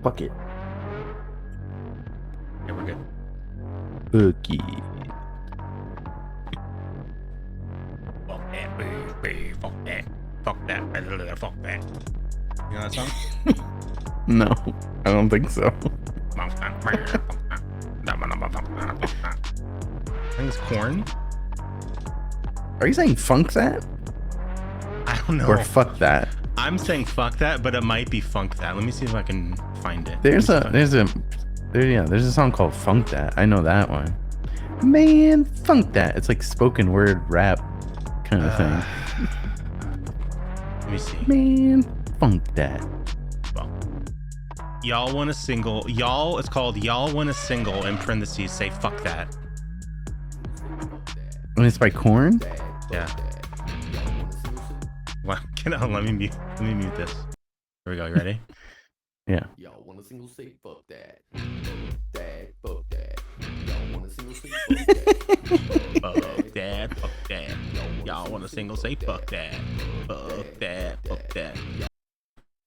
Fuck it. Yeah, we're good. Bookie. Fuck that, baby. Fuck that. Fuck that. Fuck that. You know that song? No, I don't think so. I think it's Corn. Are you saying funk that? I don't know. Or fuck that? I'm saying fuck that, but it might be funk that. Let me see if I can find it. There's a song called Funk That. I know that one. Man, funk that. It's like spoken word rap kind of thing. Let me see. Man, funk that. Well, y'all want a single. Y'all, it's called Y'all Want a Single, in parentheses, say fuck that. And it's by Korn? Yeah. Well, let me mute this. Here we go. You ready? Yeah. Y'all want a single say fuck that. That, fuck that. Y'all want a single say fuck that. Fuck that, fuck that. Y'all want a single say fuck that. Fuck that, fuck that.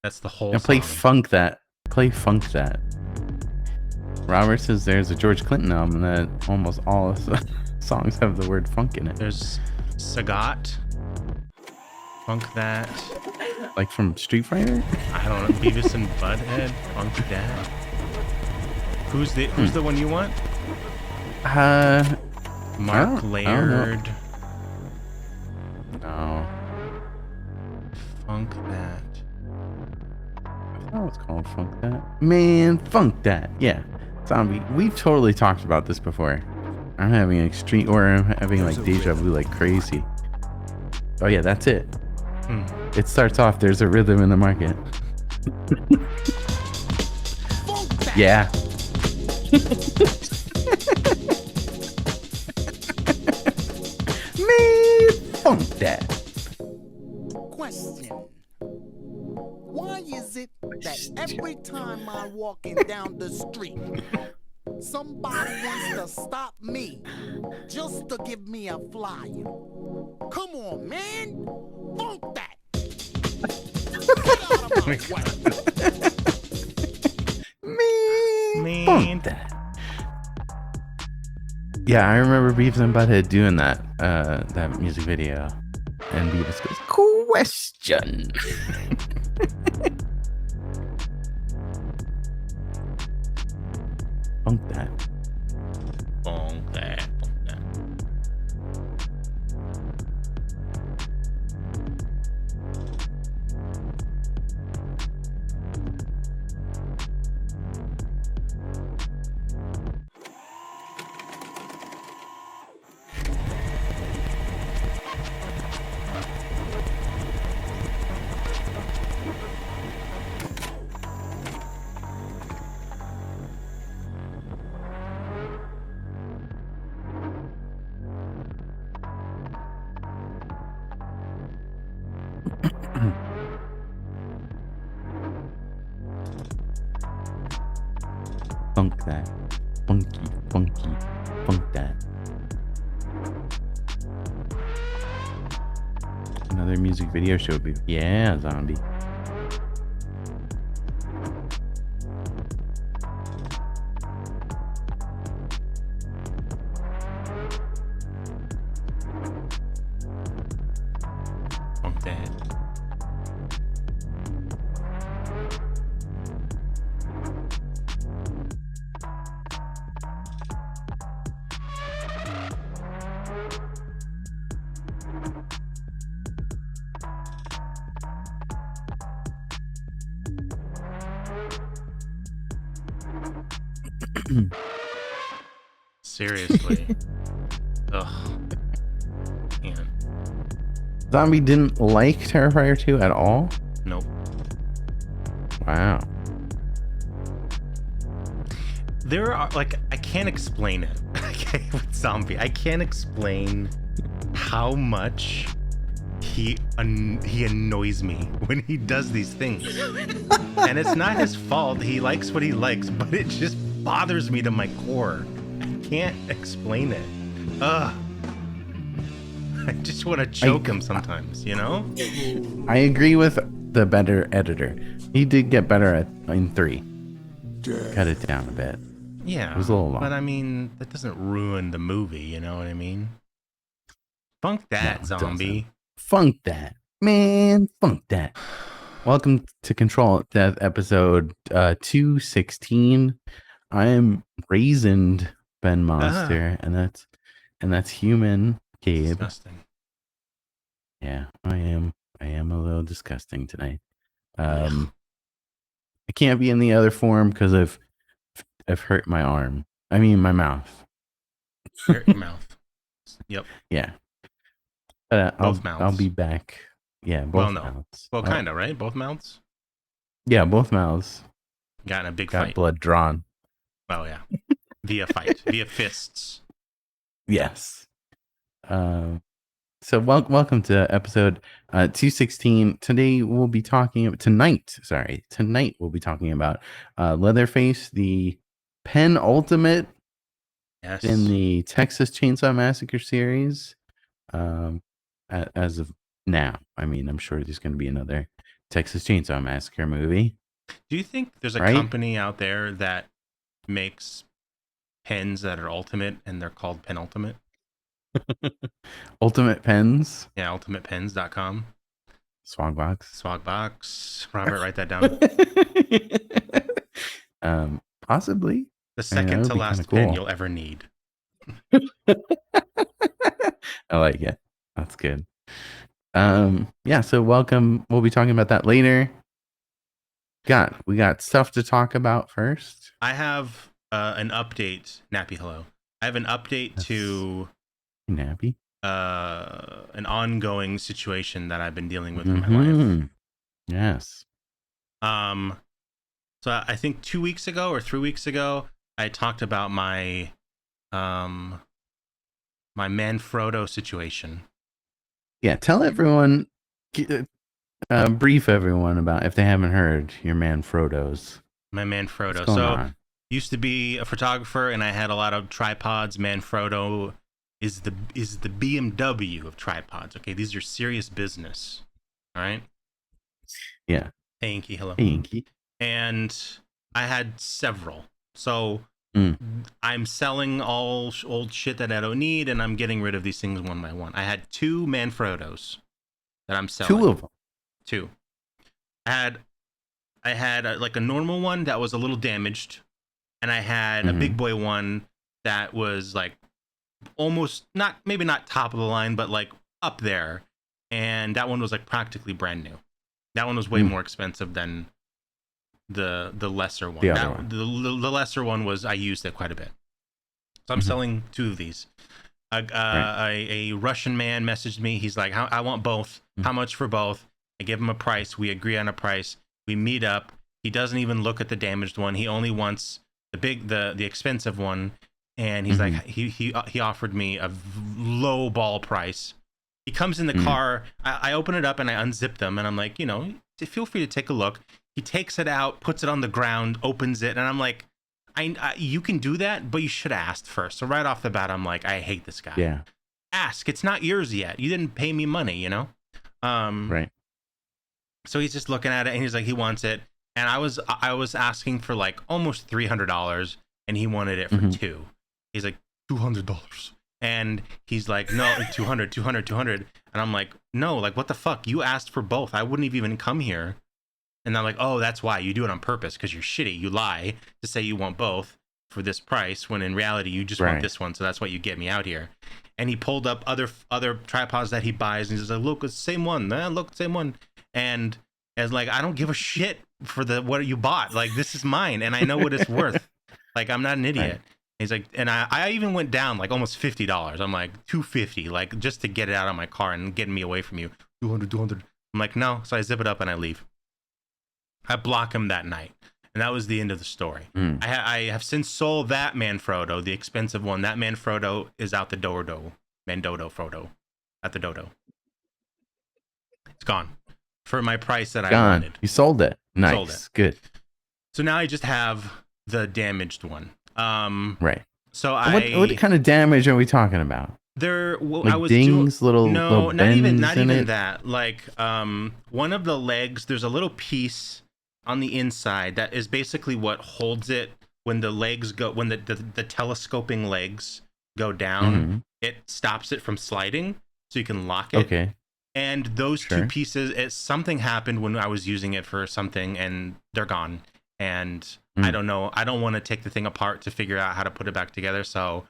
That's the whole Now play song. funk that. Play funk that. Robert says there's a George Clinton album that almost all of the songs have the word funk in it. There's Sagat. Funk that. Like from Street Fighter? I don't know. Beavis and Butthead. Funk that. Who's the one you want? Mark Laird. No. Funk that. I thought it was called Funk That. Man, funk that. Yeah. Zombie. We've totally talked about this before. I'm having like deja vu like crazy. Oh yeah, that's it. It starts off, there's a rhythm in the market. Yeah. Man, funk that. Question. Why is it that every time I'm walking down the street, somebody wants to stop me just to give me a flyer? Come on, man. Funk that. Get out of my way. Man, funk that. Yeah, I remember Beavis and Butthead doing that music video. And Beavis goes, question. Funk that. Funk that. Funk that. Funk that. Funky, funky, funk that. Another music video show. Yeah, zombie. Funk that. Seriously. Ugh. Man. Zombie didn't like Terrifier 2 at all? Nope. Wow. There are, like, I can't explain it. Okay, with Zombie, I can't explain how much he annoys me when he does these things. And it's not his fault. He likes what he likes, but it just bothers me to my core. I can't explain it. Ugh. I just want to choke him sometimes, you know? I agree with the better editor. He did get better in 3. cut it down a bit. Yeah, It was a little long. but I mean, that doesn't ruin the movie. You know what I mean? Funk that, No, it zombie. doesn't. Funk that, man. Funk that. Welcome to Control Death episode 216. I am Raisined Ben Monster, and that's human Gabe. Disgusting. Yeah, I am a little disgusting tonight. I can't be in the other form because I've hurt my arm. I mean my mouth. Hurt your mouth. Yep. Yeah. Both mouths. I'll be back. Yeah, both mouths. Well, kind of, right? Both mouths? Yeah, both mouths. Got in a big Got fight. blood drawn. Oh, yeah. Via fight. Via fists. Yes. So welcome to episode 216. Tonight we'll be talking about Leatherface, the penultimate in the Texas Chainsaw Massacre series. As of now, I mean, I'm sure there's going to be another Texas Chainsaw Massacre movie. Do you think there's a company out there that makes pens that are ultimate and they're called penultimate? Ultimate pens? Yeah, ultimatepens.com. Swagbox. Robert, write that down. Possibly. The second to last pen you'll ever need. I like it. That's good. Yeah, so welcome. We'll be talking about that later. We got stuff to talk about first. I have an update. Nappy, hello. I have an update to Nappy. An ongoing situation that I've been dealing with in my life. Yes. So I think 2 weeks ago or 3 weeks ago, I talked about my my Manfrotto situation. Yeah, tell everyone, brief everyone about, if they haven't heard, your Manfrottos. My Manfrotto. So used to be a photographer, and I had a lot of tripods. Manfrotto is the BMW of tripods. Okay, these are serious business. All right. Yeah. Hey, Inky. Hello. Hey, Inky. And I had several. So I'm selling all old shit that I don't need, and I'm getting rid of these things one by one. I had 2 Manfrottos that I'm selling. 2 of them. 2. I had like a normal one that was a little damaged, and I had a big boy one that was like almost maybe not top of the line, but like up there. And that one was like practically brand new. That one was way more expensive than the lesser one. The lesser one was, I used it quite a bit. So I'm selling 2 of these. A Russian man messaged me. He's like, I want both. How much for both? I give him a price. We agree on a price. We meet up. He doesn't even look at the damaged one. He only wants the expensive one. And he's like, he offered me a low ball price. He comes in the car. I open it up and I unzip them, and I'm like, feel free to take a look. He takes it out, puts it on the ground, opens it, and I'm like, you can do that, but you should have asked first. So right off the bat, I'm like, I hate this guy. Yeah. Ask. It's not yours yet. You didn't pay me money, Right. So he's just looking at it, and he's like, he wants it. And I was asking for like almost $300, and he wanted it for 2. He's like, $200. And he's like, no, 200. And I'm like, no, like, what the fuck? You asked for both. I wouldn't have even come here. And I'm like, oh, that's why you do it on purpose, because you're shitty. You lie to say you want both for this price, when in reality you just want this one. So that's why you get me out here. And he pulled up other tripods that he buys, and he's like, look, it's the same one. Look, same one. And as like, I don't give a shit for what you bought. Like, this is mine, and I know what it's worth. Like, I'm not an idiot. Right. He's like, and I even went down like almost $50. I'm like, $250, like, just to get it out of my car and get me away from you. 200. I'm like, no. So I zip it up and I leave. I block him that night, and that was the end of the story. I have since sold that Manfrotto, the expensive one. That Manfrotto is out the Mandodo Frodo, at the Dodo. It's gone for my price that I wanted. You sold it. Nice. Sold it. Good. So now I just have the damaged one. Right. So what kind of damage are we talking about? I was dings, little not even it? that. Like one of the legs, there's a little piece on the inside that is basically what holds it when the legs go, when the telescoping legs go down, it stops it from sliding, so you can lock it. Okay. And those Sure. two pieces, something happened when I was using it for something, and they're gone. And I don't know. I don't want to take the thing apart to figure out how to put it back together. So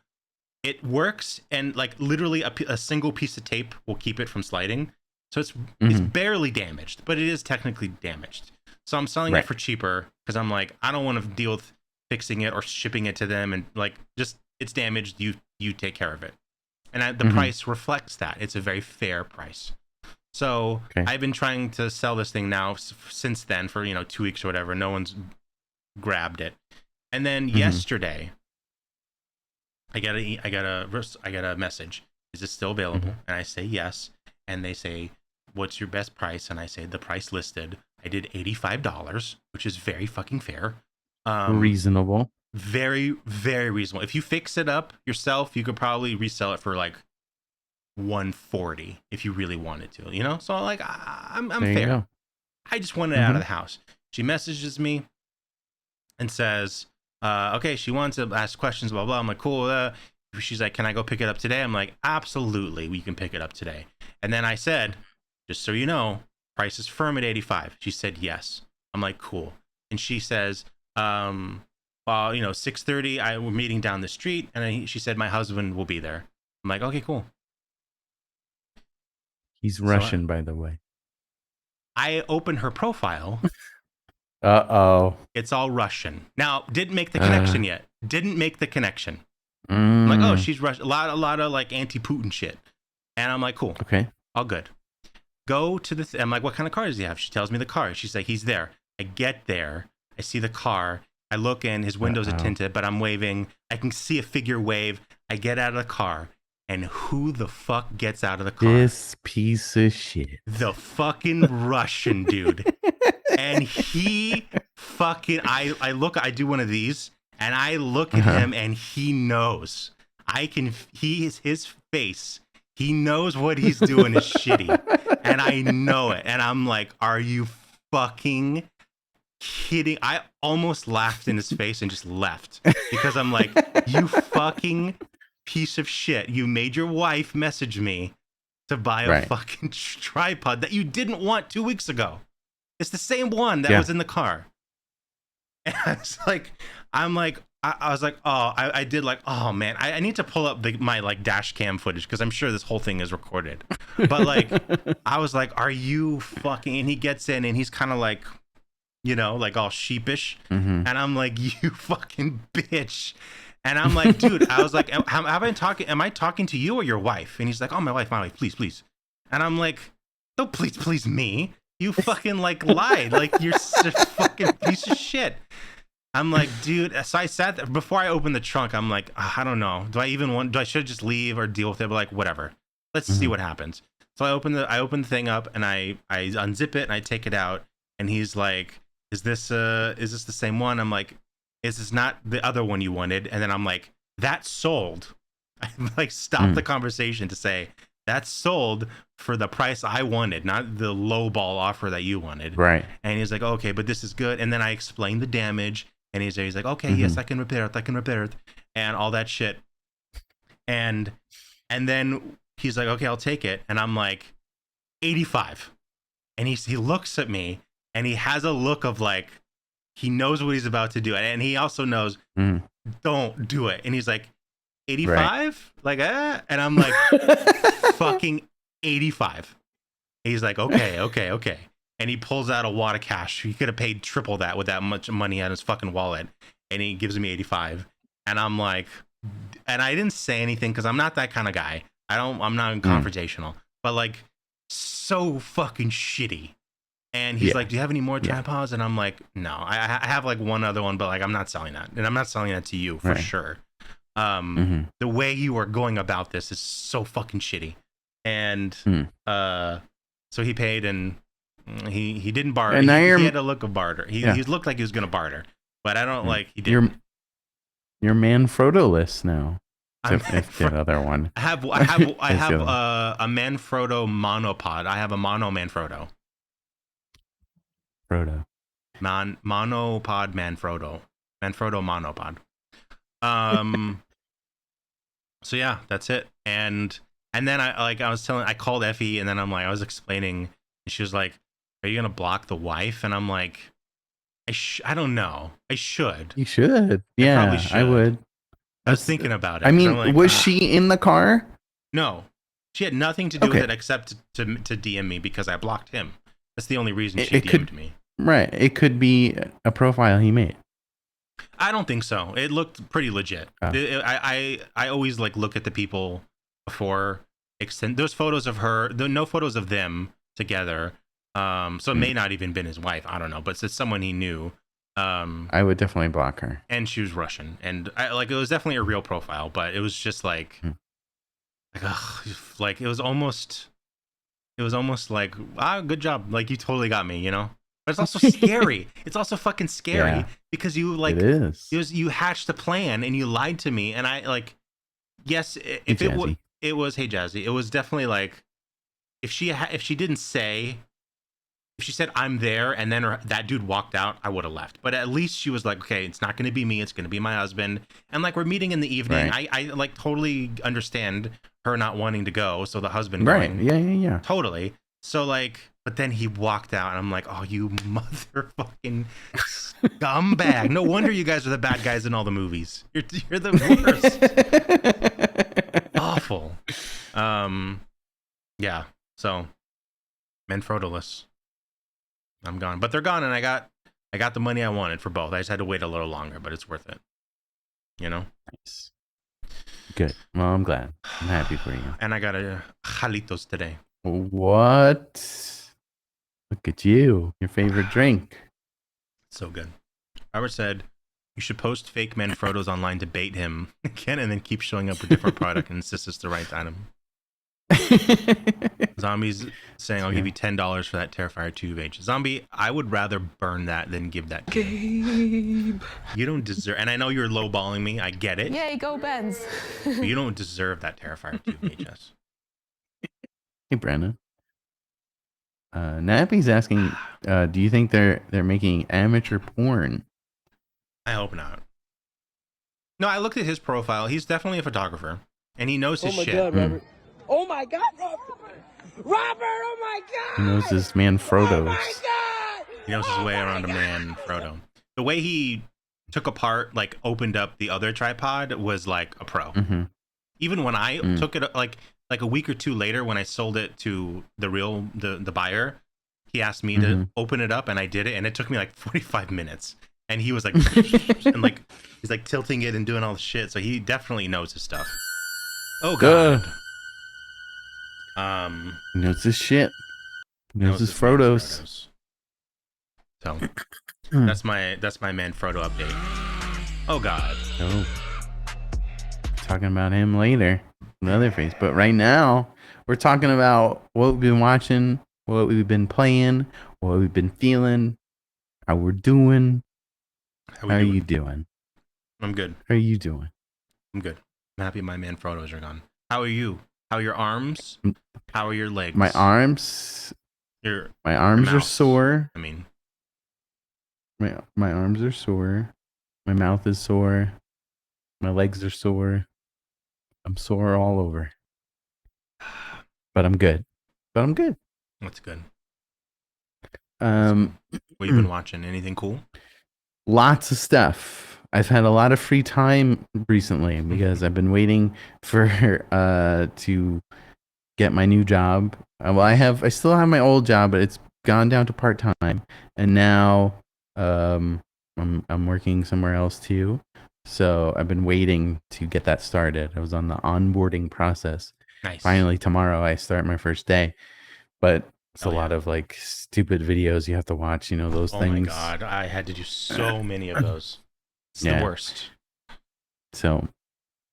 it works, and like literally a single piece of tape will keep it from sliding. So it's barely damaged, but it is technically damaged. So I'm selling it for cheaper because I'm like, I don't want to deal with fixing it or shipping it to them, and like, just it's damaged. You take care of it, and the price reflects that. It's a very fair price. So I've been trying to sell this thing now since then for 2 weeks or whatever. No one's grabbed it, and then yesterday I got a message. Is it still available? And I say yes, and they say, what's your best price? And I say the price listed. I did $85, which is very fucking fair. Reasonable. Very, very reasonable. If you fix it up yourself, you could probably resell it for like $140 if you really wanted to, so like I'm There fair. you go. I just want it out of the house. She messages me and says, okay, she wants to ask questions, blah, blah. I'm like, cool. She's like, can I go pick it up today? I'm like, absolutely, we can pick it up today. And then I said, just so you know, price is firm at $85. She said yes. I'm like, cool. And she says, well, 6:30, we're meeting down the street, and she said my husband will be there. I'm like, okay, cool. He's Russian, by the way. I opened her profile. Uh-oh. It's all Russian. Now, didn't make the connection yet. Didn't make the connection. I'm like, oh, she's Russian. A lot of like anti-Putin shit. And I'm like, cool. Okay. All good. Go to the I'm like, what kind of car does he have? She tells me the car. She's like, he's there. I get there. I see the car. I look in. His windows are tinted, but I'm waving. I can see a figure wave. I get out of the car. And who the fuck gets out of the car? This piece of shit. The fucking Russian dude. And he fucking, I do one of these, and I look at him, and he knows. His face, he knows what he's doing is shitty. And I know it. And I'm like, are you fucking kidding? I almost laughed in his face and just left. Because I'm like, you fucking piece of shit. You made your wife message me to buy a fucking tripod that you didn't want 2 weeks ago. It's the same one that was in the car. And I was like, I did like, oh man, I need to pull up my like dash cam footage because I'm sure this whole thing is recorded. But like, I was like, are you fucking? And he gets in and he's kind of like, like all sheepish. And I'm like, you fucking bitch. And I'm like, dude, I was like, am I talking to you or your wife? And he's like, oh, my wife, please. And I'm like, don't please me. You fucking like lied. Like you're such a fucking piece of shit. I'm like, dude. So I sat there before I opened the trunk. I'm like, I don't know. Do I should just leave or deal with it? But like, whatever. Let's see what happens. So I open the thing up and I unzip it and I take it out. And he's like, is this the same one? I'm like, is this not the other one you wanted? And then I'm like, that's sold. I like stopped the conversation to say, that's sold for the price I wanted, not the low ball offer that you wanted. Right. And he's like, okay, but this is good. And then I explained the damage, and he's like, okay, yes, I can repair it, and all that shit. And then he's like, okay, I'll take it. And I'm like, 85. And he looks at me, and he has a look of like, he knows what he's about to do. And he also knows, don't do it. And he's like, 85? Right. Like, and I'm like, fucking 85. He's like, okay. And he pulls out a wad of cash. He could have paid triple that with that much money in his fucking wallet. And he gives me 85. And I'm like, and I didn't say anything because I'm not that kind of guy. I'm not confrontational, but like so fucking shitty. And he's like, do you have any more tripods? And I'm like, no, I have like one other one, but like, I'm not selling that. And I'm not selling that to you for sure. The way you are going about this is so fucking shitty. And so he paid, and he didn't barter. And he had a look of barter. He looked like he was gonna barter, but I don't like he didn't. You're Manfrodo-less now. If the other one. I have a Manfrodo monopod. I have a mono Manfrodo. Frodo. Monopod Manfrotto monopod. Um. So yeah, that's it. And then I called Effie, and then I was explaining, and she was like, "Are you gonna block the wife?" And I'm like, I don't know. I should. You should. I probably Yeah, should. I would. I was thinking about it. I 'cause mean, I'm like, was she in the car? No, she had nothing to do with Okay. it except to DM me because I blocked him. That's the only reason It- she it DM'd could- me. Right. It could be a profile he made. I don't think so. It looked pretty legit. Oh. I always like look at the people before extend. There's photos of her. There are no photos of them together. So it may not even been his wife. I don't know, but it's someone he knew. I would definitely block her. And she was Russian, and it was definitely a real profile, but it was just like it was almost like, good job, like you totally got me, you know. But it's also scary. It's also fucking scary Yeah. because you It is. you hatched a plan and you lied to me, and I like, yes, if Hey, it was Jazzy. it was hey Jazzy, it was definitely like if she didn't say. If she said I'm there and then that dude walked out, I would have left. But at least she was like, okay, it's not going to be me. It's going to be my husband. And like we're meeting in the evening. Right. I like totally understand her not wanting to go. So the husband Right. going. Yeah. Totally. So like, but then he walked out and I'm like, oh, you motherfucking scumbag. No wonder you guys are the bad guys in all the movies. You're the worst. Awful. Yeah. So Manfrotoless. I'm gone, but they're gone, and I got the money I wanted for both. I just had to wait a little longer, but it's worth it. You know. Nice. Good. Well, I'm glad. I'm happy for you. And I got a jalitos today. What? Look at you. Your favorite drink. So good. Robert said you should post fake Manfrottos online to bait him again, and then keep showing up with different product and insist it's the right item. Zombie's saying I'll give you $10 for that Terrifier 2 H. Zombie, I would rather burn that than give that to you. Gabe. You don't deserve, and I know you're lowballing me. I get it. Yay, go Benz. But you don't deserve that Terrifier 2 VHS. Hey, Brandon. Nappy's asking, do you think they're making amateur porn? I hope not. No, I looked at his profile. He's definitely a photographer, and he knows his shit. God, Robert. Oh my God, Robert! Robert, oh my God! He knows this man Frodo's. Oh my God! He knows his way around a man, Frodo. The way he took apart, like opened up the other tripod was like a pro. Mm-hmm. Even when I took it, like a week or two later, when I sold it to the buyer, he asked me to open it up, and I did it, and it took me like 45 minutes. And he was like, and like he's like tilting it and doing all the shit. So he definitely knows his stuff. Oh God. He knows his shit. He knows his Frodo's. So that's my man Frodo update. Oh God. Oh. Talking about him later. Leatherface. But right now, we're talking about what we've been watching, what we've been playing, what we've been feeling, how we're doing. How are you doing? I'm good. How are you doing? I'm good. I'm happy my man Frodo's are gone. How are you? How are your arms? How are your legs? My arms. Your are mouth. sore. I mean, my arms are sore. My mouth is sore. My legs are sore. I'm sore all over. But I'm good. that's good. Um, What you been watching? Anything cool? Lots of stuff. I've had a lot of free time recently because I've been waiting for to get my new job. Well, I still have my old job, but it's gone down to part time, and now I'm working somewhere else too. So I've been waiting to get that started. I was on the onboarding process. Nice. Finally, tomorrow I start my first day, but it's Hell a lot of like stupid videos you have to watch. You know those Oh things. my God, I had to do so many of those. It's the worst. So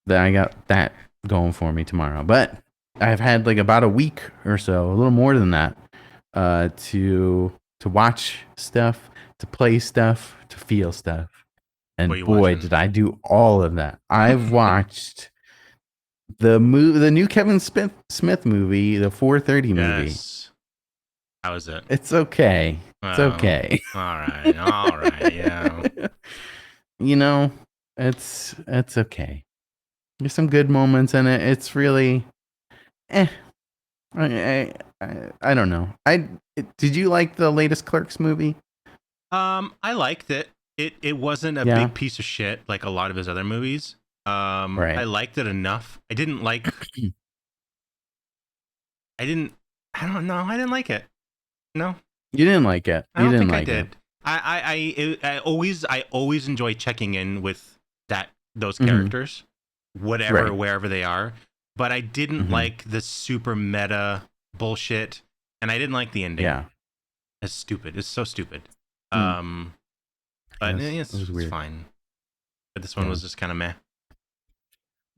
then I got that going for me tomorrow. But I've had like about a week or so, a little more than that, to watch stuff, to play stuff, to feel stuff. And What you boy, watching? did I do all of that. I've watched the new Kevin Smith movie, the 4:30 movie. Yes. How is it? It's okay. It's Oh, okay. All right, yeah. You know, it's okay. There's some good moments in it. It's really, eh. I don't know. Did you like the latest Clerks movie? I liked it. It wasn't a Yeah. big piece of shit like a lot of his other movies. Right. I liked it enough. I didn't like. I didn't. I don't know. I didn't like it. No, You didn't like it. I You don't didn't think I like it. did. I always enjoy checking in with those Mhm. characters, whatever, Right. wherever they are. But I didn't Mhm. like the super meta bullshit, and I didn't like the ending. Yeah. It's stupid. It's so stupid. Mm. But It was it's weird. fine. But this one Yeah. was just kind of meh.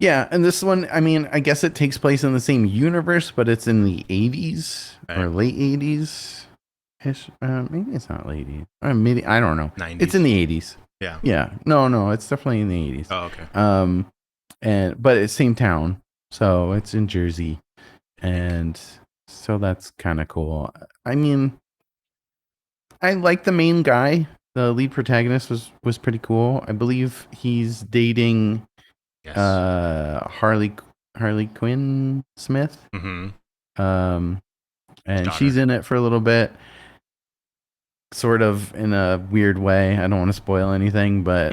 Yeah, and this one, I mean, I guess it takes place in the same universe, but it's in the 80s or Right. late 80s. Maybe it's not late 80s. Maybe, I don't know. 90s. It's in the 80s. Yeah. Yeah. No, it's definitely in the 80s. Oh, okay. But it's same town, so it's in Jersey, and so that's kind of cool. I mean, I like the main guy. The lead protagonist was pretty cool. I believe he's dating Yes. Harley Quinn Smith. Mm-hmm. And Daughter. she's in it for a little bit, sort of in a weird way. I don't want to spoil anything, but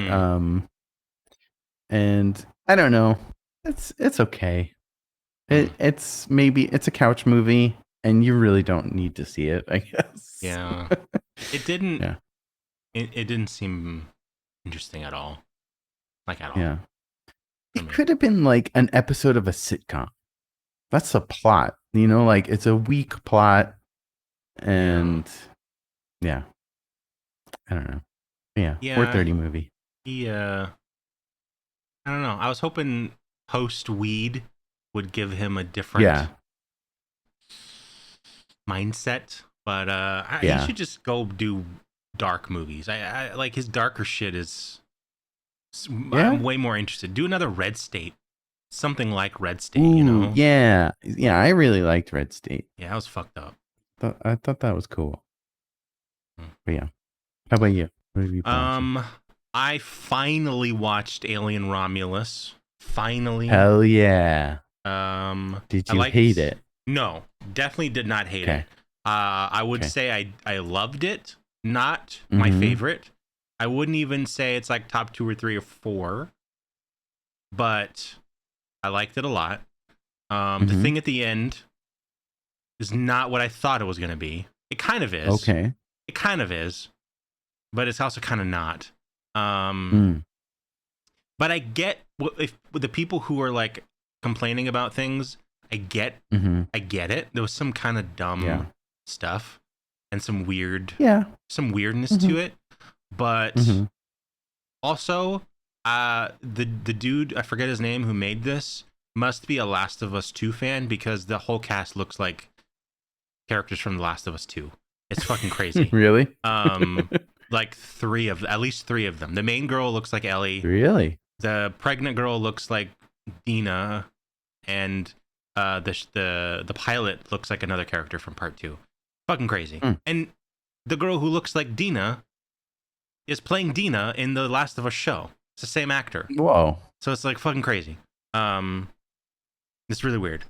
and I don't know. It's okay. It's a couch movie, and you really don't need to see it, I guess. Yeah. It didn't. Yeah. It didn't seem interesting at all. Like at all. Yeah. for It me. could have been like an episode of a sitcom. That's a plot, you know, like it's a weak plot, and yeah, I don't know. Yeah, Yeah. 4:30 movie. I don't know. I was hoping post weed would give him a different Yeah, mindset, but Yeah. he should just go do dark movies. I like his darker shit is. Yeah? I'm way more interested. Do another Red State, something like Red State. Ooh, You know? yeah. I really liked Red State. Yeah, that was fucked up. I thought that was cool. Hmm. But yeah, how about you? What have you been watching? I finally watched Alien Romulus. Finally. Hell yeah! Did I you liked- hate it? No, definitely did not hate Okay. it. I would Okay. say I loved it. Not my Mhm. favorite. I wouldn't even say it's like top 2 or 3 or 4, but I liked it a lot. The Mhm. thing at the end is not what I thought it was going to be. It kind of is. Okay. It kind of is, but it's also kind of not. Mm. But I get if with the people who are like complaining about things. I get Mm-hmm. it. There was some kind of dumb Yeah. stuff and some weirdness Mhm. to it, but Mhm. also the dude, I forget his name, who made this must be a Last of Us 2 fan, because the whole cast looks like characters from The Last of Us 2. It's fucking crazy. Really? Like at least three of them. The main girl looks like Ellie. Really? The pregnant girl looks like Dina, and the pilot looks like another character from part 2. Fucking crazy. Mm. And the girl who looks like Dina is playing Dina in the Last of Us show. It's the same actor. Whoa. So it's like fucking crazy. It's really weird.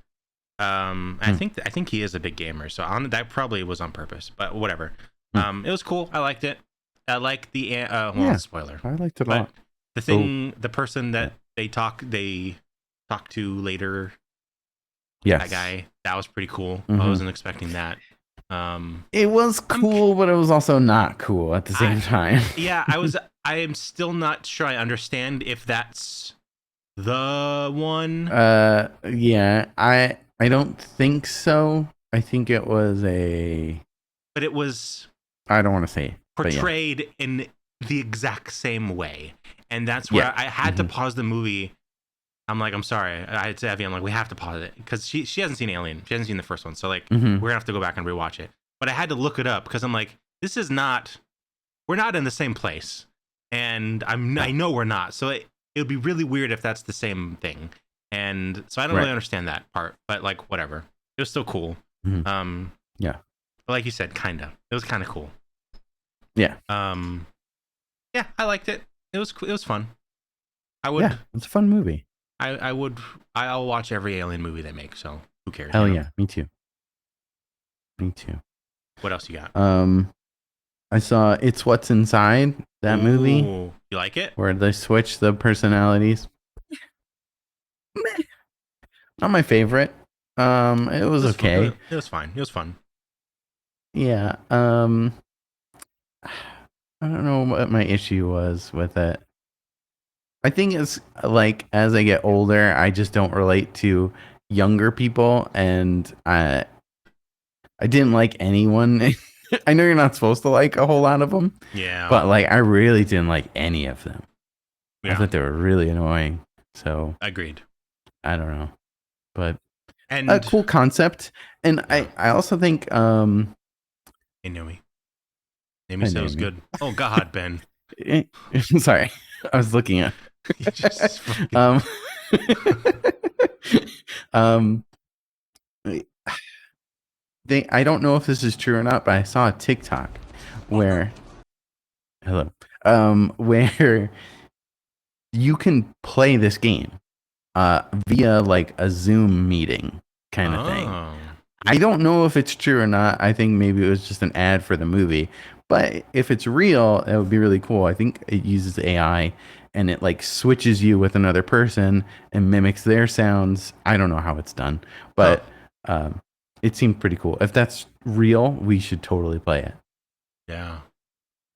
I think he is a big gamer, so that probably was on purpose, but whatever. It was cool. I liked it. I like the Yeah. spoiler. I liked it a But lot. the thing, the person that they talk to later, Yes. that guy, that was pretty cool. Mhm. I wasn't expecting that. It was cool, but it was also not cool at the same time. Yeah, I am still not sure I understand if that's the one. Yeah. I don't think so. I think it was But it was I don't want to say it, but yeah. portrayed in the exact same way. And that's where Yeah. I had to pause the movie. I'm like, I'm sorry. I had to Evie, I'm like, we have to pause it. Because she hasn't seen Alien. She hasn't seen the first one. So, like, Mhm. we're going to have to go back and rewatch it. But I had to look it up because I'm like, we're not in the same place. And I know we're not. So it would be really weird if that's the same thing. And so I don't really understand that part. But, like, whatever. It was still cool. Mhm. Yeah. like you said, kinda. It was kind of cool. Yeah. Yeah, I liked it. It was fun. I would. Yeah, it's a fun movie. I'll watch every Alien movie they make. So who cares? Hell you know? yeah, me too. Me too. What else you got? I saw It's What's Inside, that movie Ooh, you like it? where they switch the personalities. Meh. Not my favorite. It was okay. It was fine. It was fun. Yeah. I don't know what my issue was with it. I think it's like as I get older, I just don't relate to younger people, and I didn't like anyone. I know you're not supposed to like a whole lot of them, Yeah. but like I really didn't like any of them. Yeah. I thought they were really annoying. So Agreed. I don't know, but And a cool concept. And I also think Hey, Naomi. Naomi Hi, said it was Naomi. good. Oh God, Ben. Sorry, I was looking at. You just fucking- um, I don't know if this is true or not, but I saw a TikTok where where you can play this game via like a Zoom meeting kind of thing. Oh. I don't know if it's true or not. I think maybe it was just an ad for the movie. But if it's real, it would be really cool. I think it uses AI and it like switches you with another person and mimics their sounds. I don't know how it's done, but it seemed pretty cool. If that's real, we should totally play it. Yeah.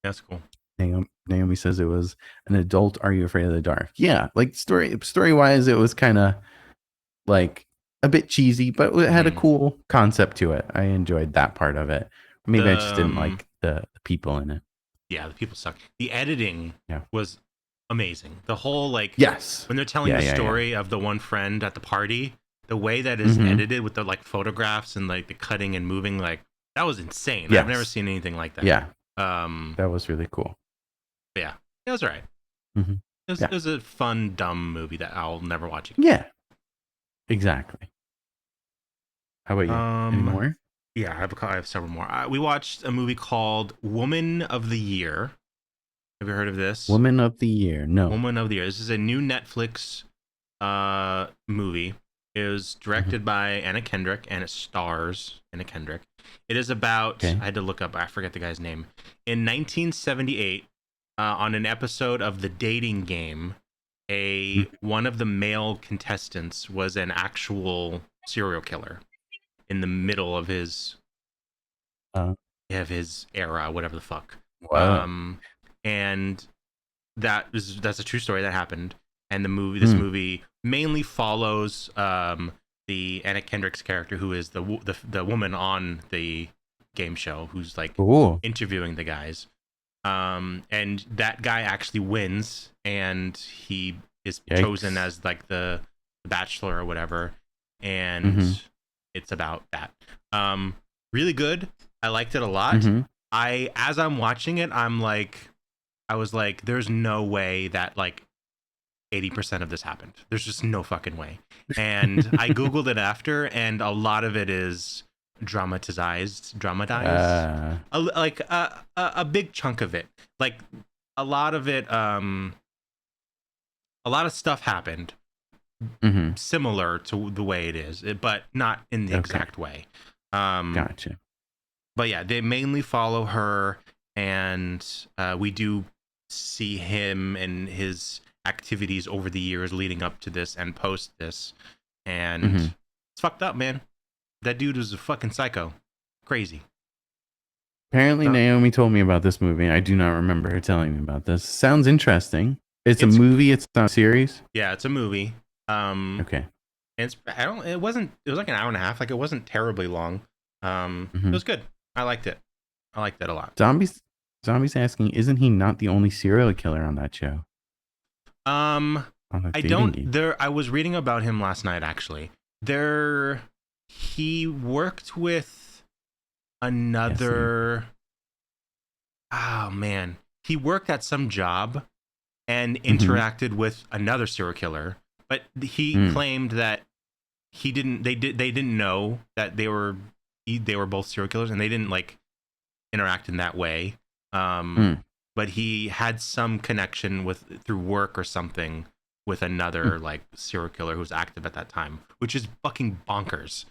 That's cool. Naomi says it was an adult Are You Afraid of the Dark? Yeah, like story wise, it was kind of like a bit cheesy, but it had a cool concept to it. I enjoyed that part of it. Maybe I just didn't like the people in it. Yeah, the people suck. The editing Yeah. was amazing. The whole like Yes. when they're telling the story of the one friend at the party, the way that is edited with the like photographs and like the cutting and moving, like that was insane. Yes. I've never seen anything like that. Yeah. That was really cool. Yeah, it was alright. Mhm. It was a fun, dumb movie that I'll never watch again. Yeah. Exactly. How about you? Any more? Yeah, I have several more. We watched a movie called Woman of the Year. Have you heard of this? Woman of the Year. No. Woman of the Year. This is a new Netflix movie. It was directed by Anna Kendrick and it stars Anna Kendrick. It is about, I had to look up, I forget the guy's name. In 1978, on an episode of The Dating Game, one of the male contestants was an actual serial killer in the middle of his era, whatever the fuck. Wow. And that's a true story that happened. And this movie mainly follows the Anna Kendrick's character, who is the woman on the game show, who's like interviewing the guys. And that guy actually wins, and he is chosen as like the bachelor or whatever. And it's about that. Really good. I liked it a lot. As I'm watching it, I was like, there's no way that like 80% of this happened. There's just no fucking way. And I Googled it after, and a lot of it is dramatized. A big chunk of it. Like a lot of it, a lot of stuff happened similar to the way it is, but not in the exact way. Gotcha. But yeah, they mainly follow her, and we do see him and his activities over the years leading up to this and post this. And it's fucked up, man. That dude was a fucking psycho. Crazy. Apparently, Naomi told me about this movie. I do not remember her telling me about this. Sounds interesting. It's a movie. It's not a series. Yeah, it's a movie. Okay. And it was like an hour and a half. Like it wasn't terribly long. It was good. I liked it. I liked it a lot. Zombies asking, isn't he not the only serial killer on that show? I was reading about him last night, actually. He worked with another. Oh man, he worked at some job and interacted with another serial killer, but he claimed that he didn't. They didn't know that they were they were both serial killers, and they didn't like interact in that way. Mm. But he had some connection with through work or something with another like serial killer who was active at that time, which is fucking bonkers.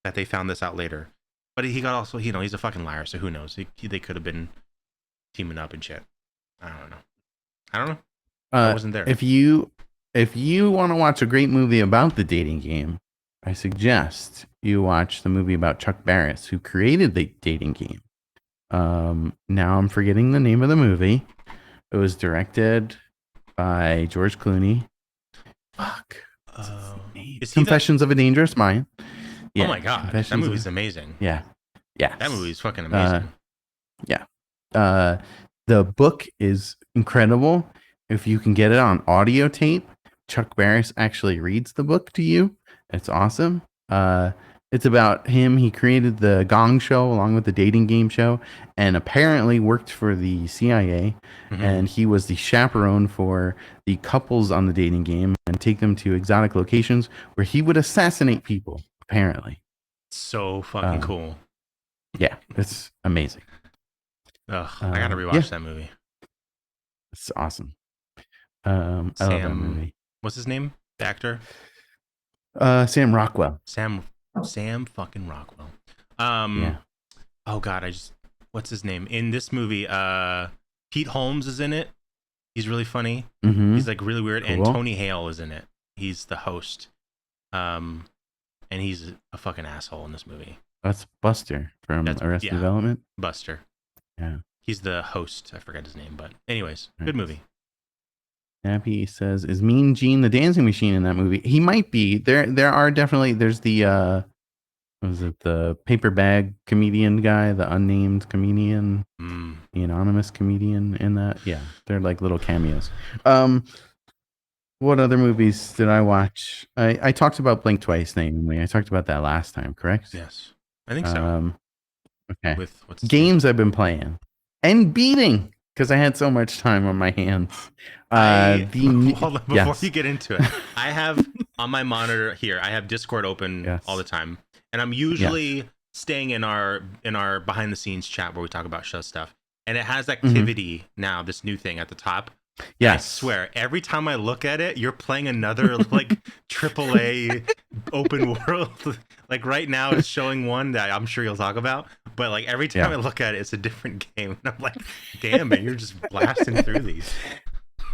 That they found this out later, but he got also, you know, he's a fucking liar, so who knows? They could have been teaming up and shit. I don't know. I wasn't there. If you want to watch a great movie about the dating game, I suggest you watch the movie about Chuck Barris, who created the dating game. Now I'm forgetting the name of the movie. It was directed by George Clooney. Fuck. Is he Confessions of a Dangerous Mind. Oh my god, that movie's amazing. Yeah. Yeah. That movie's fucking amazing. Yeah. The book is incredible. If you can get it on audio tape, Chuck Barris actually reads the book to you. It's awesome. It's about him. He created the Gong Show along with the dating game show, and apparently worked for the CIA. And he was the chaperone for the couples on the dating game and take them to exotic locations where he would assassinate people, apparently. So fucking cool. Yeah, it's amazing. Ugh, I gotta rewatch that movie. It's awesome. I love that movie. What's his name? The actor? Sam Rockwell. Sam fucking Rockwell. Yeah. Oh god, what's his name? In this movie, Pete Holmes is in it. He's really funny. Mm-hmm. He's like really weird. Cool. And Tony Hale is in it. He's the host. And he's a fucking asshole in this movie. That's Buster from Arrested Development. Buster. Yeah. He's the host. I forget his name, but anyways, good movie. Happy says, is Mean Gene the dancing machine in that movie? He might be. There are definitely, there's the was it the paper bag comedian guy, the unnamed comedian, the anonymous comedian in that? Yeah, they're like little cameos. What other movies did I watch? I talked about Blink Twice namely. I talked about that last time, correct? Yes, I think so. Okay. With what's games I've been playing and beating because I had so much time on my hands. Hold on, before you get into it, I have on my monitor here, I have Discord open all the time, and I'm usually staying in our behind the scenes chat where we talk about show stuff, and it has activity now, this new thing at the top. Yeah, I swear, every time I look at it, you're playing another like AAA open world. Like right now, it's showing one that I'm sure you'll talk about. But like every time I look at it, it's a different game. And I'm like, damn man, you're just blasting through these.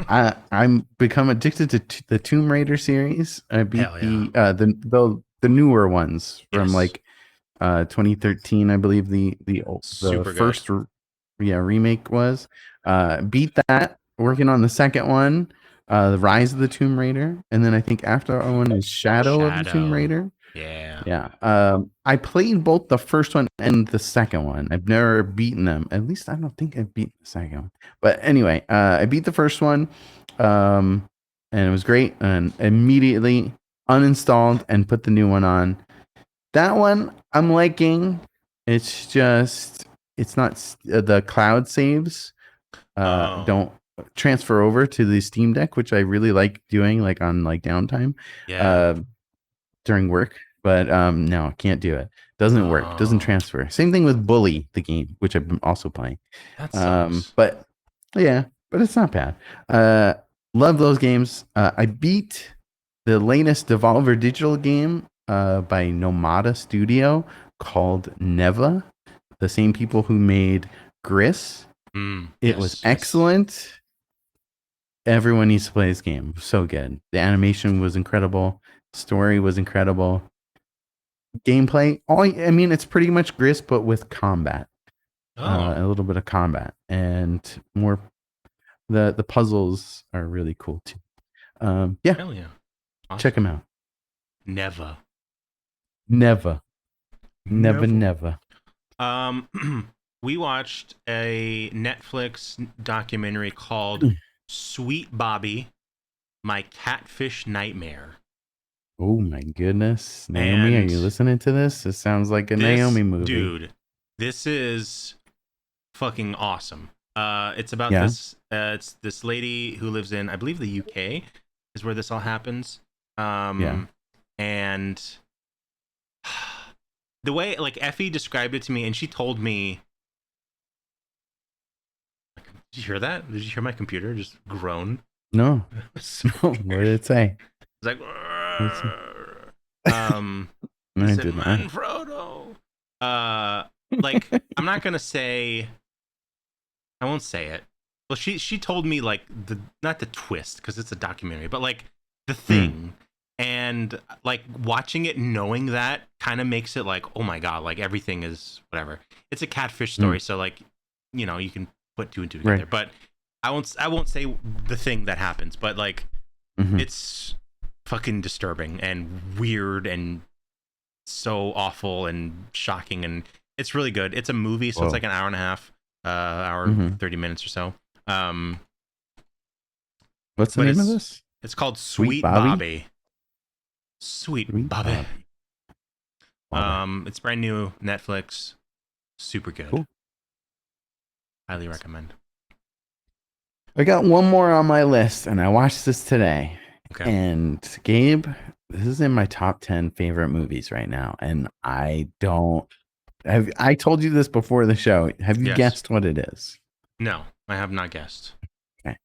I'm become addicted to the Tomb Raider series. I beat the newer ones from like 2013, I believe the first remake was. Beat that. Working on the second one, the Rise of the Tomb Raider, and then I think after that one is Shadow of the Tomb Raider. Yeah. I played both the first one and the second one. I've never beaten them. At least I don't think I've beaten the second one. But anyway, I beat the first one, and it was great. And immediately uninstalled and put the new one on. That one I'm liking. It's just it's not the cloud saves. Don't transfer over to the Steam Deck, which I really like doing, like on like downtime, during work. But no, can't do it. Doesn't work. Doesn't transfer. Same thing with Bully, the game, which I've been also playing. That sucks. But it's not bad. Love those games. I beat the latest Devolver Digital game by Nomada Studio called Neva. The same people who made Gris. It was excellent. Everyone needs to play this game. So good. The animation was incredible. Story was incredible. Gameplay, it's pretty much Gris, but with combat. A little bit of combat and more. The puzzles are really cool too. Hell yeah. Awesome. Check them out. Never. We watched a Netflix documentary called Sweet Bobby, My Catfish Nightmare. Oh my goodness. Naomi, are you listening to this? It sounds like a Naomi movie. Dude, this is fucking awesome. It's about it's this lady who lives in, I believe, the UK is where this all happens. And the way like Effie described it to me, and she told me. Did you hear that? Did you hear my computer just groan? No. So No. What did it say? it's like, What's it- he I said, did not. "Man, Frodo." Like I'm not gonna say. I won't say it. Well, she told me like not the twist because it's a documentary, but like the thing, and like watching it, knowing that kind of makes it like, oh my god, like everything is whatever. It's a catfish story, so like, you know, you can put two and two together. Right. But I won't say the thing that happens, but like it's fucking disturbing and weird and so awful and shocking, and it's really good. It's a movie, so it's like an hour and a half, hour 30 minutes or so. What's the name of this? It's called Sweet Sweet Bobby? Bobby. Sweet Bobby. It's brand new, Netflix. Super good. Cool. Highly recommend. I got one more on my list, and I watched this today. Okay. And Gabe, this is in my top 10 favorite movies right now. And I told you this before the show. Have you Yes. guessed what it is? No, I have not guessed. Okay.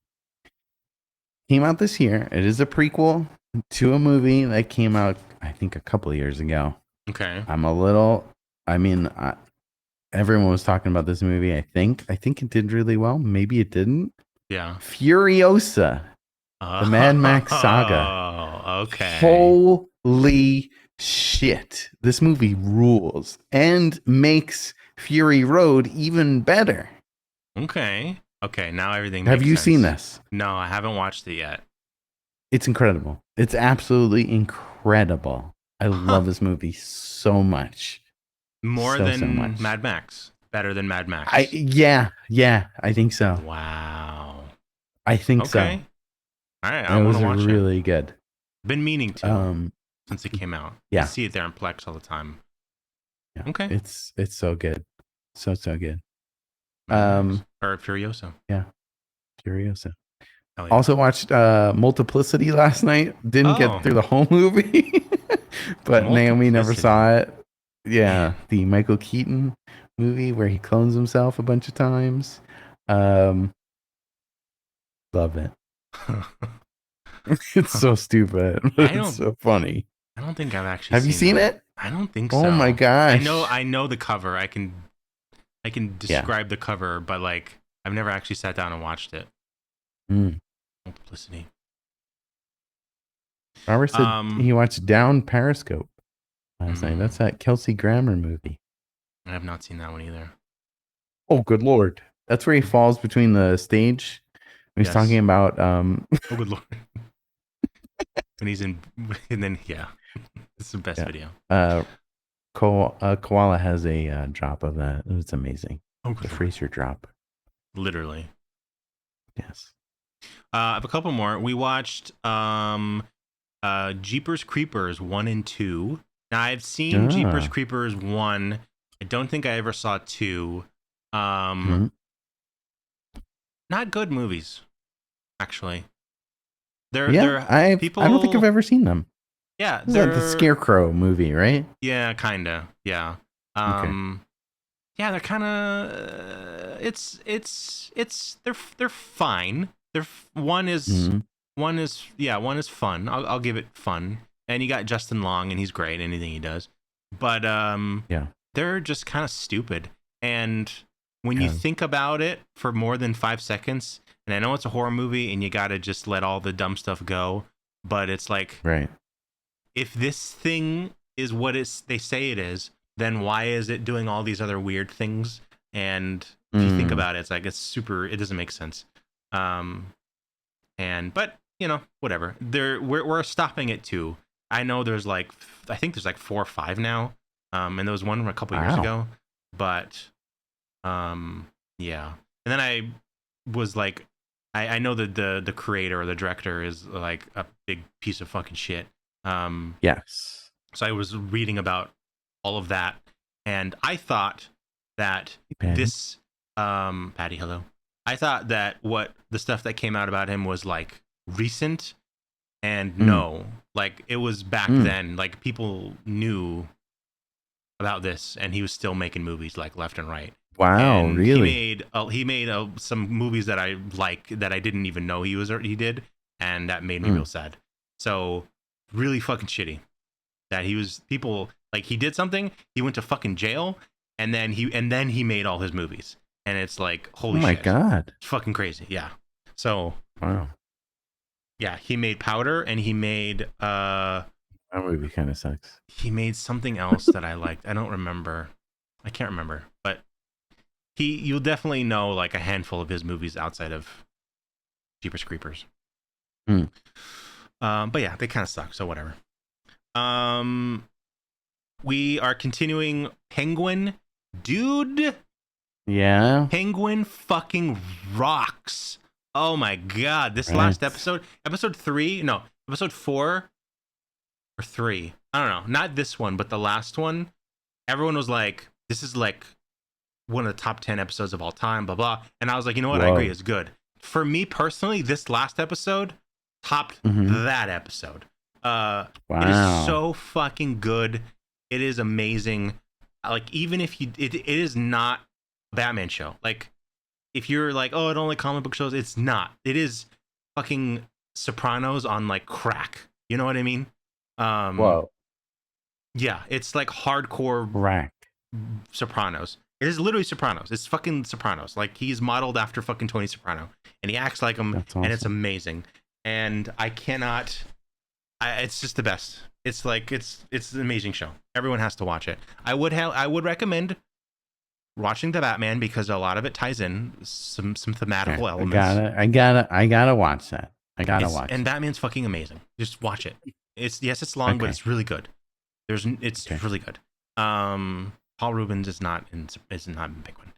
Came out this year. It is a prequel to a movie that came out, I think, a couple of years ago. Okay. Everyone was talking about this movie. I think it did really well. Maybe it didn't. Yeah. Furiosa, the Mad Max saga. Oh, okay. Holy shit. This movie rules and makes Fury Road even better. Okay. Now everything Have makes you sense. seen this? No, I haven't watched it yet. It's incredible. It's absolutely incredible. I love this movie so much. More So than much. Mad Max. Better than Mad Max. Yeah, I think so. Wow. I think so. Okay. All right. I It want was to watch it. really good. Been meaning to since it came out. Yeah. I see it there in Plex all the time. Yeah. Okay. It's so good. So good. Or Furiosa. Furiosa. Oh, yeah. Also watched Multiplicity last night. Didn't Oh. get through the whole movie. But Naomi never Multiplicity. saw it. Yeah, the Michael Keaton movie where he clones himself a bunch of times. Love it. It's so stupid. But it's so funny. I don't think I've actually Have you seen it? I don't think so. Oh my gosh. I know the cover. I can describe the cover, but like I've never actually sat down and watched it. Multiplicity. Robert said he watched Down Periscope last night. That's that Kelsey Grammer movie. I have not seen that one either. Oh, good Lord. That's where he falls between the stage. He's talking about Oh, good Lord. When he's in, and then it's the best video. Koala has a drop of that. It's amazing. Oh, The good Lord. Fraser drop. Literally. Yes. I have a couple more. We watched Jeepers Creepers 1 and 2. Now I've seen Jeepers Creepers 1. I don't think I ever saw 2. Not good movies, actually. I don't think I've ever seen them. Yeah, This is like the Scarecrow movie, right? Yeah, kinda. Yeah. Yeah, they're kind of. They're fine. One is fun. I'll give it fun. And you got Justin Long, and he's great. Anything he does, but they're just kind of stupid. And when you think about it for more than 5 seconds, and I know it's a horror movie, and you gotta just let all the dumb stuff go, but it's like, right. If this thing is what they say it is, then why is it doing all these other weird things? And if you think about it, it's like it doesn't make sense. But you know, whatever. We're stopping at 2. I know I think there's like 4 or 5 now. And there was one from a couple years ago. But yeah. And then I was like, I know that the creator or the director is like a big piece of fucking shit. Yes. So I was reading about all of that, and I thought that Patty. Patty, hello. I thought that what the stuff that came out about him was like recent, and no, like it was back then. Like people knew about this, and he was still making movies like left and right. Wow, And really? he made some movies that I like that I didn't even know he did, and that made me real sad. So really fucking shitty that he did something, he went to fucking jail, and then he made all his movies, and it's like, holy Oh my shit, god! it's fucking crazy. Yeah. So Wow, yeah, he made Powder, and he made that movie kind of sucks. something else that I liked. I don't remember. I can't remember, but you'll definitely know like a handful of his movies outside of Jeepers Creepers. But yeah, they kind of suck, so whatever. We are continuing Penguin. Dude, Yeah. Penguin fucking rocks. Oh my god, this Right. last episode, episode 4 or 3. I don't know, not this one, but the last one. Everyone was like, this is like one of the top 10 episodes of all time, blah blah. And I was like, you know what? I Whoa. agree, it's good. For me personally, this last episode topped Mhm. that episode. Wow. It is so fucking good. It is amazing. Like, even if it is not a Batman show. Like, if you're like, oh, I don't like comic book shows, it's not. It is fucking Sopranos on like crack. You know what I mean? Whoa. Yeah, it's like hardcore Rack. Sopranos. It is literally Sopranos. It's fucking Sopranos. Like, he's modeled after fucking Tony Soprano, and he acts like him, That's and it's awesome. amazing. And it's just the best. It's like it's an amazing show. Everyone has to watch it. I would recommend watching the Batman because a lot of it ties in some thematical Okay, elements. I gotta watch that. I gotta watch And it. Batman's fucking amazing. Just watch it. It's long, but Okay. it's really good. It's Okay. really good. Paul Rubens is not in Penguin.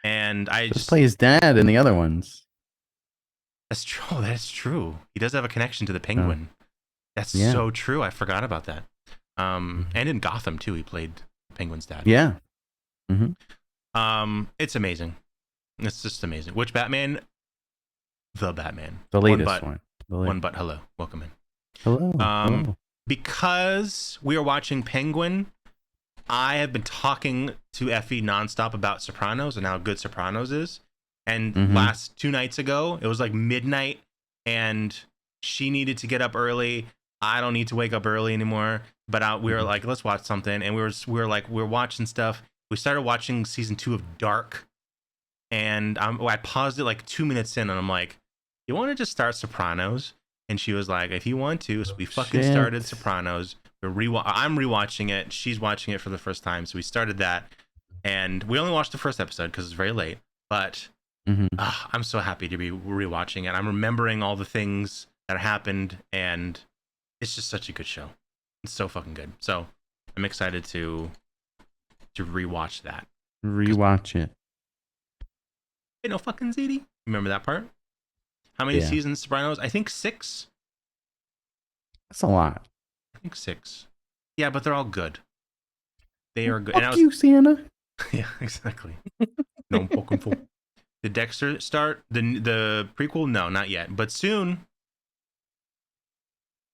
And I Just play his dad in the other ones. that's true. That's true. He does have a connection to the Penguin. That's Yeah. so true. I forgot about that. And in Gotham too, he played Penguin's dad. Yeah. It's amazing. It's just amazing. Which Batman? The Batman. The latest One one. One but hello. Welcome in. Hello. Hello. Because we are watching Penguin, I have been talking to Effie nonstop about Sopranos and how good Sopranos is. And last 2 nights ago, it was like midnight, and she needed to get up early. I don't need to wake up early anymore. But we were like, let's watch something, and we were watching stuff. We started watching season 2 of Dark, and I paused it like 2 minutes in, and I'm like, you want to just start Sopranos? And she was like, if you want to. So we fucking started Sopranos. I'm rewatching it. She's watching it for the first time. So we started that. And we only watched the first episode because it's very late. But I'm so happy to be rewatching it. I'm remembering all the things that happened. And it's just such a good show. It's so fucking good. So I'm excited to rewatch that. Rewatch it. Hey, no fucking ZD. Remember that part? How many Yeah. seasons Sopranos? I think 6. That's a lot. I think 6. Yeah, but they're all good. They are good. Fuck you, Santa. Yeah, exactly. No fucking fool. Did Dexter start the prequel? No, not yet, but soon.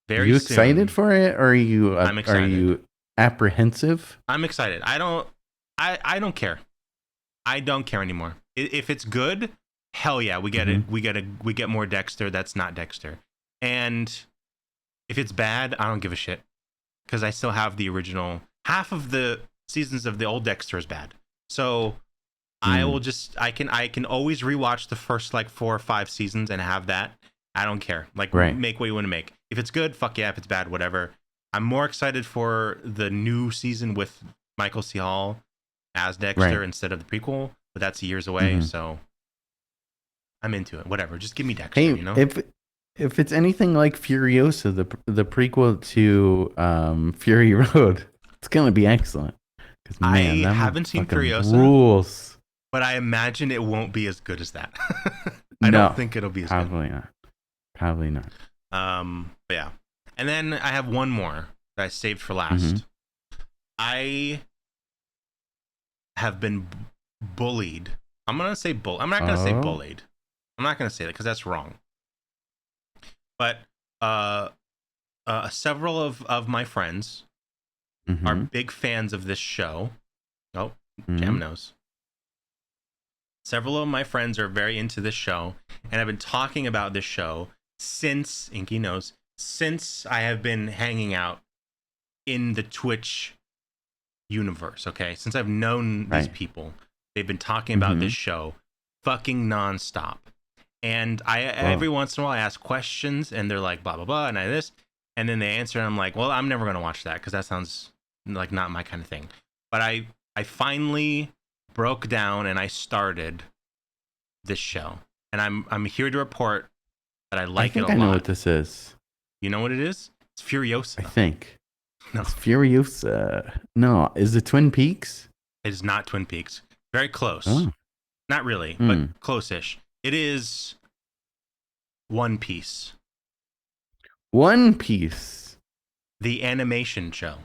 Very Are you soon. excited for it, or are you? I'm excited. Are you apprehensive? I'm excited. I don't care. I don't care anymore. If it's good, hell yeah, we get it. We get more Dexter. That's not Dexter. And if it's bad, I don't give a shit because I still have the original. Half of the seasons of the old Dexter is bad. So I will just I can always rewatch the first like 4 or 5 seasons and have that. I don't care. Like, make what you want to make. If it's good, fuck yeah. If it's bad, whatever. I'm more excited for the new season with Michael C. Hall as Dexter instead of the prequel, but that's years away. So I'm into it. Whatever. Just give me Dexter. Hey, you know. If it's anything like Furiosa, the prequel to Fury Road, it's gonna be excellent. Man, I haven't seen Furiosa, rules. but I imagine it won't be as good as that. I don't think it'll be as probably good. Probably not. But yeah. And then I have one more that I saved for last. I have been bullied. I'm not gonna say I'm not gonna say bullied. I'm not gonna say that because that's wrong. But several of my friends are Mm-hmm. big fans of this show. Oh, Mm-hmm. Jam knows. Several of my friends are very into this show, and I've been talking about this show since, Inky knows, since I have been hanging out in the Twitch universe, okay? Since I've known these Right. people, they've been talking about Mhm. this show fucking nonstop. And I Whoa. every once in a while I ask questions and they're like blah blah blah and I this, and then they answer and I'm like, well, I'm never gonna watch that because that sounds like not my kind of thing. But I finally broke down and I started this show. And I'm here to report that I like I think it a I know lot. what this is. You know what it is? It's Furiosa. I think. No, It's Furiosa. No, is it Twin Peaks? it is not Twin Peaks. Very close. Oh. Not really, Hmm. but close-ish. It is One Piece, One Piece. the animation show.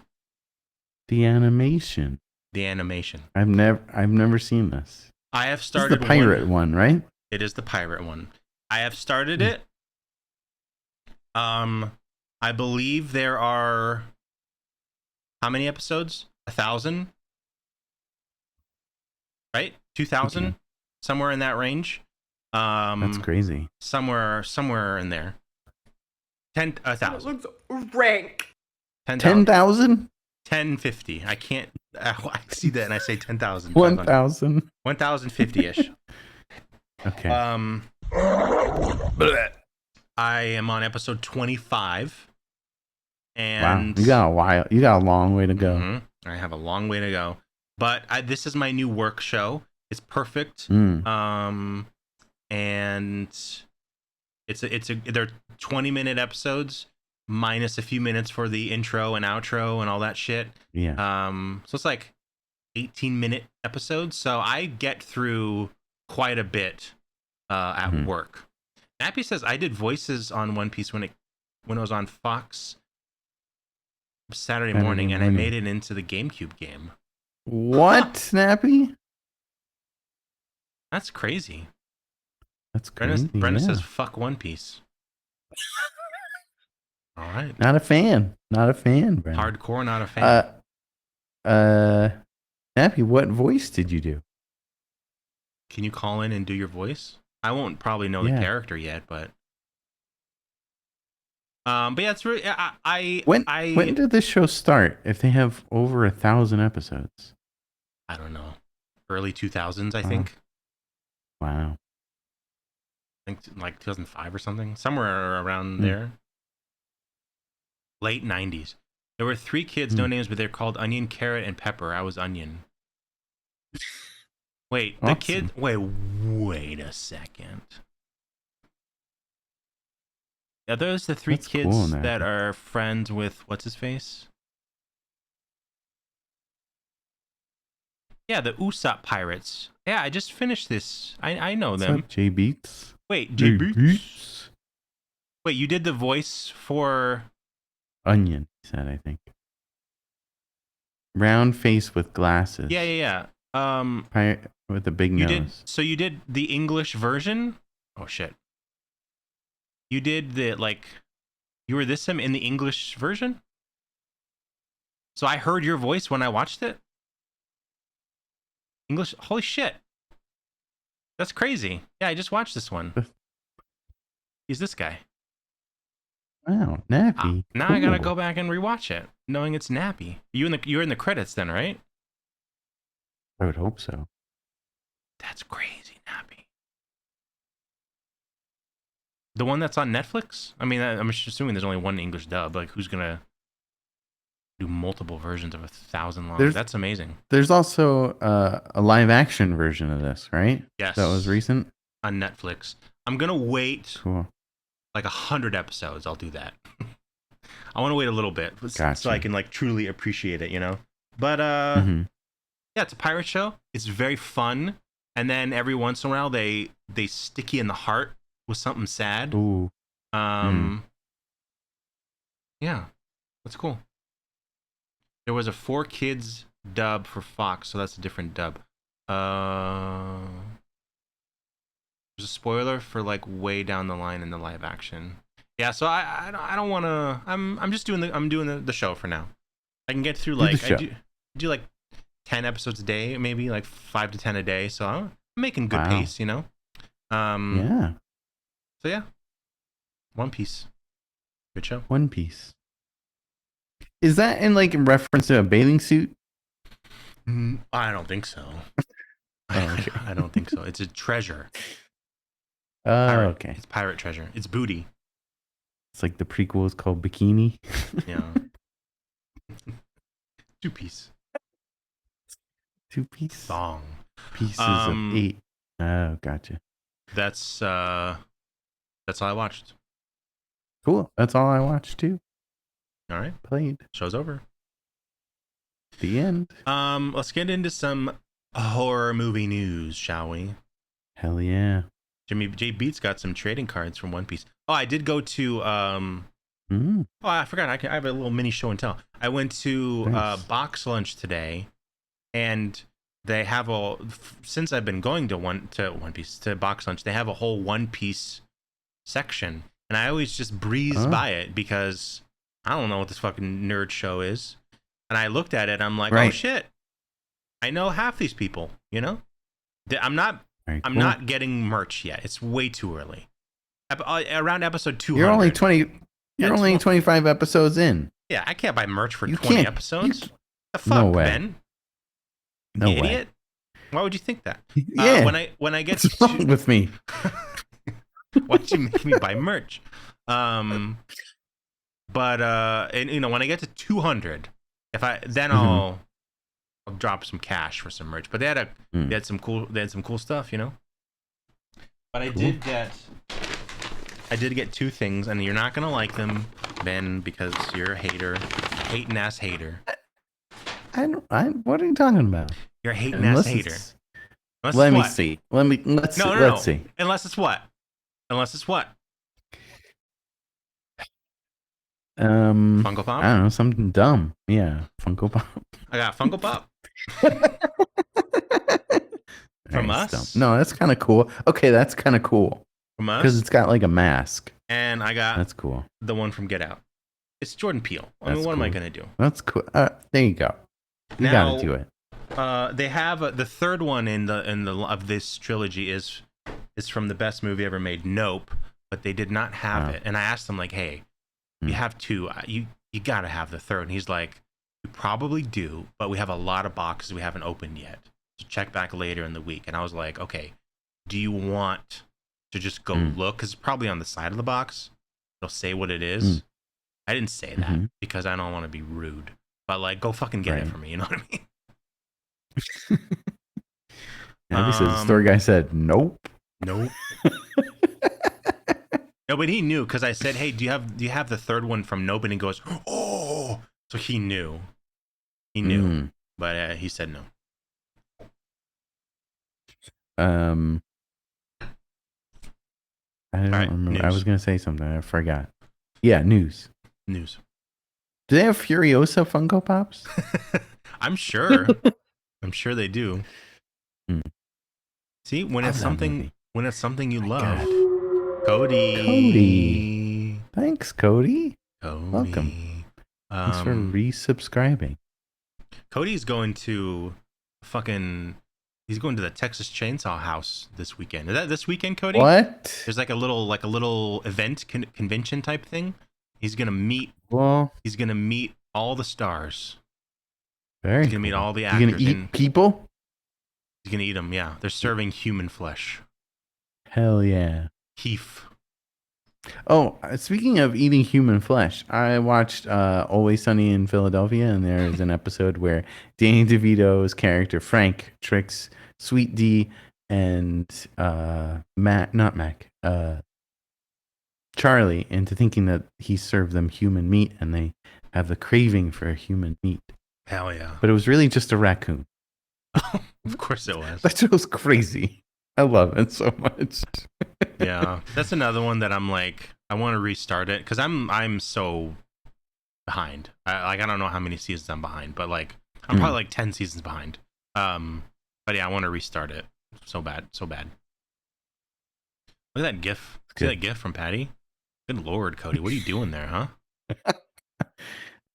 The animation. The animation. I've never seen this. I have This is started the pirate one, right? It is the pirate one. I have started Hmm. it. I believe there are how many episodes? 1,000, right? 2,000, Okay. somewhere in that range. That's crazy. Somewhere in there. 1,000. looks rank. 10,000. 10,000? 1050. I can't. I see that and I say 10,000. 1,000. 1,050-ish. Okay. I am on episode 25. Wow. And You got a while. You got a long way to go. Mhm. I have a long way to go. But this is my new work show. It's perfect. Mm. And they're 20-minute episodes minus a few minutes for the intro and outro and all that shit. Yeah. So it's like 18-minute episodes. So I get through quite a bit at Mhm. work. Nappy says I did voices on One Piece when it was on Fox Saturday morning, and I made it into the GameCube game. What, Snappy? That's crazy. That's crazy. Brenda yeah. says fuck One Piece. All right. Not a fan. Not a fan, Brenda. Hardcore, not a fan. Snappy, what voice did you do? Can you call in and do your voice? I won't probably know the Yeah. character yet, but yeah, it's really When did this show start? If they have over 1,000 episodes. I don't know, early 2000s, I Oh. think. Wow. I think like 2005 or something, somewhere around Hmm. there. Late 90s. There were 3 kids, no names, but they're called Onion, Carrot, and Pepper. I was Onion. Wait, the Awesome. kid. Wait a second. Are those the 3 That's kids cool, that Nappy. are friends with what's his face? Yeah, the Usopp pirates. Yeah, I just finished this. I know What's them. up, J Beats? Wait, J J Boots. Wait, you did the voice for? Onion, he said, I think. Round face with glasses. Yeah. Pirate with a big You nose. did. So you did the English version? Oh shit. You did you were this him in the English version? So I heard your voice when I watched it? English? Holy shit. That's crazy. Yeah, I just watched this one. He's this guy. Wow, Nappy. Now I gotta Cool. go back and rewatch it, knowing it's Nappy. You're in the credits then, right? I would hope so. That's crazy, Nappy. The one that's on Netflix? I mean, I'm just assuming there's only one English dub. Like, who's gonna do multiple versions of 1,000 long? That's amazing. There's also a live action version of this, right? Yes. That was recent. On Netflix. I'm gonna wait Cool. like 100 episodes. I'll do that. I want to wait a little bit so Gotcha. I can like truly appreciate it, you know? But Mhm. yeah, it's a pirate show. It's very fun. And then every once in a while they stick you in the heart with something sad. Ooh. Yeah, that's cool. There was a 4Kids dub for Fox, so that's a different dub. There's a spoiler for like way down the line in the live action. Yeah, so I don't want to. I'm just doing the show for now. I can get through Do the like show. I do like 10 episodes a day, maybe like 5 to 10 a day. So I'm making good Wow. pace, you know. Yeah. So yeah, One Piece, good show. One Piece. Is that in like in reference to a bathing suit? I don't think so. Oh, okay. I don't think so. It's a treasure. Oh, Pirate. okay. It's pirate treasure. It's booty. It's like the prequel is called Bikini. Yeah. 2-piece. 2-piece. Thong. Pieces of 8. Oh, gotcha. That's all I watched. Cool. That's all I watched too. All right. Played. Show's over. The end. Let's get into some horror movie news, shall we? Hell yeah. J Beats got some trading cards from One Piece. Oh, I did go to Mm. Oh, I forgot. I have a little mini show and tell. I went to Nice. Box Lunch today, and they have since I've been going to One Piece to Box Lunch, they have a whole One Piece section, and I always just breeze by it because I don't know what this fucking nerd show is. And I looked at it, I'm like, Right. oh shit, I know half these people. You know, I'm Very I'm cool. not getting merch yet. It's way too early. Around episode 200. You're only 20. Yeah, You're only 25 episodes in. Yeah, I can't buy merch for You 20 can't- episodes. you- The fuck, No way. Ben? No You way. idiot. Why would you think that? Yeah. When I get What's wrong with me? why'd you make me buy merch? And you know, when I get to 200, then I'll drop some cash for some merch. But they had some cool stuff, you know. But I did get 2 things, and you're not gonna like them, Ben, because you're a hating ass hater. What are you talking about? You're a hating ass hater. Unless Let it's me what? see. Let's No. see. Unless it's what? Funko Pop? I don't know, something dumb. Yeah, Funko Pop. I got Funko Pop from Very us. dumb. No, that's kind of cool. Okay, that's kind of cool From us. because it's got like a mask. And I got That's cool. the one from Get Out. It's Jordan Peele. I mean, That's what am I cool. gonna do? That's cool. There you go. You Now- gotta do it. They have the third one in the of this trilogy is from the best movie ever made, Nope. But they did not have Wow. it, and I asked them like, "Hey, you have 2. You gotta have the third." And he's like, "We probably do, but we have a lot of boxes we haven't opened yet. So check back later in the week." And I was like, "Okay, do you want to just go look? Because it's probably on the side of the box. They'll say what it is." I didn't say that because I don't want to be rude, but like, go fucking get it Right. for me. You know what I mean? Obviously, the store guy said nope. Nope. No, but he knew because I said, "Hey, do you have the third one from Nope?" And he goes, "Oh," so he knew. He knew, but he said no. I don't right, remember. I news. was gonna say something. I forgot. Yeah, news. News. Do they have Furiosa Funko Pops? I'm sure. I'm sure they do. See, when Love it's that something movie. you love. God. Cody. Thanks, Cody. Cody. Welcome. Thanks for resubscribing. Cody's going to he's going to the Texas Chainsaw House this weekend. Is that this weekend, Cody? What? There's like a little event convention type thing. He's gonna meet Well, all the stars. very. He's gonna meet all the You actors. gonna eat people? He's gonna eat them. Yeah, they're serving human flesh. Hell yeah. Heath. Oh, speaking of eating human flesh, I watched Always Sunny in Philadelphia, and there is an episode where Danny DeVito's character Frank tricks Sweet D and Charlie into thinking that he served them human meat, and they have the craving for human meat. Hell yeah. But it was really just a raccoon. Of course it was. That show's crazy. I love it so much. Yeah, that's another one that I'm like, I want to restart it because I'm so behind. I don't know how many seasons I'm behind, but like I'm probably like 10 seasons behind. But yeah, I want to restart it. So bad. Look at that GIF. See that GIF from Patty? Good Lord, Cody, what are you doing there, huh?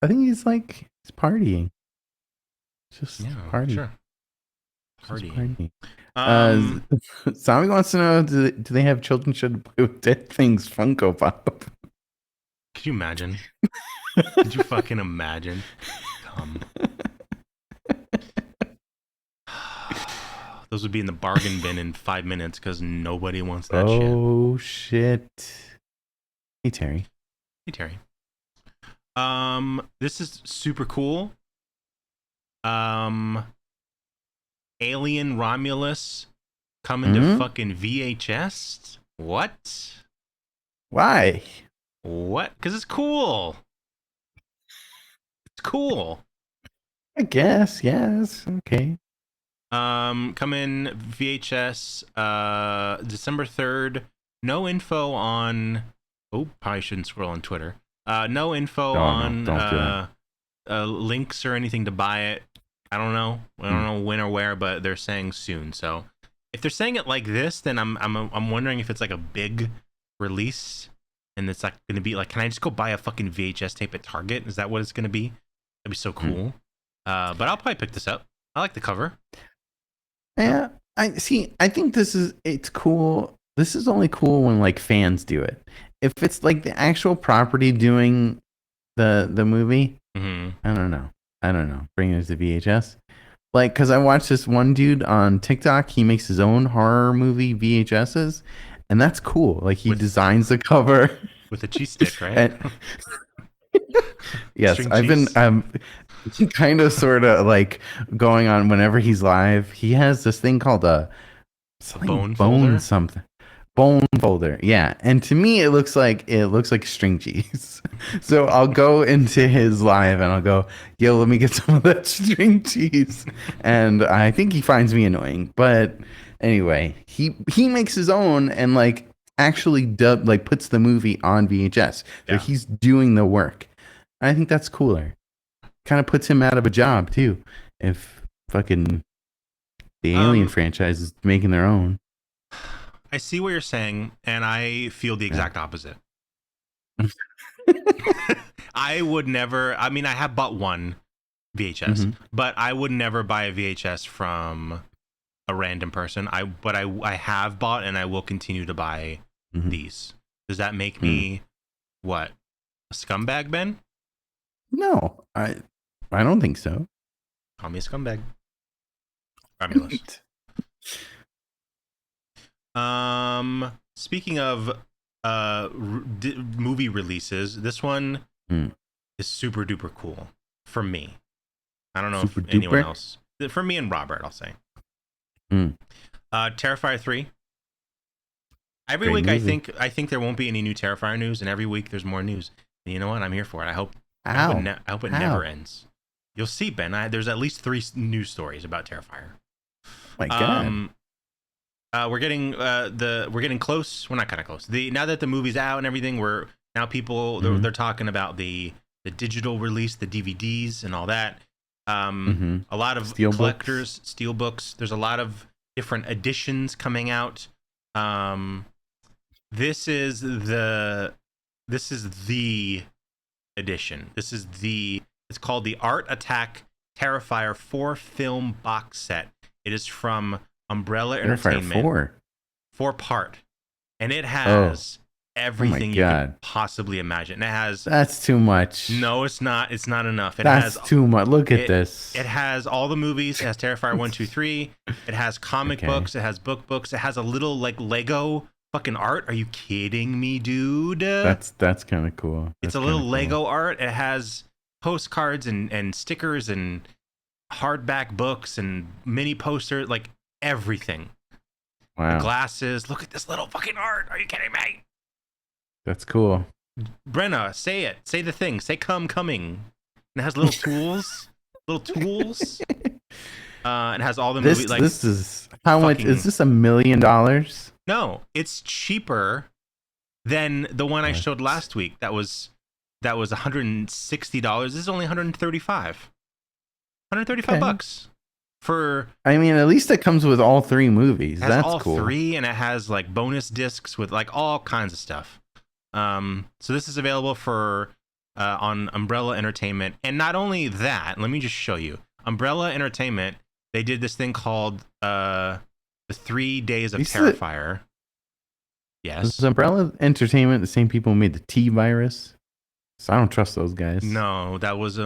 I think he's partying. Just Yeah, party. sure. Just Party. party. Zombie wants to know: do they have children should play with dead things Funko Pop? Could you imagine? Could you fucking imagine? Come. Those would be in the bargain bin in 5 minutes because nobody wants that shit. Oh shit! Hey Terry. Hey Terry. This is super cool. Alien Romulus coming to fucking VHS. What? Why? What? Because it's cool. It's cool. I guess. Yes. Okay. Come in VHS December 3rd. No info on probably shouldn't scroll on Twitter. No info on don't do links or anything to buy it. I don't know. I don't know when or where, but they're saying soon. So if they're saying it like this, then I'm wondering if it's like a big release and it's like going to be like, can I just go buy a fucking VHS tape at Target? Is that what it's going to be? That'd be so cool. But I'll probably pick this up. I like the cover. Yeah, I think it's cool. This is only cool when like fans do it. If it's like the actual property doing the movie, I don't know. Bring it to VHS. Like, because I watched this one dude on TikTok. He makes his own horror movie VHSs, and that's cool. Like, he designs the cover with a cheese stick, right? And, yes, String I've cheese. been kind of sort of like going on whenever he's live. He has this thing called a bone folder? Bone folder. Yeah. And to me it looks like string cheese. So I'll go into his live and I'll go, yo, let me get some of that string cheese. And I think he finds me annoying. But anyway, he makes his own and like actually puts the movie on VHS. So he's doing the work. I think that's cooler. Kind of puts him out of a job too. If fucking the Alien franchise is making their own. I see what you're saying, and I feel the exact opposite. I would never. I mean, I have bought one VHS, but I would never buy a VHS from a random person. I have bought, and I will continue to buy these. Does that make me what, a scumbag, Ben? No, I don't think so. Call me a scumbag. Fabulous. Speaking of movie releases, this one is super duper cool for me. I don't know if anyone else. For me and Robert, I'll say. Terrifier 3. Every Great week movie. I think there won't be any new Terrifier news, and every week there's more news. And you know what? I'm here for it. I hope it never ends. You'll see, Ben. There's at least 3 news stories about Terrifier. My God. We're getting close. We're not kind of close. Now that the movie's out and everything, they're talking about the digital release, the DVDs and all that. A lot of collectors, steelbooks. There's a lot of different editions coming out. This is the edition. It's called the Art Attack Terrifier 4 film box set. It is from Umbrella Entertainment. 4-part. And it has everything you can possibly imagine. It has. That's too much. No, it's not. It's not enough. That's too much. Look at this. It has all the movies. It has Terrifier 1, 2, 3. It has comic books. It has book books. It has a little like Lego fucking art. Are you kidding me, dude? That's kind of cool. It's a little Lego art. It has postcards and stickers and hardback books and mini posters, like everything. Wow. The glasses. Look at this little fucking art. Are you kidding me? That's cool. Brenna, say it. Say the thing. Say coming. And it has little tools. It has all the movies. Like, this is how much is this? $1 million? No, it's cheaper than the one I showed last week. That was $160. This is only $135. $135 for. I mean, at least it comes with all 3 movies. It has That's all cool. 3, and it has like bonus discs with like all kinds of stuff. So this is available for on Umbrella Entertainment. And not only that, let me just show you. Umbrella Entertainment, they did this thing called the 3 Days of Terrifier. Yes. Is Umbrella Entertainment the same people who made the T virus? So I don't trust those guys. No, that was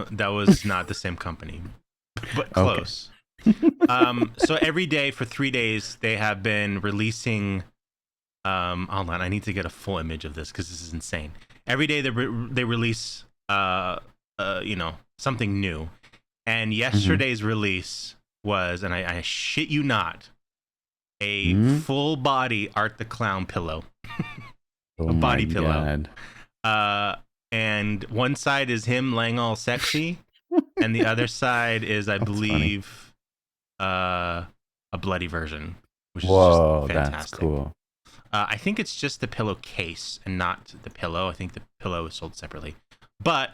not the same company, but close. So every day for 3 days, they have been releasing. Hold on, I need to get a full image of this because this is insane. Every day they release, something new, and yesterday's release was, and I shit you not, a full body Art the Clown pillow, Oh a body my pillow. God. And one side is him laying all sexy, and the other side is, I believe, a bloody version, which is just fantastic. That's cool. I think it's just the pillowcase and not the pillow. I think the pillow is sold separately. But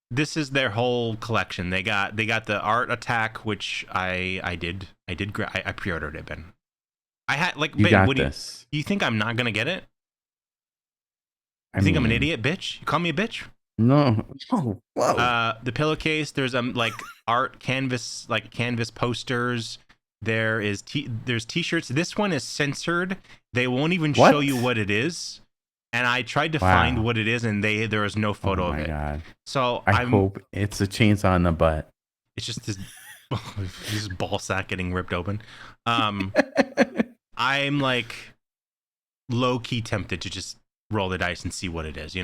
this is their whole collection. They got the Art Attack, which I pre-ordered it, Ben. I had You got this. You think I'm not gonna get it? You think I'm an idiot, bitch? You call me a bitch? No. Oh, whoa. The pillowcase. There's like art canvas, like canvas posters. There's t-shirts. This one is censored. They won't even show you what it is. And I tried to find what it is, and there is no photo of it. Oh my God. So I hope it's a chainsaw in the butt. It's just this ball sack getting ripped open. I'm like low key tempted to just roll the dice and see what it is,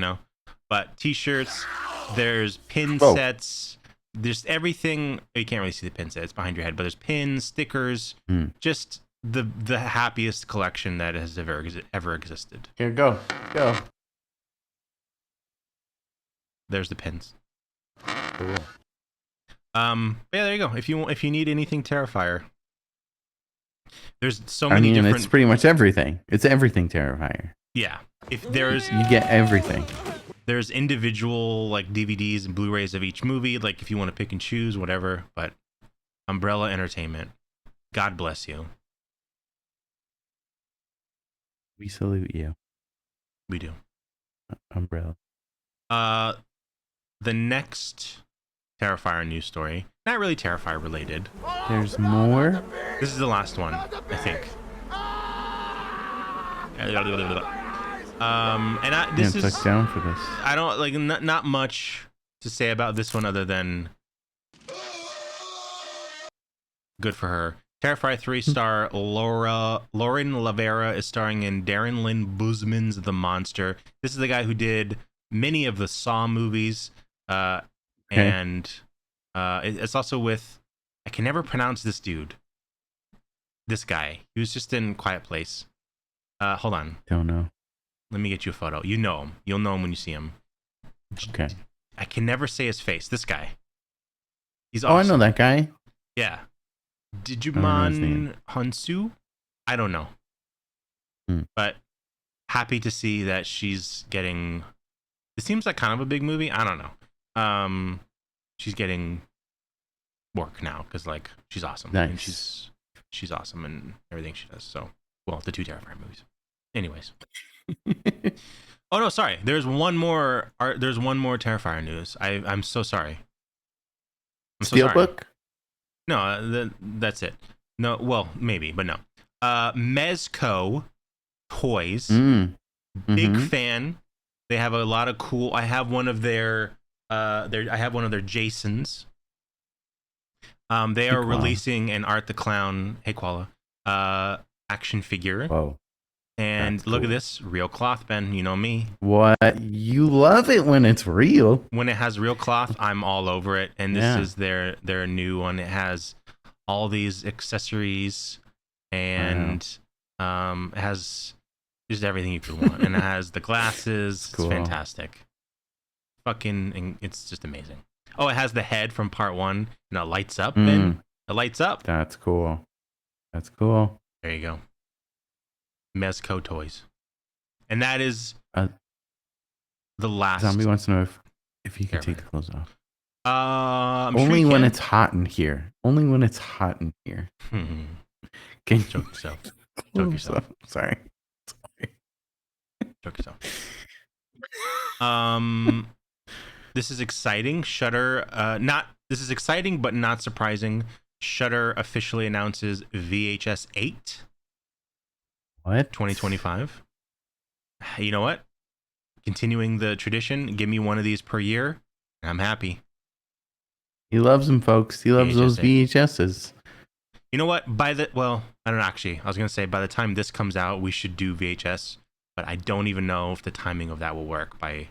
But t-shirts, there's pin sets, there's everything. You can't really see the pin set; it's behind your head. But there's pins, stickers, just the happiest collection that has ever existed. Here, go. There's the pins. Cool. Yeah, there you go. If you need anything Terrifier, there's so many different. It's pretty much everything. It's everything Terrifier. Yeah. If there's you get everything. There's individual like DVDs and Blu-rays of each movie, like if you want to pick and choose, whatever. But Umbrella Entertainment, God bless you. We salute you. We do. Umbrella. The next Terrifier news story, not really Terrifier related. There's more. This is the last one, I think. And this is tuck down for this. I don't like not much to say about this one other than good for her. Terrifier 3 star Lauren Lavera is starring in Darren Lynn Bousman's The Monster. This is the guy who did many of the Saw movies, and it's also with, I can never pronounce this dude. This guy, he was just in Quiet Place. Hold on. Don't know. Let me get you a photo. You know him. You'll know him when you see him. Okay. I can never say his face. This guy. He's awesome. Oh, I know that guy. Yeah. Digimon Hansu? I don't know. But happy to see that she's getting... It seems like kind of a big movie. I don't know. She's getting work now because like she's awesome. Nice. And she's awesome in everything she does. So, well, the 2 Terrifier movies. Anyways. Oh no, sorry. There's one more Terrifier news. I'm so sorry. I'm so sorry. Steelbook? No, that's it. No, well, maybe, but no. Mezco Toys. Big fan. They have a lot of cool. I have one of their Jasons. They are releasing an Art the Clown, hey Koala, action figure. Whoa. And look at this, real cloth, Ben. You know me. What? You love it when it's real. When it has real cloth, I'm all over it. And this is their new one. It has all these accessories, and it has just everything you could want. And it has the glasses. Cool. It's fantastic. It's just amazing. Oh, it has the head from part 1, and it lights up. Ben. It lights up. That's cool. That's cool. There you go. Mezco Toys. And that is the last. Zombie wants to know if you can take the clothes off. Only when it's hot in here. Only when it's hot in here. Can you choke yourself? Choke yourself. Sorry. Choke yourself. This is exciting. Shudder, this is exciting but not surprising. Shudder officially announces VHS 8 What? 2025. You know what? Continuing the tradition, give me one of these per year. I'm happy. He loves them, folks. He loves those VHSs. You know what? I don't know, actually. I was going to say, by the time this comes out, we should do VHS, but I don't even know if the timing of that will work by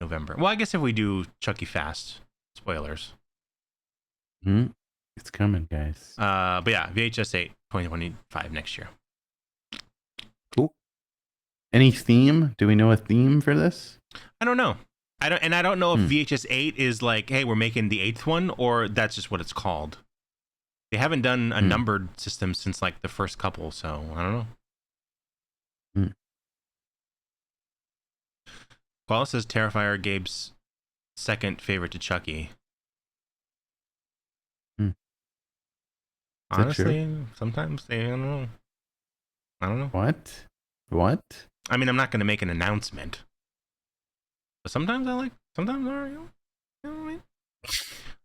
November. Well, I guess if we do Chucky Fast, spoilers. It's coming, guys. But yeah, VHS 8, 2025 next year. Cool. Any theme? Do we know a theme for this? I don't know. I don't know if VHS 8 is like, hey, we're making the 8th one, or that's just what it's called. They haven't done a numbered system since like the first couple, so I don't know. Koala says Terrifier Gabe's second favorite to Chucky. Honestly, sometimes I don't know. What? I mean, I'm not going to make an announcement. But sometimes sometimes I you know what I mean?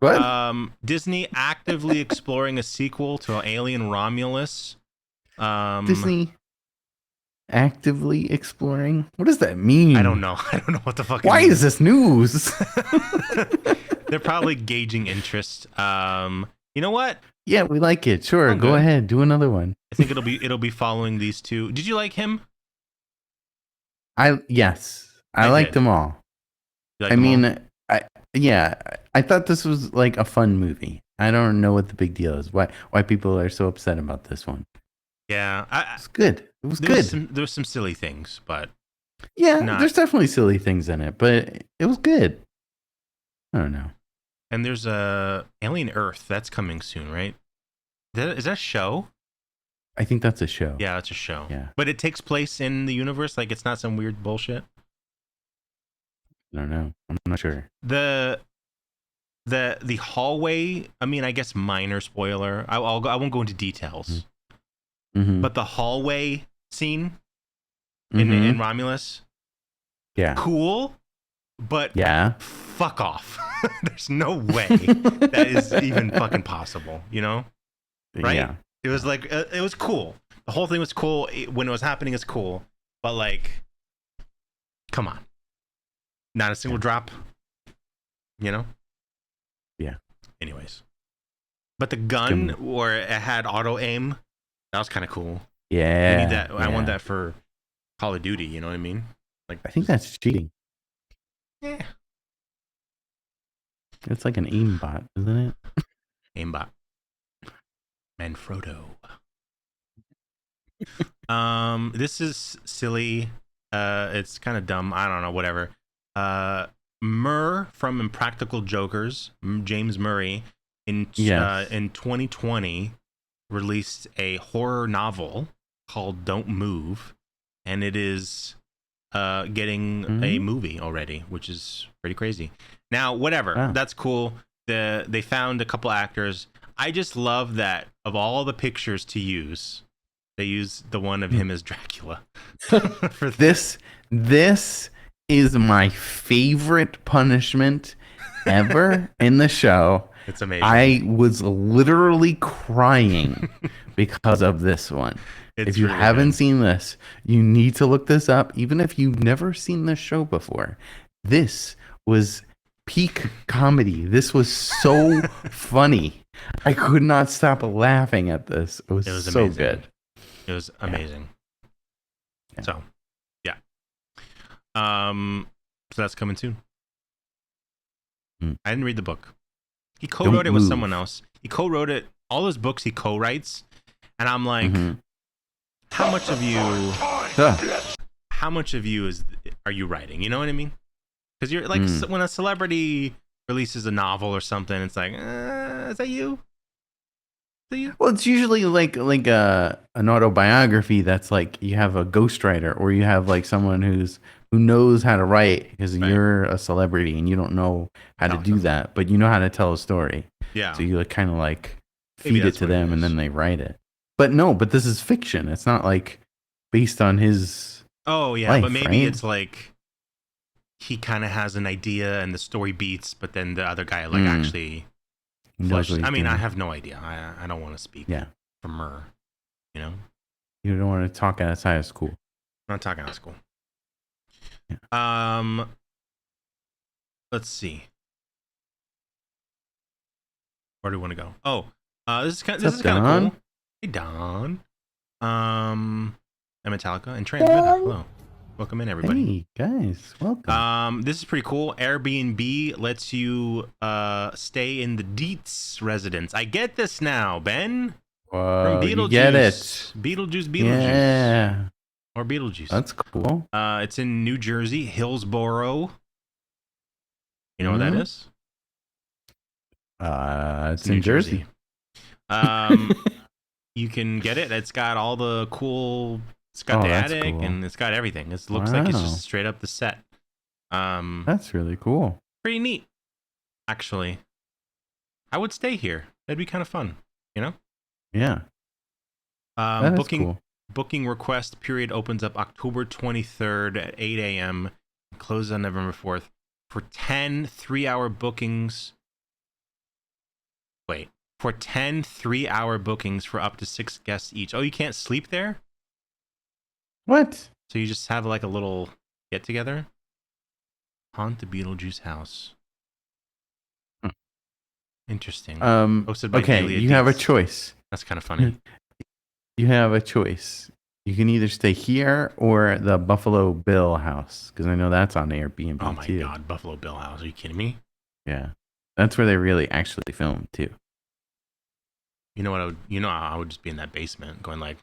What? Disney actively exploring a sequel to Alien Romulus. Disney actively exploring? What does that mean? I don't know. I don't know what the fuck. Why is this news? They're probably gauging interest. You know what? Yeah, we like it. Sure, go ahead, do another one. I think it'll be following these two. Did you like him? Yes, I liked them all. I mean, I thought this was like a fun movie. I don't know what the big deal is. Why people are so upset about this one. Yeah, it's good. It was good. There was some silly things, but there's definitely silly things in it, but it was good. I don't know. And there's Alien Earth that's coming soon, right? Is that a show? I think that's a show. Yeah, it's a show. Yeah, but it takes place in the universe. Like it's not some weird bullshit. I don't know. I'm not sure. The hallway. I mean, I guess minor spoiler. I won't go into details. Mm-hmm. But the hallway scene in Romulus. Yeah. Cool. But yeah. Fuck off. There's no way that is even fucking possible. You know? Right? Yeah. It was like it was cool. The whole thing was cool when it was happening. It's cool, but like, come on, not a single drop. You know? Yeah. Anyways, but the gun where it had auto aim, that was kind of cool. Yeah. We need that. I want that for Call of Duty. You know what I mean? Like, I think that's cheating. Yeah. It's like an aimbot, isn't it? Aimbot. Manfrotto. This is silly. It's kind of dumb. I don't know. Whatever. Murr from Impractical Jokers, James Murray, in 2020 released a horror novel called Don't Move, and it is getting a movie already, which is pretty crazy. Now, whatever. Wow. That's cool. They found a couple actors. I just love that of all the pictures to use, they use the one of him as Dracula. For this is my favorite punishment ever in the show. It's amazing. I was literally crying because of this one. If you haven't seen this, you need to look this up. Even if you've never seen this show before, this was peak comedy. This was so funny. I could not stop laughing at this. It was so amazing. good. It was amazing. Yeah. So, yeah. So that's coming soon. I didn't read the book. He co-wrote it with someone else. He co-wrote it. All his books he co-writes, and I'm like, how much of you are you writing? You know what I mean? Because you're like when a celebrity releases a novel or something, it's like, is that you? Well, it's usually like an autobiography that's like you have a ghostwriter or you have like someone who knows how to write because you're a celebrity and you don't know how to do that, but you know how to tell a story. Yeah. So you like kind of like feed it to them and then they write it. But this is fiction. It's not like based on his. Oh yeah, life, but maybe right? it's like he kind of has an idea and the story beats, but then the other guy like actually Knows what I he's mean, I doing. have no idea. I don't want to speak Yeah. for Murr, you know? You don't want to talk outside of school. I'm not talking out of school. Yeah. Let's see. Where do we want to go? Oh, this is kind of cool. Hey, Don. And Metallica and Transmitter. Hello. Welcome in, everybody. Hey, guys. Welcome. This is pretty cool. Airbnb lets you stay in the Dietz residence. I get this now, Ben. Whoa, From Beetlejuice. you get it. Beetlejuice. Yeah. Or Beetlejuice. That's cool. It's in New Jersey, Hillsboro. You know where that is? It's in Jersey. You can get it. It's got all the cool. It's got the that's attic cool. and it's got everything. It looks like it's just straight up the set. That's really cool. Pretty neat, actually. I would stay here. That'd be kind of fun, you know? Yeah. That is cool. Booking request period opens up October 23rd at 8 a.m. and closes on November 4th for 10 3-hour bookings. Wait, for 10 3-hour bookings for up to 6 guests each. Oh, you can't sleep there? What? So you just have like a little get together? Haunt the Beetlejuice house. Interesting. Hosted by okay, Delia you have a Dietz. choice. That's kind of funny. You have a choice. You can either stay here or the Buffalo Bill house, because I know that's on Airbnb Oh my too. God, Buffalo Bill house. Are you kidding me? Yeah, that's where they really actually filmed too. You know what? I would just be in that basement going like,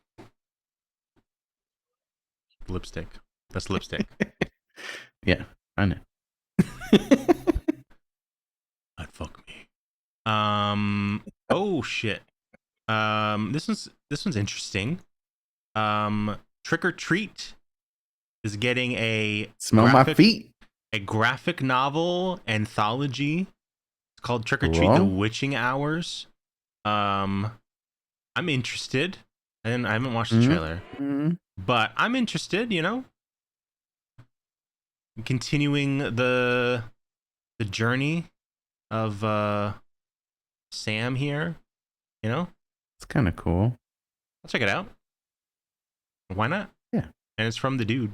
lipstick. That's lipstick. Yeah, I know. I'd fuck me. Oh shit. This one's interesting. Trick or Treat is getting a my feet. A graphic novel anthology. It's called Trick or Treat: The Witching Hours. I'm interested. And I haven't watched the trailer. But I'm interested, you know? Continuing the journey of Sam here, you know? It's kind of cool. I'll check it out. Why not? Yeah. And it's from the dude,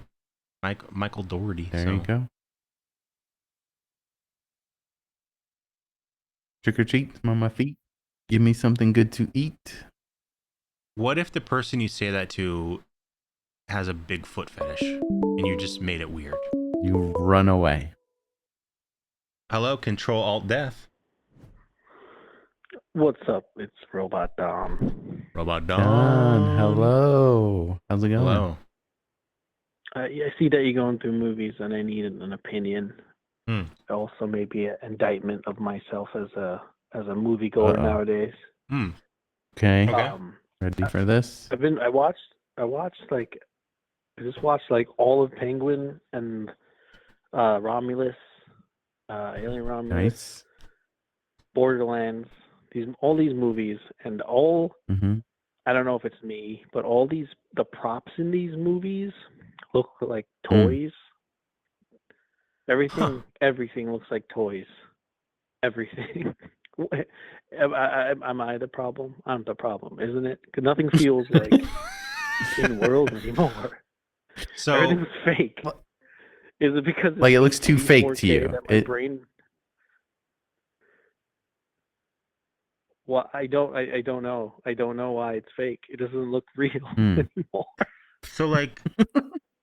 Michael Dougherty. There you go. Trick or treat, I'm on my feet. Give me something good to eat. What if the person you say that to has a big foot fetish and you just made it weird? You run away. Hello, Control-Alt-Death. What's up? It's Robot Dom. Robot Dom. Don, hello. How's it going? Hello. Yeah, I see that you're going through movies, and I need an opinion. Also, maybe an indictment of myself as a moviegoer nowadays. Okay. Okay. Ready for this? I just watched like all of Penguin and Romulus, Alien Romulus, Nice. Borderlands. All these movies, and all Mm-hmm. I don't know if it's me, but all the props in these movies look like toys. Everything looks like toys. Everything. Am I the problem? I'm the problem, isn't it? 'Cause nothing feels like in world anymore. So Everything's fake. Is it because Like it looks too it's fake 4K to you? that my brain. Well, I don't know. I don't know why it's fake. It doesn't look real anymore. So like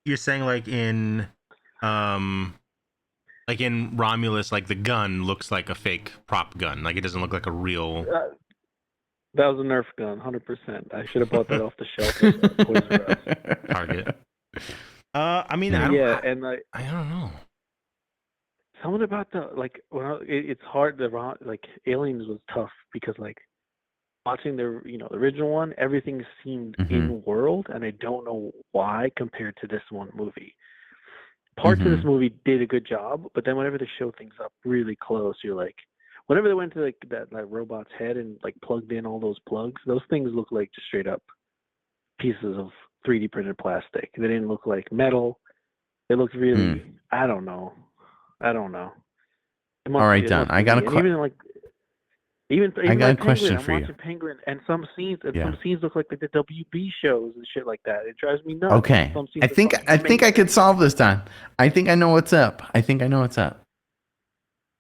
you're saying like in Romulus, like the gun looks like a fake prop gun. Like it doesn't look like a real That was a Nerf gun, 100%. I should have bought that off the shelf at Toys R Us. Target. I mean, And I I don't know. something about it's hard to Aliens was tough because like watching the original one, everything seemed in world, and I don't know why compared to this one movie. Parts of this movie did a good job, but then whenever they show things up really close, you're like, whenever they went to like that robot's head and like plugged in all those plugs, those things look like just straight up pieces of 3D printed plastic. They didn't look like metal. They looked really, I don't know. I don't know. All right, It Don. must I be got me. a And even like even I got a like question Penguin, I'm for you. watching Penguin, and some scenes Yeah. look like the WB shows and shit like that. It drives me nuts. Okay. Some scenes I are think fucking I think I could amazing. solve this, Don. I think I know what's up. What's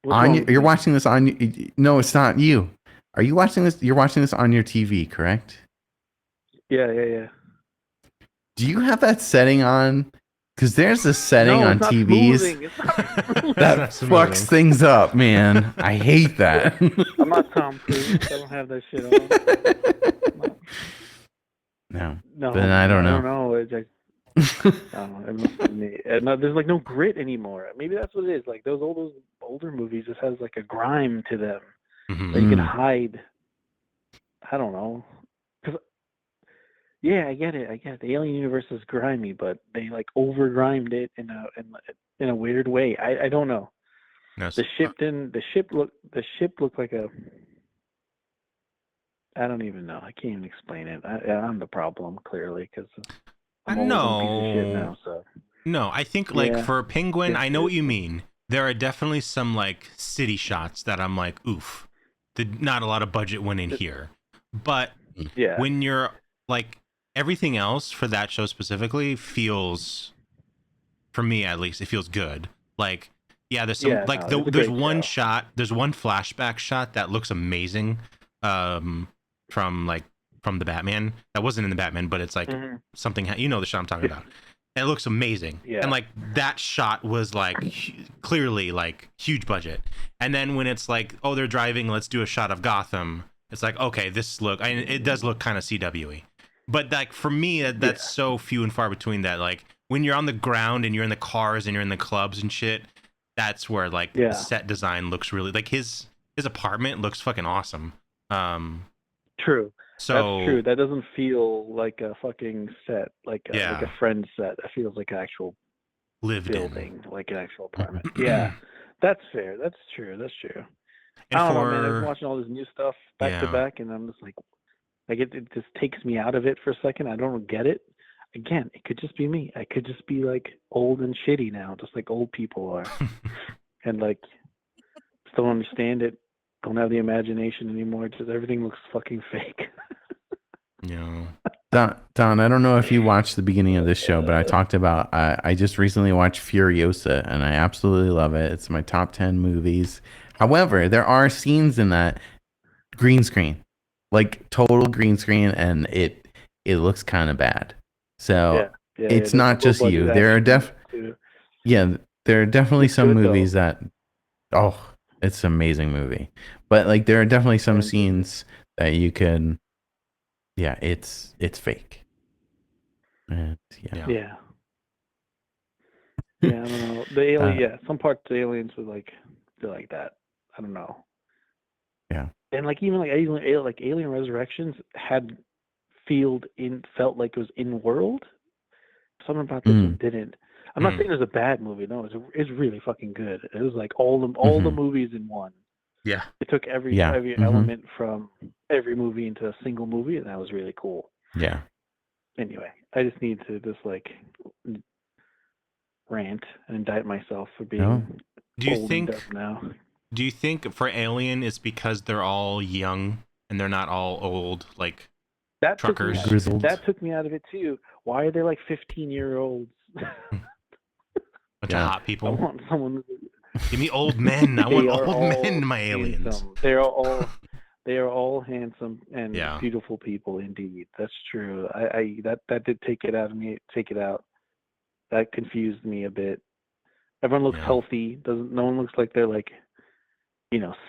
wrong with You're me? watching this on. No, it's not you. Are you watching this? You're watching this on your TV, correct? Yeah. Do you have that setting on? Because there's a setting No, on it's not TVs smoothing. It's not smoothing. that Not fucks smoothing. things up, man. I hate that. I'm not Tom Cruise. I don't have that shit on. No, No, then I don't I know. don't know. It's like, I don't know. It must be me. No, there's like no grit anymore. Maybe that's what it is. Like those older movies just has like a grime to them Mhm. that you can hide. I don't know. 'Cause, yeah, I get it. The Alien universe is grimy, but they like over grimed it in a weird way. I don't know. No, The ship looked like a. I don't even know. I can't even explain it. I'm the problem clearly because I'm old and a piece of shit now. So No, I think like Yeah. for Penguin, It's I know what you good. mean. There are definitely some like city shots that I'm like, oof, not a lot of budget went in here. But Yeah. when you're like everything else for that show specifically feels, for me at least, it feels good. Like, yeah, there's some like no, it's a there's great one show. shot, there's one flashback shot that looks amazing, from the Batman. That wasn't in the Batman, but it's like Mhm. something you know the shot I'm talking about. It looks amazing. Yeah. And like that shot was like clearly like huge budget. And then when it's like, oh, they're driving, let's do a shot of Gotham. It's like, okay, it does look kind of CW-y. But like for me, that's so few and far between that. Like when you're on the ground and you're in the cars and you're in the clubs and shit, that's where like the set design looks really like his apartment looks fucking awesome. True. So That's true. That doesn't feel like a fucking set, like a friend set. That feels like an actual lived building, like an actual apartment. Yeah, that's fair. That's true. And I don't know, man. I've been watching all this new stuff back to Yeah. back, and I'm just like it just takes me out of it for a second. I don't get it. Again, it could just be me. I could just be like old and shitty now, just like old people are, and like just don't understand it. Don't have the imagination anymore. Just everything looks fucking fake. Yeah. Don, I don't know if you watched the beginning of this show, but I talked about I just recently watched Furiosa, and I absolutely love it. It's my top 10 movies. However, there are scenes in that green screen, like total green screen, and it looks kind of bad. So it's not just you. There are there are definitely some movies that it's an amazing movie, but like there are definitely some scenes that you can. Yeah, it's fake. And Yeah, I don't know. The alien, some parts of the aliens were like feel like that. I don't know. Yeah. And like even like Alien Resurrections felt like it was in world. Something about this one didn't. I'm not saying it was a bad movie. No, it's really fucking good. It was like all the movies in one. Yeah. It took every element from every movie into a single movie, and that was really cool. Yeah. Anyway, I just need to like rant and indict myself for being old and dumb now. Do you think for Alien it's because they're all young and they're not all old, like truckers? That took me out of it too. Why are they like 15-year-olds? Bunch of hot people. I want someone. Give me old men. I want old men in my aliens. Handsome. They are all handsome and beautiful people indeed. That's true. That did take it out of me. Take it out. That confused me a bit. Everyone looks healthy. No one looks like they're like,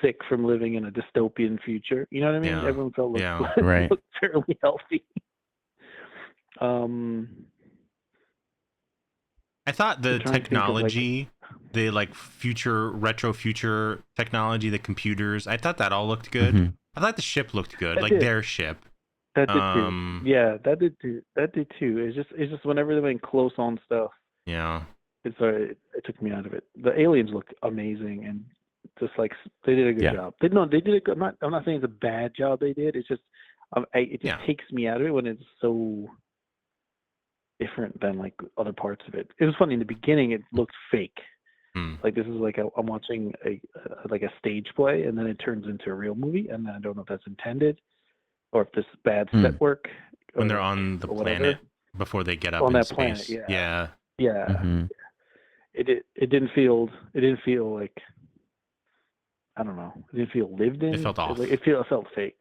sick from living in a dystopian future. You know what I mean? Yeah. Everyone felt right. looked fairly healthy. I thought the technology, the like retro future technology, the computers, I thought that all looked good. Mm-hmm. I thought the ship looked good, like their ship. That did too. Yeah, that did too. It's just whenever they went close on stuff. Yeah. It took me out of it. The aliens look amazing, and just like they did a good job. They did a good. I'm not saying it's a bad job they did. It's just it just takes me out of it when it's so different than like other parts of it. It was funny in the beginning. It looked fake. Like this is like I'm watching a stage play, and then it turns into a real movie, and I don't know if that's intended or if this is bad set work. When or they're like, on the or whatever. planet before they get up On in that space. planet, Yeah. Yeah. It didn't feel like, I don't know. It didn't feel lived in. It felt off. It felt fake.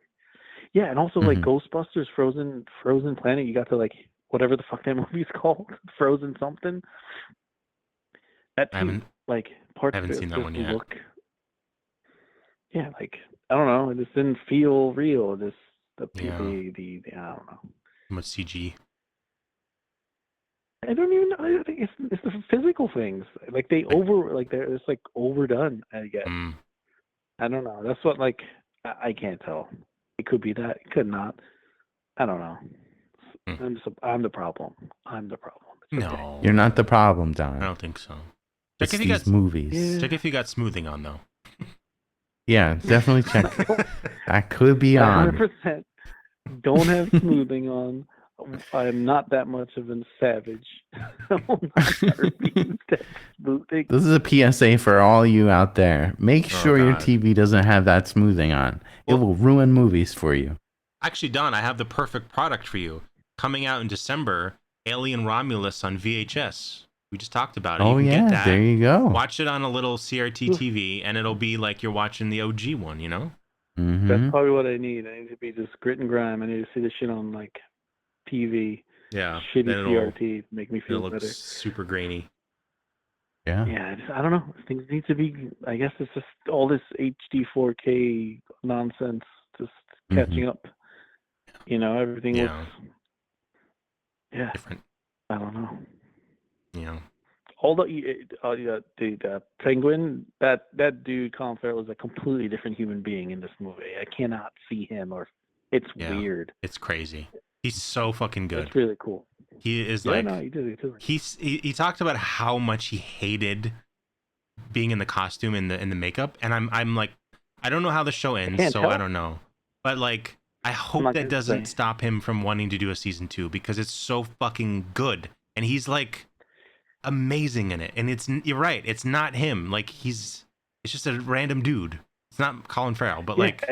Yeah, and also like Ghostbusters Frozen Planet, you got to like whatever the fuck that movie's called, Frozen something. That too, like parts of it seen that just one yet. look. Yeah, like I don't know. It just didn't feel real. The I don't know. Much CG. I don't even know. I think it's the physical things. Like they're it's like overdone, I guess. I don't know. That's what like I can't tell. It could be that. It could not. I don't know. I'm the problem. I'm the problem. No. You're not the problem, Don. I don't think so. It's these movies. Check if you got smoothing on though. Yeah, definitely check. That could be on. 100% don't have smoothing on. I'm not that much of a savage. I will not start being smoothing. This is a PSA for all you out there. Make sure your TV doesn't have that smoothing on. It will ruin movies for you. Actually, Don, I have the perfect product for you. Coming out in December, Alien Romulus on VHS. We just talked about it. Oh, you can get that. There you go. Watch it on a little CRT TV, and it'll be like you're watching the OG one, you know? That's probably what I need. I need to be just grit and grime. I need to see this shit on like TV. Yeah. Shitty CRT make me feel better. Super grainy. Yeah. Yeah, I don't know. Things need to be. I guess it's just all this HD 4K nonsense just catching up. You know, everything looks. Yeah. Different. I don't know. Yeah. All the Penguin, that dude Colin Farrell is a completely different human being in this movie. I cannot see him, or it's weird. It's crazy. He's so fucking good. It's really cool. He is he talked about how much he hated being in the costume and the makeup, and I'm like, I don't know how the show ends, so I don't know. But like, I hope that doesn't stop him from wanting to do a season 2 because it's so fucking good, and he's like amazing in it. And you're right, it's not him. Like it's just a random dude. It's not Colin Farrell, but like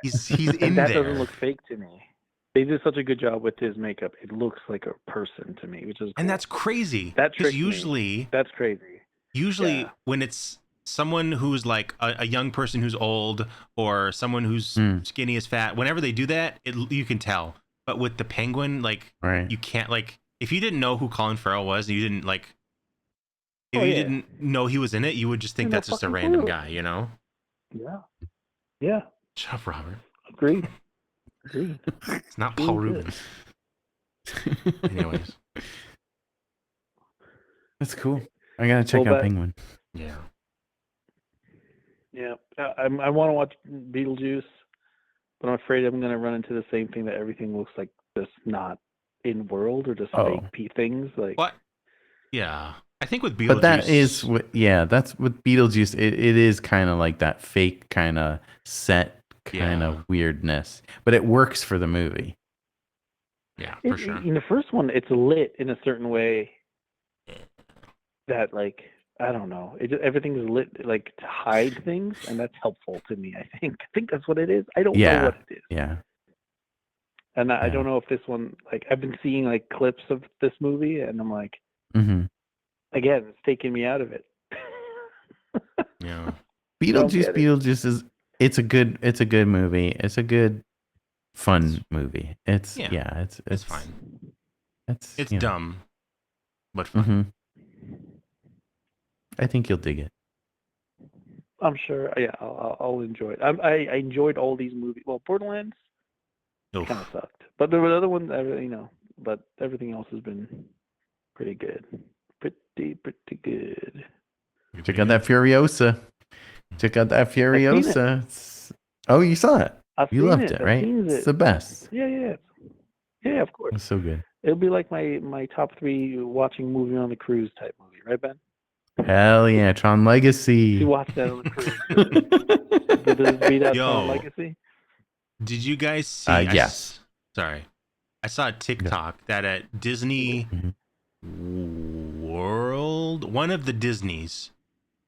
he's in that there. Doesn't look fake to me. They did such a good job with his makeup. It looks like a person to me, which is cool. And that's crazy. That's usually that's crazy. Usually when it's someone who's like a young person who's old or someone who's skinny is fat, whenever they do that, you can tell. But with the Penguin, like you can't, like, if you didn't know who Colin Farrell was, and you didn't like, if you didn't know he was in it, you would just think that's just a random guy, you know? Yeah. Yeah. Shut up, Robert. Agreed. It's not Paul Rubens. Anyways. That's cool. I gotta check out Penguin. Yeah. Yeah. I want to watch Beetlejuice, but I'm afraid I'm going to run into the same thing that everything looks like just not in world or just fake things. Like what? Yeah. I think with Beetlejuice. But that is what, that's with Beetlejuice. It is kind of like that fake kind of set kind of weirdness, but it works for the movie. Yeah, for sure. In the first one, it's lit in a certain way that, like, I don't know, everything is lit like to hide things, and that's helpful to me. I think that's what it is. I don't know what it is. Yeah. And I don't know if this one, like, I've been seeing like clips of this movie, and I'm like, again, it's taking me out of it. Yeah. Beetlejuice is. It's a good movie. It's a good, fun movie. It's it's fine. It's dumb, know. But fun. I think you'll dig it. I'm sure. Yeah, I'll enjoy it. I enjoyed all these movies. Well, Borderlands kind of sucked, but there were other ones. But everything else has been pretty good. Pretty good. Check out that Furiosa. Check out that Furiosa. Oh, you saw it. You loved it, right? It's the best. Yeah, of course. It's so good. It'll be like my top 3 watching movie on the cruise type movie, right, Ben? Hell yeah, Tron Legacy. You watched that on the cruise. Did it beat out Tron Legacy? Did you guys see? Yes. I saw a TikTok that at Disney World, one of the Disneys,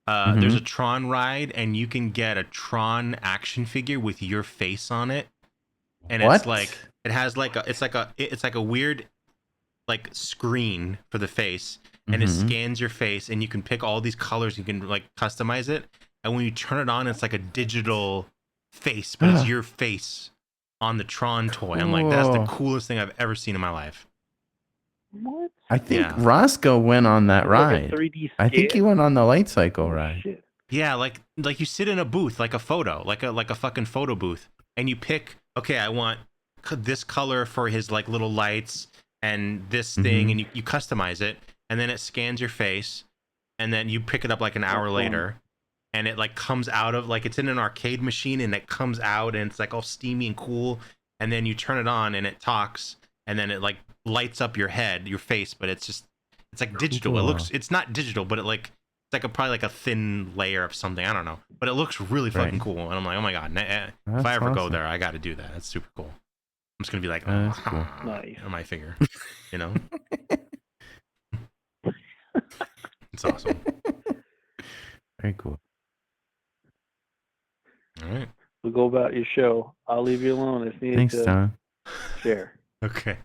There's a Tron ride, and you can get a Tron action figure with your face on it, and What? it's like it has like a weird like screen for the face, and it scans your face, and you can pick all these colors. You can like customize it, and when you turn it on, it's like a digital face, but it's your face on the Tron toy. I'm like, that's the coolest thing I've ever seen in my life. What? I think Roscoe went on that ride. Like a 3D I think he went on the light cycle ride. Shit. Yeah, like you sit in a booth, like a photo, like a fucking photo booth, and you pick. Okay, I want this color for his like little lights and this thing, and you customize it, and then it scans your face, and then you pick it up like an hour later, and it like comes out of like it's in an arcade machine, and it comes out, and it's like all steamy and cool, and then you turn it on, and it talks, and then it like lights up your head, your face, but it's like digital. Cool. It's not digital, but it's like probably like a thin layer of something. I don't know, but it looks really fucking cool. And I'm like, oh my god, if I ever go there, I got to do that. That's super cool. I'm just gonna be like, that's cool. Nice. on my figure, you know. It's awesome. Very cool. All right. We'll go about your show. I'll leave you alone. If needed Thanks, to Don. share. Okay.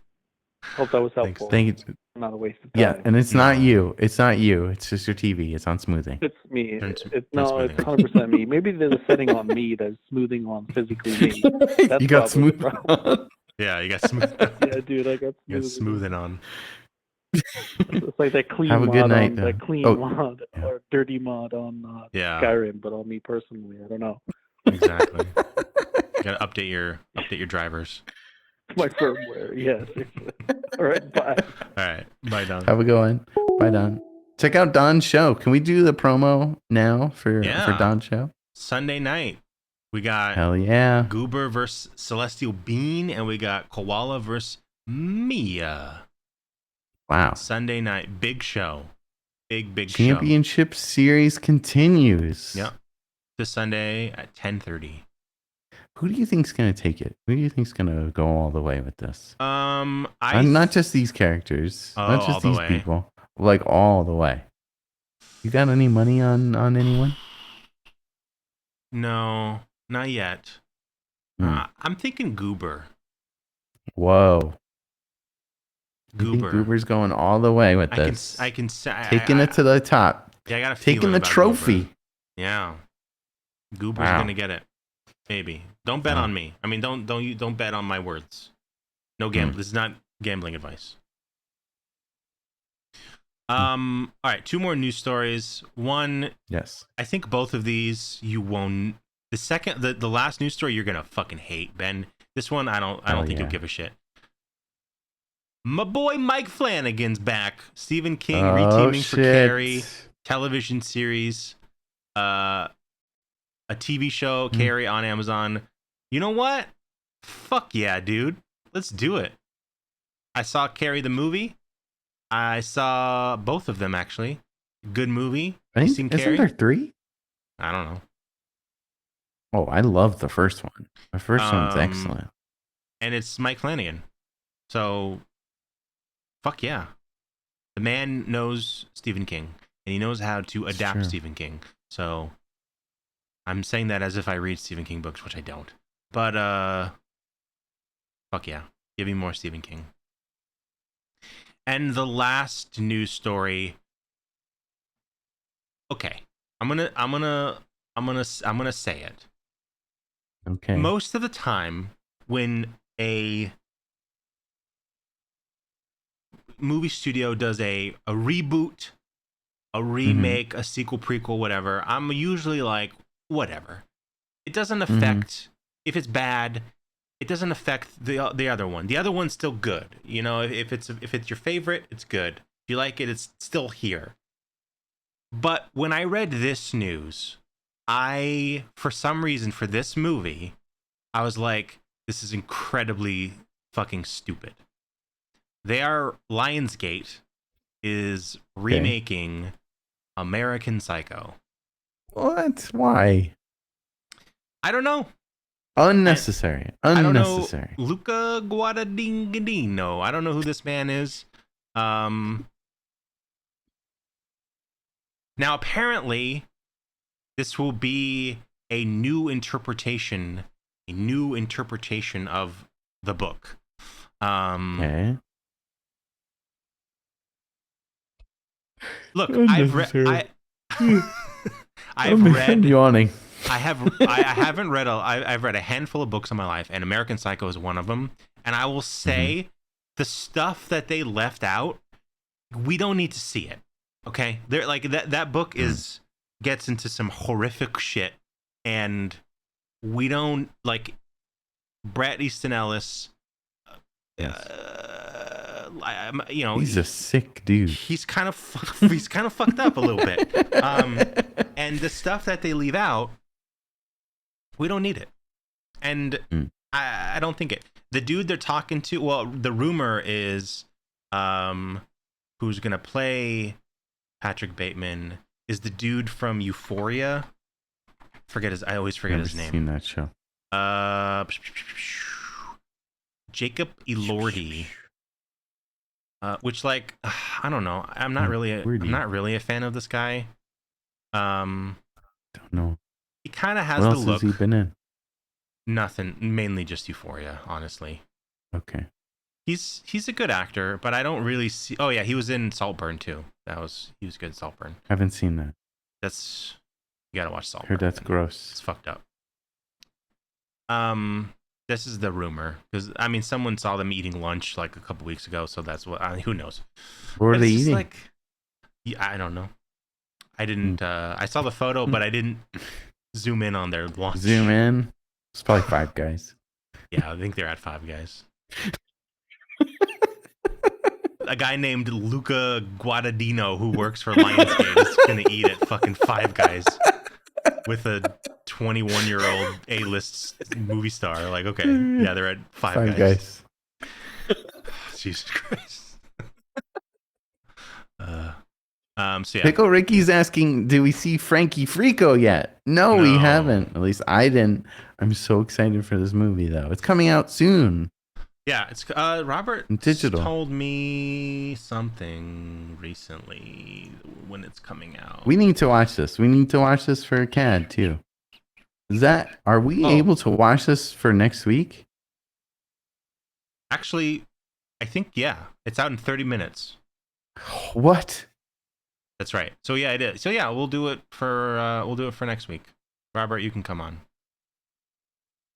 Hope that was helpful. Thank you. Not a waste of time. Yeah, and it's not you. It's not you. It's just your TV. It's on smoothing. It's me. Turn It's smoothing. 100% me. Maybe there's a setting on me that's smoothing on physically me. That's You got probably smooth. the problem. Yeah, you got smooth. Yeah, dude, I got You got smoothing. smoothing on. It's like that clean Have a mod good night, on though. that clean Oh, mod yeah. or dirty mod on Yeah. Skyrim, but on me personally, I don't know. Exactly. You gotta update your drivers. My firmware, yes. All right, bye. All right. Bye, Don. Have a good one. Bye, Don. Check out Don's show. Can we do the promo now for Don's show? Sunday night, we got Hell yeah. Goober versus Celestial Bean, and we got Koala versus Mia. Wow. Sunday night, big show. Big show. Championship series continues. Yep. This Sunday at 10:30. Who do you think's gonna take it? Who do you think's gonna go all the way with this? I And not just these characters, Oh, not all just the these way. people, like all the way. You got any money on anyone? No, not yet. I'm thinking Goober. Whoa. You think Goober. Goober's going all the way with this. I can say Taking it to the top. Yeah, I got a Taking feeling the about trophy. Goober. Yeah. Goober's Wow. gonna get it. Maybe. Don't bet Wow. on me. I mean, don't bet on my words. No gambling. This is not gambling advice. All right, 2 more news stories. One, Yes. I think both of these you won't. The last news story you're gonna fucking hate, Ben. This one I don't think you'll give a shit. My boy Mike Flanagan's back. Stephen King reteaming for Carrie, television series, a TV show, Carrie on Amazon. You know what? Fuck yeah, dude. Let's do it. I saw Carrie the movie. I saw both of them actually. Good movie. You seen Isn't Carrie? there 3? I don't know. Oh, I love the first one. The first one's excellent. And it's Mike Flanagan. So, fuck yeah. The man knows Stephen King, and he knows how to adapt true. Stephen King. So, I'm saying that as if I read Stephen King books, which I don't. But, fuck yeah. Give me more Stephen King. And the last news story. Okay. I'm gonna say it. Okay. Most of the time when a movie studio does a reboot, a remake, a sequel, prequel, whatever, I'm usually like, whatever. It doesn't affect, if it's bad, it doesn't affect the other one. The other one's still good. You know, if it's your favorite, it's good. If you like it, it's still here. But when I read this news, for some reason, for this movie, I was like, this is incredibly fucking stupid. Lionsgate is remaking American Psycho. What? Why? I don't know. Unnecessary. Unnecessary. I don't know. Luca Guadagnino. I don't know who this man is. Now, apparently, This will be a new interpretation of the book. Okay. Look, I've read. I'm yawning. I've read a handful of books in my life, and American Psycho is one of them. And I will say, the stuff that they left out, we don't need to see it. Okay, they're like that book gets into some horrific shit, and we don't like Bret Easton Ellis. Yes. You know, He's a sick dude. He's kind of fucked up a little bit. And the stuff that they leave out, we don't need it. And I don't think it. The dude they're talking to, well, the rumor is who's gonna play Patrick Bateman is the dude from Euphoria. I always forget his name. Seen that show. Jacob Elordi. Which, like, I don't know. I'm not really a fan of this guy. Don't know. He kind of has What the else look. has he been in? Nothing. Mainly just Euphoria, honestly. Okay. He's a good actor, but I don't really see. Oh yeah, he was in Saltburn too. He was good in Saltburn. Haven't seen that. You gotta watch Saltburn. Heard that's gross. It's fucked up. This is the rumor because I mean someone saw them eating lunch like a couple weeks ago, so that's what. Who knows? What are But they it's just eating? like, yeah, I don't know. I didn't. I saw the photo, but I didn't zoom in on their lunch. Zoom in. It's probably Five Guys. Yeah, I think they're at Five Guys. A guy named Luca Guadagnino who works for Lionsgate is gonna eat at fucking Five Guys with a 21-year-old A-list movie star. Like, okay, yeah, they're at Five Guys. Jesus Christ. So yeah. Pickle Ricky's asking, do we see Frankie Frico yet? No, we No. haven't. At least I didn't. I'm so excited for this movie, though. It's coming out soon. Yeah, it's Robert Digital. told me something recently when it's coming out. We need to watch this. We need to watch this for CAD, too. Are we able to watch this for next week? Actually, I think, yeah. It's out in 30 minutes. What? That's right. So yeah, it is. So yeah, we'll do it for next week. Robert, you can come on.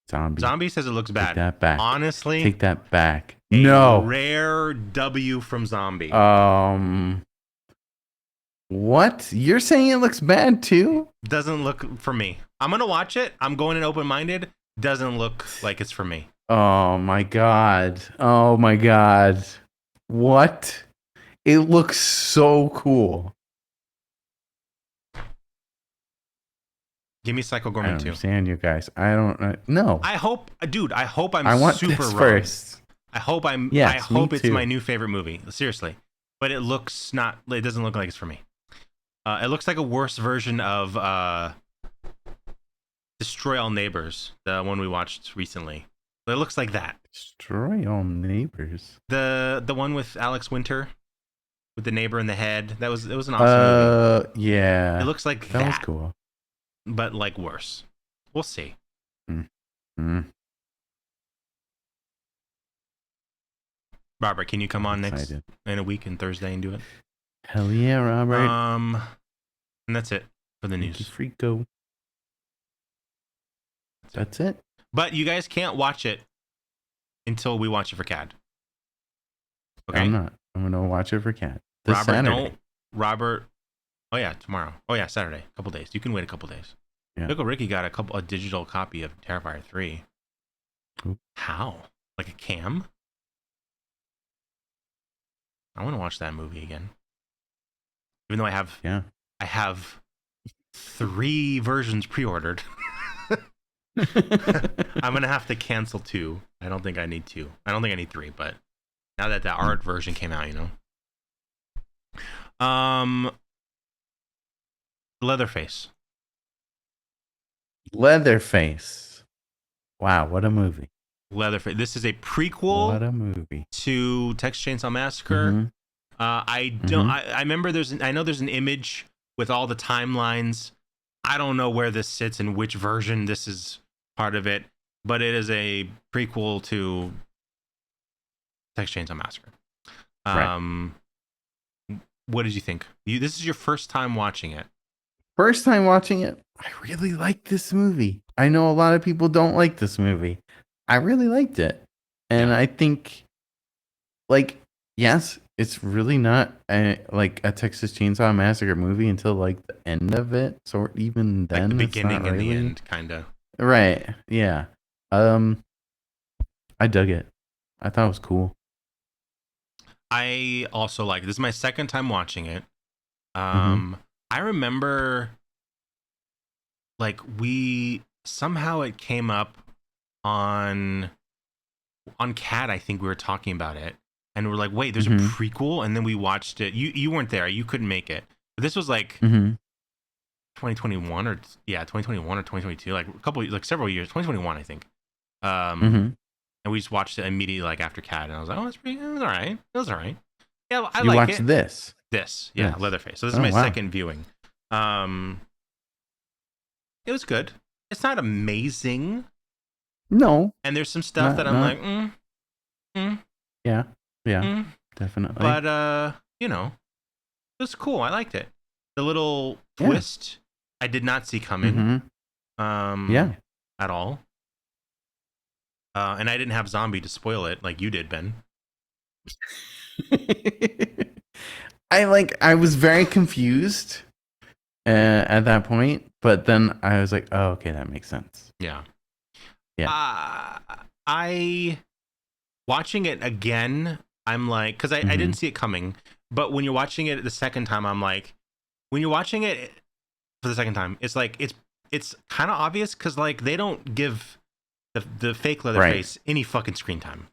Zombie says it looks bad. Take that back. Honestly, Take that back. a No. rare W from Zombie. What? You're saying it looks bad too? Doesn't look for me. I'm gonna watch it. I'm going in open-minded. Doesn't look like it's for me. Oh my god. Oh my god. What? It looks so cool. Give me Psycho I Gorman don't 2. understand you guys. I don't know. I hope I'm I want super this wrong. first. I hope Yes, me it's too. my new favorite movie. Seriously. But it doesn't look like it's for me. It looks like a worse version of Destroy All Neighbors, the one we watched recently. It looks like that. Destroy All Neighbors. The one with Alex Winter with the neighbor in the head. It was an awesome movie. Yeah. It looks like that was cool. but like worse. We'll see. Mm. Robert, can you come on Excited. in a week and Thursday and do it? Hell yeah, Robert. And that's it for the news. Freako. That's it. But you guys can't watch it until we watch it for CAD. Okay. I'm not. I'm gonna watch it for Cat. This Saturday. Robert. Oh yeah, tomorrow. Oh yeah, Saturday. A couple days. You can wait a couple days. Yeah. Pickle Ricky got a digital copy of Terrifier 3. Ooh. How? Like a cam? I want to watch that movie again. Even though I have 3 versions pre-ordered. I'm gonna have to cancel 2. I don't think I need 2. I don't think I need 3, but now that the art version came out, Leatherface. Leatherface. Wow, what a movie. Leatherface. This is a prequel What a movie. to Texas Chainsaw Massacre. Mhm. I remember I know there's an image with all the timelines. I don't know where this sits and which version this is part of it, but it is a prequel to Texas Chainsaw Massacre. Right. What did you think? This is your first time watching it. First time watching it, I really liked this movie. I know a lot of people don't like this movie. I really liked it. And Yeah. I think, like, yes, it's really not like a Texas Chainsaw Massacre movie until like the end of it. So even Like then, the it's not beginning and the really. end, kind of. Right. Yeah. I dug it. I thought it was cool. I also like this is my second time watching it. Mm-hmm. I remember like we somehow it came up on Cat. I think we were talking about it, and we're like, wait, there's a Mm-hmm. prequel, and then we watched it. You weren't there. You couldn't make it. But this was like Mm-hmm. 2021 or 2021 or 2022, like several years. 2021, I think. Mm-hmm. And we just watched it immediately like after Cat, and I was like, oh, it was all right. It was all right. Yeah, I You like watched it. this. Yeah, Yes. Leatherface. So this is Oh, my wow. second viewing. It was good. It's not amazing, No. and there's some stuff that I'm like, Yeah. Yeah. Definitely. but it was cool. I liked it. The little Yeah. twist I did not see coming. Mm-hmm. Yeah. At all. And I didn't have zombie to spoil it like you did, Ben. I was very confused at that point, but then I was like, oh, okay, that makes sense. Yeah. Yeah. I watching it again, I'm like, because I didn't see it coming, but when you're watching it the second time, I'm like, when you're watching it for the second time, it's like it's kind of obvious because like they don't give the fake Leatherface any fucking screen time,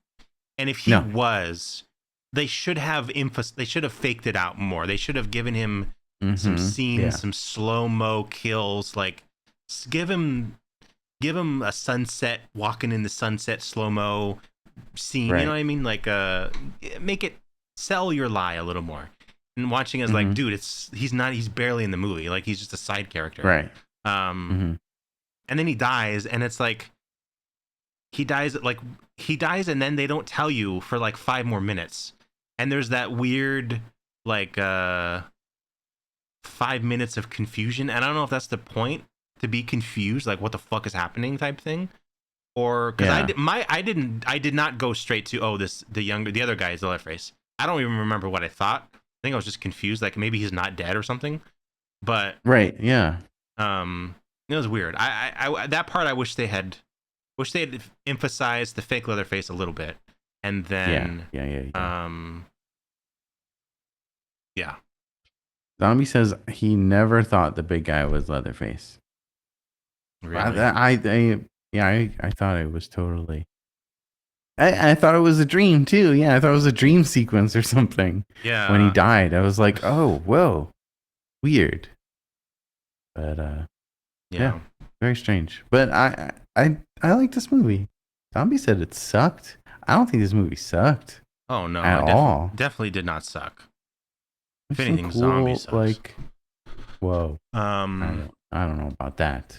and if he was, they should have they should have faked it out more. They should have given him some scenes, some slow-mo kills, like give him a sunset, walking in the sunset slow-mo scene, you know what I mean? Like make it sell your lie a little more. And watching is like, dude, he's barely in the movie, like he's just a side character. Right. And then he dies, and it's like he dies and then they don't tell you for like 5 more minutes. And there's that weird like 5 minutes of confusion. And I don't know if that's the point, to be confused, like what the fuck is happening type thing. Or because I did not go straight to the other guy is the Leatherface. I don't even remember what I thought. I think I was just confused, like maybe he's not dead or something. But yeah. it was weird. I that part I wish they had emphasized the fake Leatherface a little bit, and then yeah. Zombie says he never thought the big guy was Leatherface. Really? I thought it was totally. I thought it was a dream too. Yeah, I thought it was a dream sequence or something. Yeah. When he died, I was like, oh, whoa, weird. But yeah, very strange. But I like this movie. Zombie said it sucked. I don't think this movie sucked. Oh no, at all. Definitely did not suck. If There's anything, cool, Zombie sucks. Like, whoa. I don't know about that.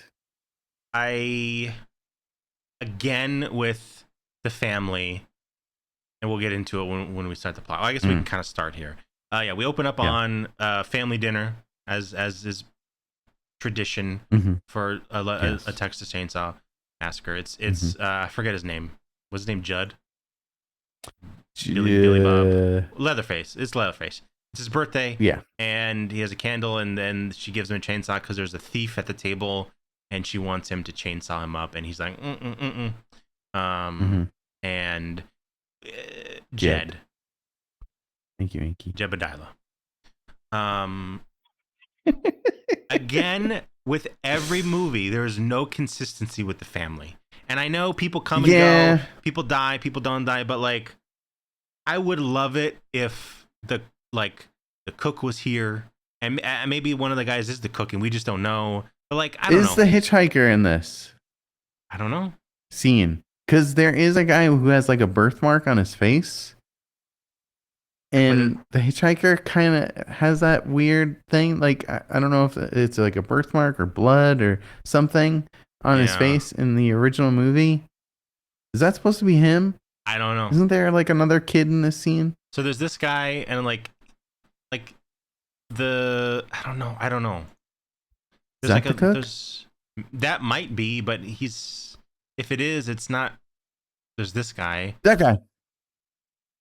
Again with the family, and we'll get into it when we start the plot. Well, I guess we can kind of start here. We open up on family dinner as is tradition for a Texas Chainsaw Massacre. It's I forget his name. What's his name? Judd. Billy Bob. Leatherface. It's Leatherface. It's his birthday. Yeah. And he has a candle, and then she gives him a chainsaw because there's a thief at the table, and she wants him to chainsaw him up, and he's like, and Jed. Thank you, Inky. Jebediah. Again, with every movie, there is no consistency with the family. And I know people come and go, people die, people don't die, but like, I would love it if the cook was here, and maybe one of the guys is the cook, and we just don't know. But like, I don't know. Is the hitchhiker in this? I don't know. Scene. Because there is a guy who has like a birthmark on his face. And the hitchhiker kind of has that weird thing. Like, I don't know if it's like a birthmark or blood or something on his Yeah. face in the original movie. Is that supposed to be him? I don't know. Isn't there like another kid in this scene? So there's this guy and like the I don't know. Is that the cook? There's that might be, but if it is, it's not. There's this guy. That guy.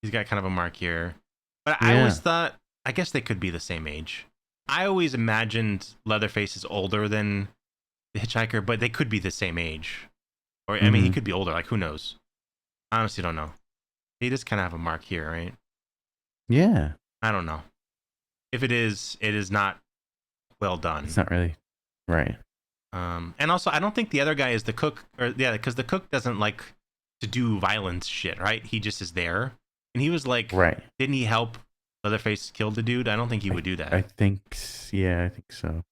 He's got kind of a mark here. But I always thought, I guess they could be the same age. I always imagined Leatherface is older than the hitchhiker, but they could be the same age. Or, I mean, he could be older. Like, who knows? I honestly don't know. He does kind of have a mark here, right? Yeah. I don't know. If it is not well done. It's not really right. And also, I don't think the other guy is the cook. Because the cook doesn't like to do violence shit, right? He just is there. And he was like, right. Didn't he help Leatherface kill the dude? I don't think he would do that. I think so.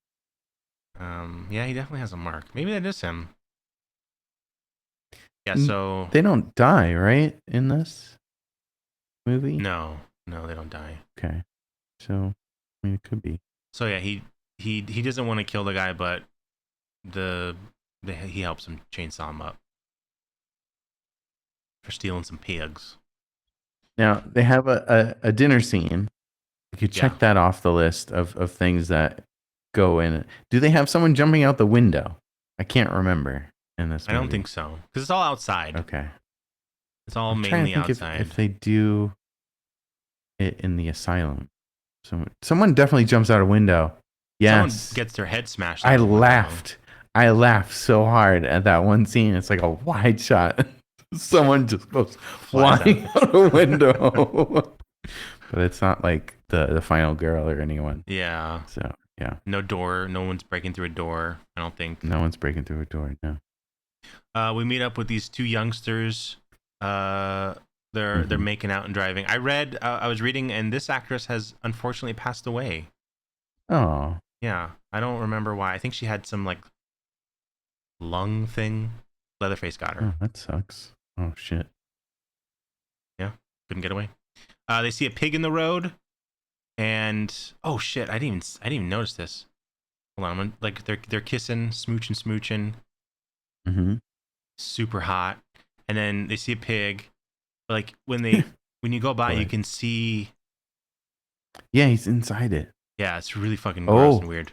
Yeah, he definitely has a mark. Maybe that is him. Yeah, so they don't die, right, in this movie? No, they don't die. Okay, so I mean, it could be. So yeah, he doesn't want to kill the guy, but he helps him chainsaw him up for stealing some pigs. Now they have a dinner scene. You could check that off the list of things that go in it. Do they have someone jumping out the window? I can't remember in this movie. I don't think so, because it's all outside. Okay. It's all I'm trying mainly to think outside. If they do it in the asylum. Someone definitely jumps out a window. Yes. Someone gets their head smashed. I laughed. I laughed so hard at that one scene. It's like a wide shot. Someone just goes flying out a window. But it's not like the final girl or anyone. Yeah. So, yeah. No door. No one's breaking through a door, I don't think. No one's breaking through a door, no. We meet up with these two youngsters. They're making out and driving. I was reading, and this actress has unfortunately passed away. Oh. Yeah. I don't remember why. I think she had some, like, lung thing. Leatherface got her. Oh, that sucks. Oh, shit. Yeah. Couldn't get away. They see a pig in the road, and oh shit, I didn't even notice this. Hold on, like they're kissing, smooching. Mm-hmm. Super hot, and then they see a pig. Like when you go by, you can see. Yeah, he's inside it. Yeah, it's really fucking gross and weird.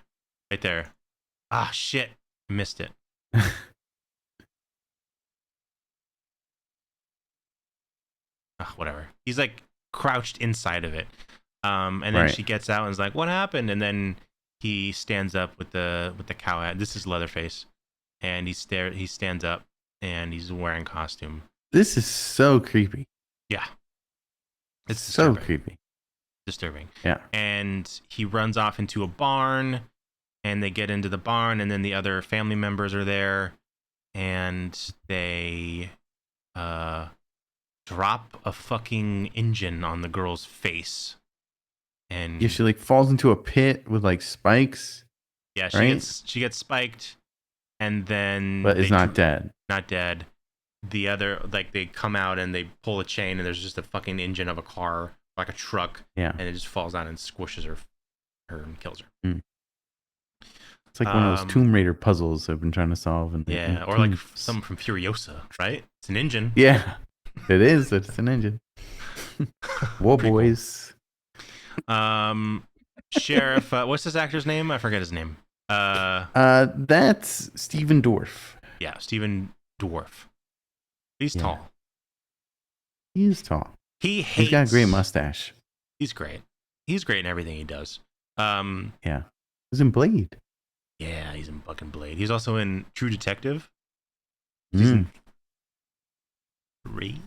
Right there. Ah shit, I missed it. Whatever. He's like crouched inside of it, and then she gets out and is like, "What happened?" And then he stands up with the cow hat. This is Leatherface, and he stands up and he's wearing costume. This is so creepy. Yeah, it's so creepy. Disturbing. Yeah, and he runs off into a barn, and they get into the barn, and then the other family members are there, and they drop a fucking engine on the girl's face, and she like falls into a pit with like spikes. Yeah, she gets spiked, and then but is not dead. Not dead. The other, like, they come out and they pull a chain, and there's just a fucking engine of a car, like a truck. Yeah, and it just falls down and squishes her and kills her. Mm. It's like one of those Tomb Raider puzzles I've been trying to solve. Or like some from Furiosa, right? It's an engine. Yeah. It is. It's an engine. Whoa, boys. Cool. Sheriff. What's this actor's name? I forget his name. That's Stephen Dorff. Yeah, Stephen Dorff. He's tall. He is tall. He's got a great mustache. He's great. He's great in everything he does. Yeah. He's in Blade. Yeah, he's in fucking Blade. He's also in True Detective. Season 3.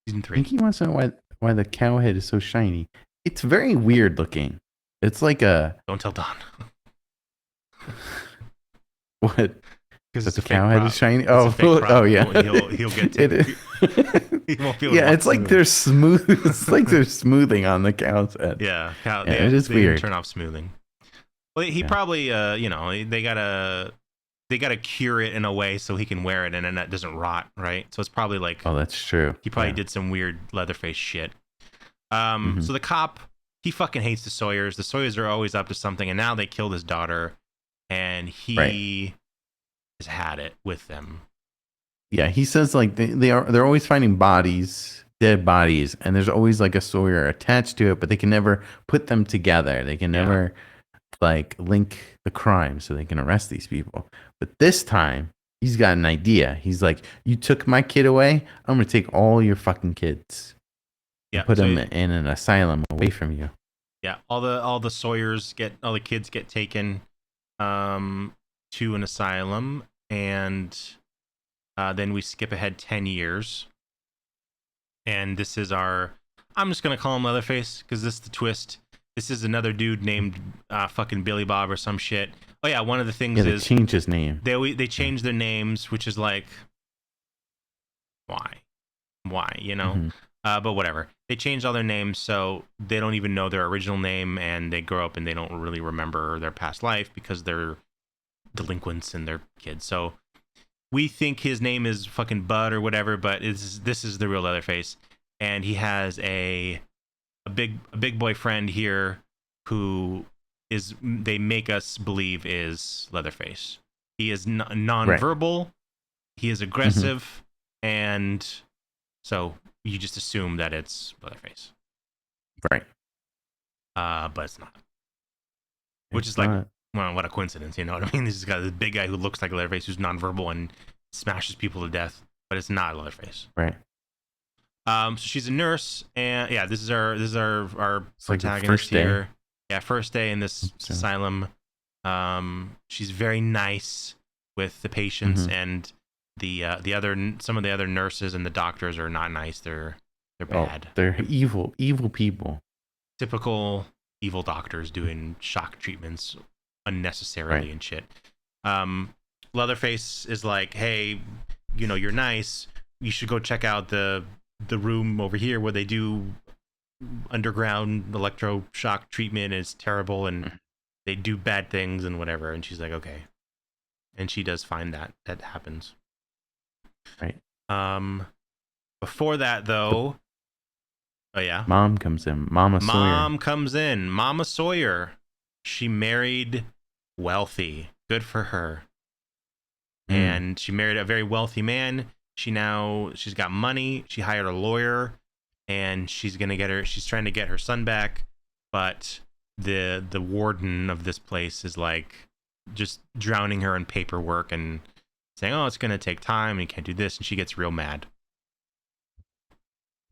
Season 3. I think he wants to know why the cow head is so shiny. It's very weird looking. It's like a... Don't tell Don. What? Because the cow head is shiny? Oh, yeah. He'll get to it. He won't be able to it's like they're smooth. It's like they're smoothing on the cow's head. Yeah, it is weird. Turn off smoothing. Well, he probably, they gotta cure it in a way so he can wear it and then that doesn't rot, right? So it's probably like, oh, that's true. He probably did some weird Leatherface shit. So the cop, he fucking hates the Sawyers. The Sawyers are always up to something, and now they killed his daughter, and he has had it with them. Yeah, he says like they're always finding bodies, dead bodies, and there's always like a Sawyer attached to it, but they can never put them together. They can never like link the crime so they can arrest these people. But this time, he's got an idea. He's like, "You took my kid away. I'm gonna take all your fucking kids, and put them in an asylum away from you." Yeah, all the kids get taken to an asylum, and then we skip ahead 10 years. And this is I'm just going to call him Leatherface because this is the twist. This is another dude named fucking Billy Bob or some shit. Oh, yeah, one of the things they is... change his name. They change their names, which is like... Why? You know? But whatever. They changed all their names, so they don't even know their original name, and they grow up and they don't really remember their past life because they're delinquents and they're kids. So... We think his name is fucking Bud or whatever, but this is the real Leatherface, and he has a big boyfriend here who they make us believe is Leatherface. He is non-verbal, he is aggressive, and so you just assume that it's Leatherface, right? But it's not. Which is like. Well, what a coincidence, you know what I mean? This guy, this big guy who looks like Leatherface, who's nonverbal and smashes people to death, but it's not Leatherface. Right. So she's a nurse, and yeah, this is our It's protagonist like here. Yeah, first day in this asylum. She's very nice with the patients, and some of the other nurses and the doctors are not nice. They're bad. They're evil people. Typical evil doctors doing shock treatments unnecessarily and shit. Leatherface is like, hey, you know, you're nice, you should go check out the room over here where they do underground electroshock treatment. It's terrible and they do bad things and whatever. And she's like, okay, and she does find that happens. Right. Before that though, Mom comes in. Mom comes in. Mama Sawyer. She married wealthy. Good for her. And she married a very wealthy man. She's got money. She hired a lawyer, and she's trying to get her son back, but the warden of this place is like just drowning her in paperwork and saying, "Oh, it's gonna take time, and you can't do this," and she gets real mad.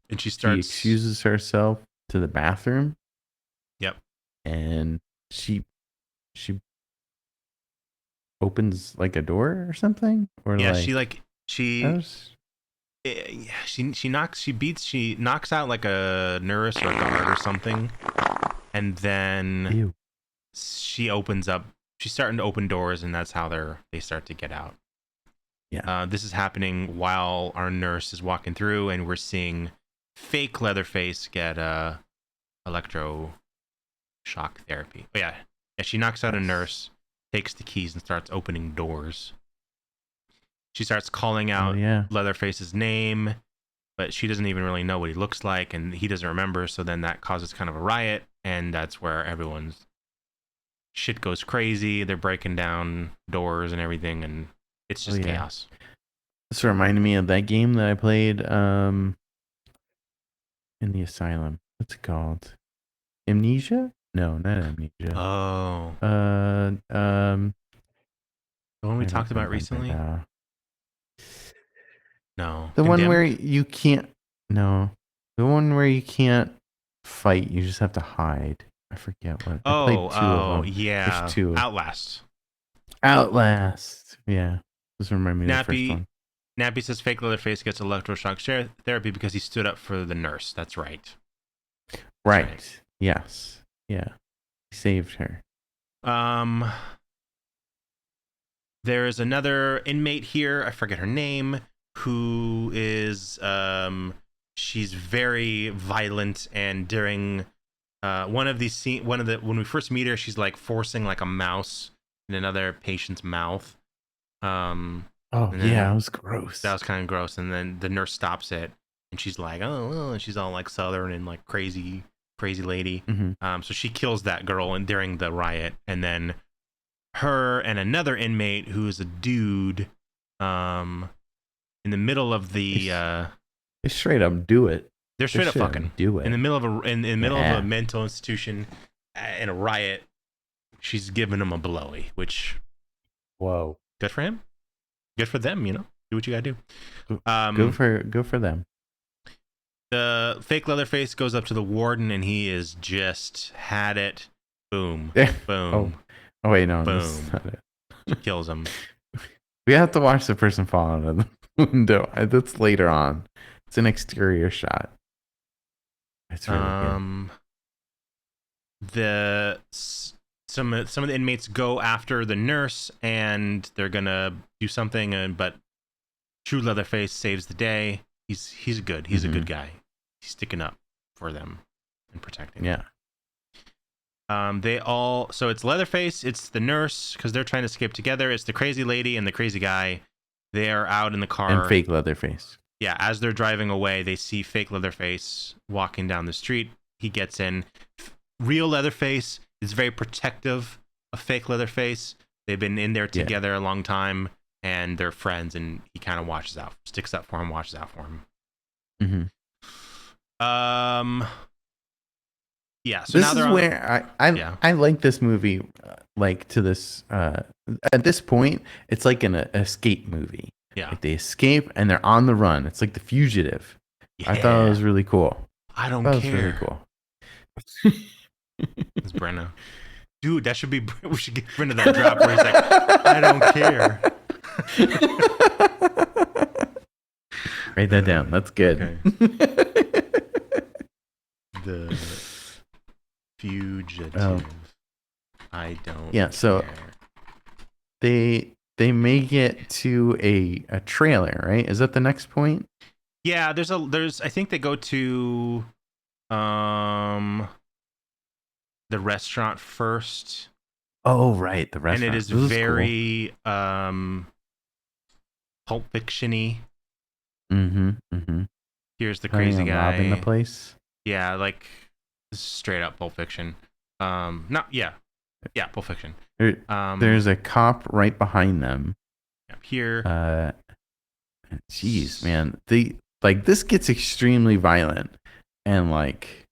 And she excuses herself to the bathroom. Yep. And she opens like a door or something, or she knocks out like a nurse or a guard or something, and then she's starting to open doors, and that's how they start to get out. This is happening while our nurse is walking through, and we're seeing fake Leatherface get electroshock therapy. But yeah, she knocks out a nurse, takes the keys, and starts opening doors. She starts calling out Leatherface's name, but she doesn't even really know what he looks like, and he doesn't remember, so then that causes kind of a riot, and that's where everyone's shit goes crazy. They're breaking down doors and everything, and it's just chaos. This reminded me of that game that I played in the asylum. What's it called? Amnesia? No, not Amnesia. Oh. The one we talked about recently? No. The one where you can't. No. The one where you can't fight. You just have to hide. I forget what. I played two of them. Yeah. There's two. Outlast. Yeah. This reminded me of the first one. Nappy says fake Leatherface gets electroshock therapy because he stood up for the nurse. That's right. Right. Yes. Yeah. He saved her. There is another inmate here. I forget her name. Who is she's very violent, and during one of these when we first meet her, she's like forcing like a mouse in another patient's mouth. That was gross. That was kind of gross, and then the nurse stops it, and she's like, oh, and she's all like Southern and like crazy lady. So she kills that girl and during the riot, and then her and another inmate who is a dude, in the middle of the they straight up do it. they're straight up fucking do it in the middle of a mental institution in a riot. She's giving him a blowy, which whoa, good for him, good for them, do what you gotta do. Go for them. The fake Leatherface goes up to the warden and he is just had it. Boom, boom. Oh wait, no, boom. this is not it. She kills him. We have to watch the person fall out of the window. That's later on. It's an exterior shot. It's really good. Some of the inmates go after the nurse and they're gonna do something, but true Leatherface saves the day. He's good. He's a good guy. He's sticking up for them and protecting them. So it's Leatherface, it's the nurse, because they're trying to escape together. It's the crazy lady and the crazy guy. They are out in the car. And fake Leatherface. Yeah, as they're driving away, they see fake Leatherface walking down the street. He gets in. Real Leatherface is very protective of fake Leatherface. They've been in there together a long time, and they're friends, and he kind of sticks up for him, watches out for him. Yeah, so this now they're is where I like this movie. Like to this at this point, it's like an escape movie. Yeah, like they escape and they're on the run. It's like The Fugitive. I thought it was really cool. I don't care. It was really cool. It's Brenna. Dude, that should be. We should get Brenna that drop where he's like, I don't care. Write that down. That's good. Okay. The Fugitive. I don't. Yeah. So care. they make it to a trailer, right? Is that the next point? Yeah. There's. I think they go to the restaurant first. Oh, right, the restaurant. And it is very cool. Pulp Fiction-y. Here's the crazy guy robbing the place. Yeah, like straight up Pulp Fiction. Pulp Fiction. There's a cop right behind them. Here. Jeez, man, this gets extremely violent and like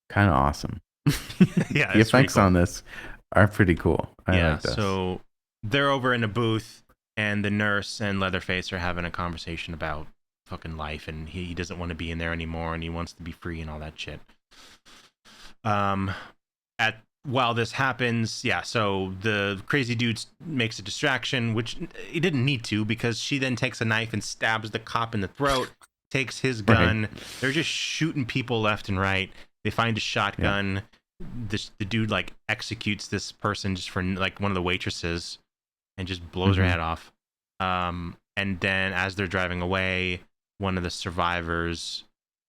kind of awesome. Yeah, the effects on this are pretty cool. I like this. So they're over in a booth, and the nurse and Leatherface are having a conversation about fucking life, and he doesn't want to be in there anymore, and he wants to be free and all that shit. While this happens, so the crazy dude makes a distraction, which he didn't need to, because she then takes a knife and stabs the cop in the throat, takes his gun. Right. They're just shooting people left and right. They find a shotgun. Yeah. The dude like executes this person just for like one of the waitresses and just blows her head off. And then as they're driving away, one of the survivors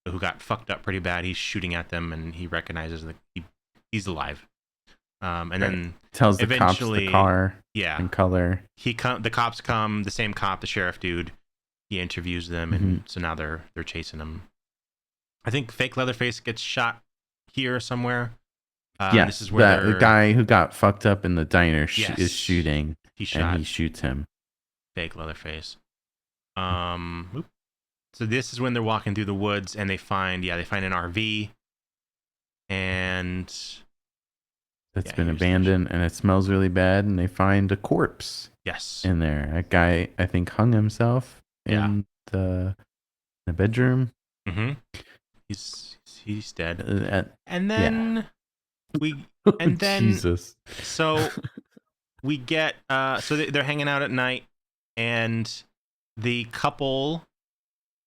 who got fucked up pretty bad, he's shooting at them, and he recognizes that he's alive. And then tells the cops the car and color. The cops come, the same cop, the sheriff dude. He interviews them, and so now they're chasing him. I think fake Leatherface gets shot here somewhere. This is where the guy who got fucked up in the diner is shooting. He shoots him. Fake Leatherface. So this is when they're walking through the woods, and they find an RV, and it's been abandoned, and it smells really bad, and they find a corpse. Yes. In there, a guy I think hung himself in the bedroom. He's dead. And then Jesus. So we get so they're hanging out at night, and the couple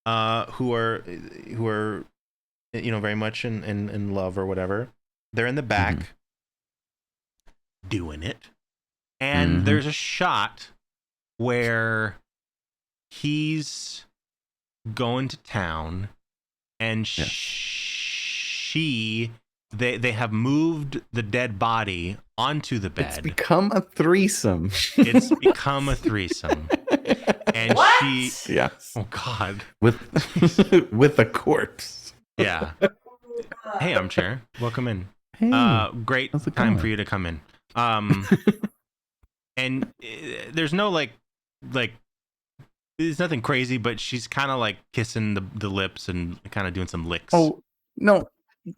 who are very much in love or whatever, they're in the back doing it, and there's a shot where he's going to town, and they have moved the dead body onto the It's bed. become a threesome. It's become a threesome. And she, Yes. oh God. With with a corpse. Yeah. Hey, Armchair. Welcome in. Hey. Great how's it time going? for you to come in. And there's no like, there's nothing crazy, but she's kind of like kissing the lips and kind of doing some licks. Oh no,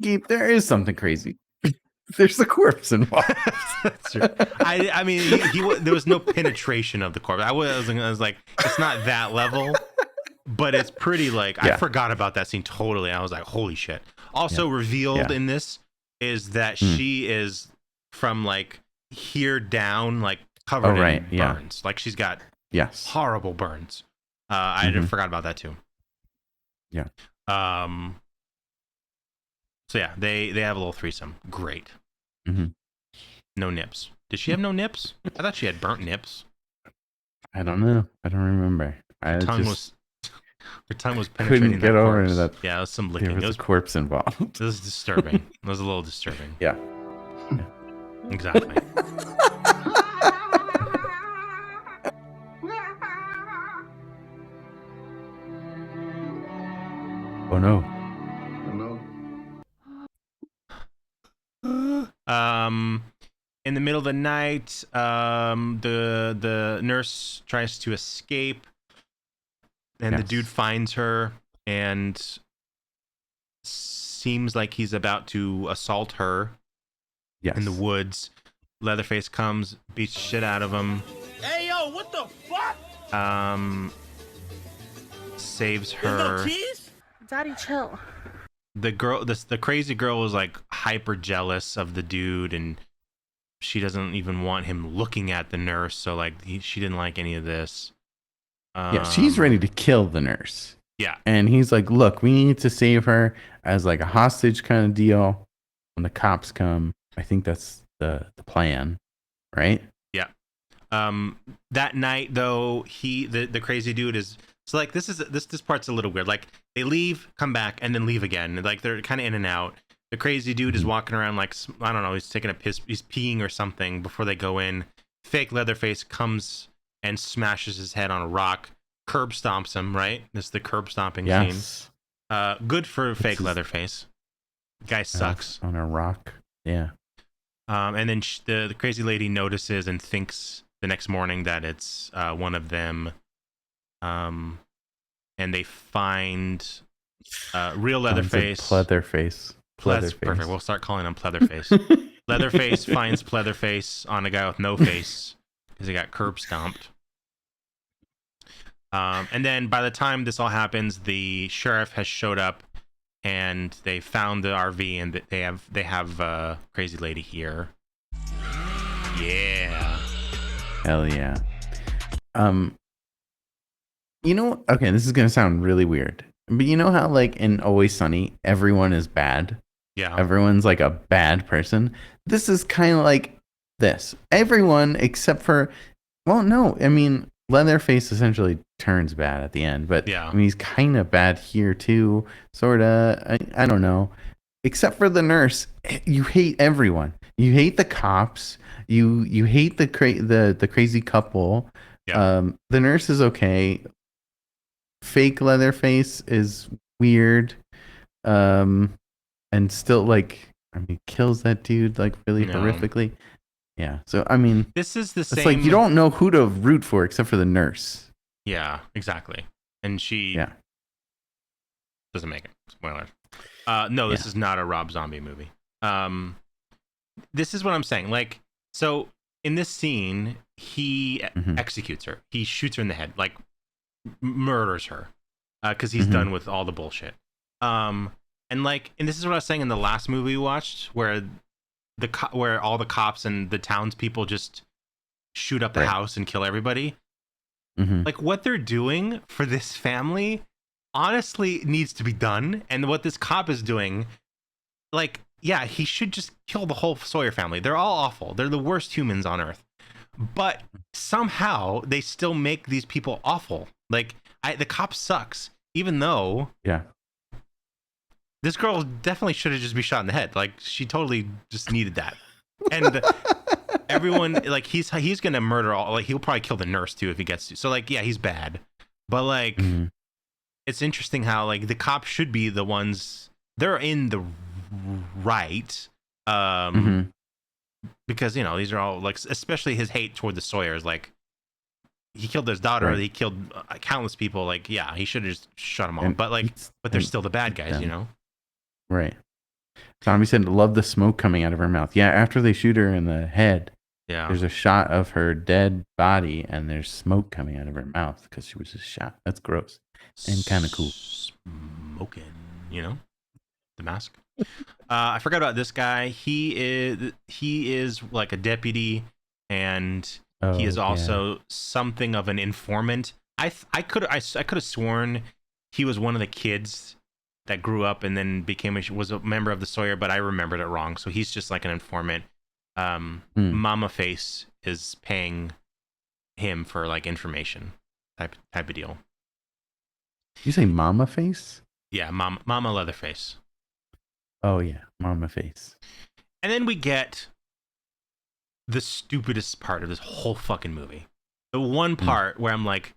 Gabe, there is something crazy. There's a corpse involved. That's true. I mean, there was no penetration of the corpse. I was like, it's not that level, but it's pretty like, I forgot about that scene totally. I was like, holy shit. Also revealed in this is that she is from like here down, like covered in burns. Like she's got horrible burns. I forgot about that too. Yeah. So yeah, they have a little threesome. Great. Mm-hmm. No nips. Did she have no nips? I thought she had burnt nips. I don't know. I don't remember. Her tongue was penetrating. Couldn't get over that. Yeah, it was some licking. There was a corpse involved. It was disturbing. It was a little disturbing. Yeah. Exactly. Oh no. In the middle of the night, the nurse tries to escape, and the dude finds her and seems like he's about to assault her in the woods. Leatherface comes, beats the shit out of him. Hey, yo, what the fuck? Saves There's her. no cheese? Daddy, chill. The girl, the crazy girl, was like hyper jealous of the dude, and she doesn't even want him looking at the nurse. So like she didn't like any of this. Yeah, she's ready to kill the nurse. Yeah, and he's like, "Look, we need to save her as like a hostage kind of deal. When the cops come, I think that's the plan, right?" Yeah. That night though, the crazy dude is. So like this part's a little weird. Like they leave, come back, and then leave again. Like they're kind of in and out. The crazy dude is walking around like, I don't know, he's taking a piss, he's peeing or something before they go in. Fake Leatherface comes and smashes his head on a rock, curb stomps him. Right, this is the curb stomping scene. Good for fake Leatherface. Guy sucks on a rock. Yeah. And then the crazy lady notices and thinks the next morning that it's one of them. And they find real Leatherface. Pleatherface. Perfect. We'll start calling him Pleatherface. Leatherface finds Pleatherface on a guy with no face because he got curb stomped. And then by the time this all happens, the sheriff has showed up, and they found the RV, and they have crazy lady here. Yeah. Hell yeah. You know, okay, this is gonna sound really weird, but you know how like in Always Sunny, everyone is bad. Yeah. Everyone's like a bad person. This is kind of like this. Everyone except for, well, no, I mean, Leatherface essentially turns bad at the end, but I mean, he's kind of bad here too, sort of. I don't know. Except for the nurse, you hate everyone. You hate the cops. You hate the crazy couple. Yeah. The nurse is okay. Fake Leatherface is weird. And still like, I mean, kills that dude like really horrifically. Yeah. So I mean, this is the same. It's like you don't know who to root for except for the nurse. Yeah, exactly. And she doesn't make it. Spoiler. No, this is not a Rob Zombie movie. This is what I'm saying. Like, so in this scene, he executes her. He shoots her in the head, like murders her, because he's done with all the bullshit. And this is what I was saying in the last movie we watched, where where all the cops and the townspeople just shoot up the house and kill everybody. Like what they're doing for this family honestly needs to be done. And what this cop is doing, like, yeah, he should just kill the whole Sawyer family. They're all awful. They're the worst humans on earth. But somehow they still make these people awful. Like the cop sucks, even though this girl definitely should have just been shot in the head. Like she totally just needed that. And everyone, like he's gonna murder all. Like he'll probably kill the nurse too if he gets to. So like, yeah, he's bad. But like, Mhm. it's interesting how like the cops should be the ones. They're in the right. Mhm. Because you know these are all like, especially his hate toward the Sawyers. Like he killed his daughter. Right. He killed countless people. Like yeah, he should have just shut them all. And But like, eats- but they're and still the bad eat guys, them. you know. Right. Zombie said, "Love the smoke coming out of her mouth." Yeah, after they shoot her in the head, Yeah. there's a shot of her dead body, and there's smoke coming out of her mouth because she was just shot. That's gross and kind of cool. Smoking, you know, the mask. I forgot about this guy. He is like a deputy, and he is Oh, also something of an informant. I could have sworn he was one of the kids that grew up and then was a member of the Sawyer, but I remembered it wrong. So he's just like an informant. Mama Face is paying him for like information type of deal. You say Mama Face? Yeah, Mama Leatherface. Oh yeah, Mama Face. And then we get the stupidest part of this whole fucking movie. The one part where I'm like,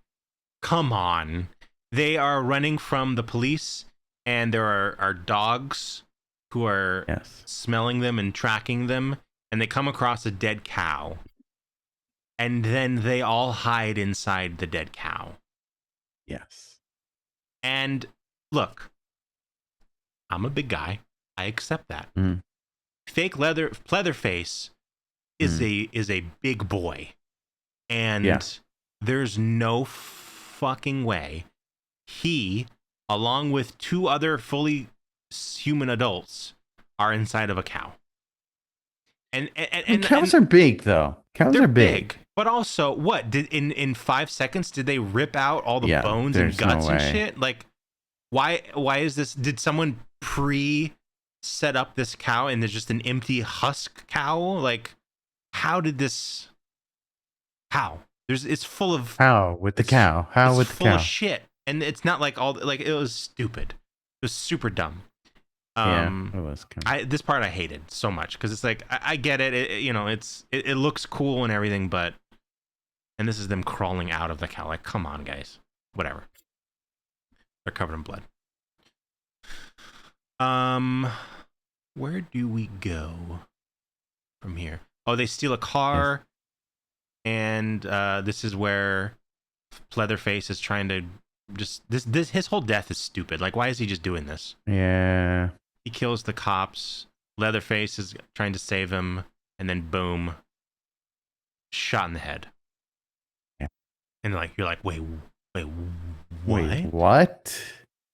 come on. They are running from the police, and there are dogs who are smelling them and tracking them, and they come across a dead cow. And then they all hide inside the dead cow. Yes. And look, I'm a big guy. I accept that. Fake Leatherface is a big boy, and there's no fucking way he, along with two other fully human adults, are inside of a cow. And cows are big though. Cows they're are big. But also, what did in 5 seconds did they rip out all the bones and guts and shit? Like, why is this? Did someone set up this cow and there's just an empty husk cow? Like, how did this? How? It's full of How with the cow? How with the full cow? of shit, and it's not like it was stupid. It was super dumb. It was. This part I hated so much because it's like I get it. It looks cool and everything, but and this is them crawling out of the cow. Like, come on, guys. Whatever. They're covered in blood. Where do we go from here? Oh, they steal a car, and this is where Leatherface is trying to just this. His whole death is stupid. Like, why is he just doing this? Yeah. He kills the cops. Leatherface is trying to save him, and then boom, shot in the head. Yeah. And you're like, wait, what? What?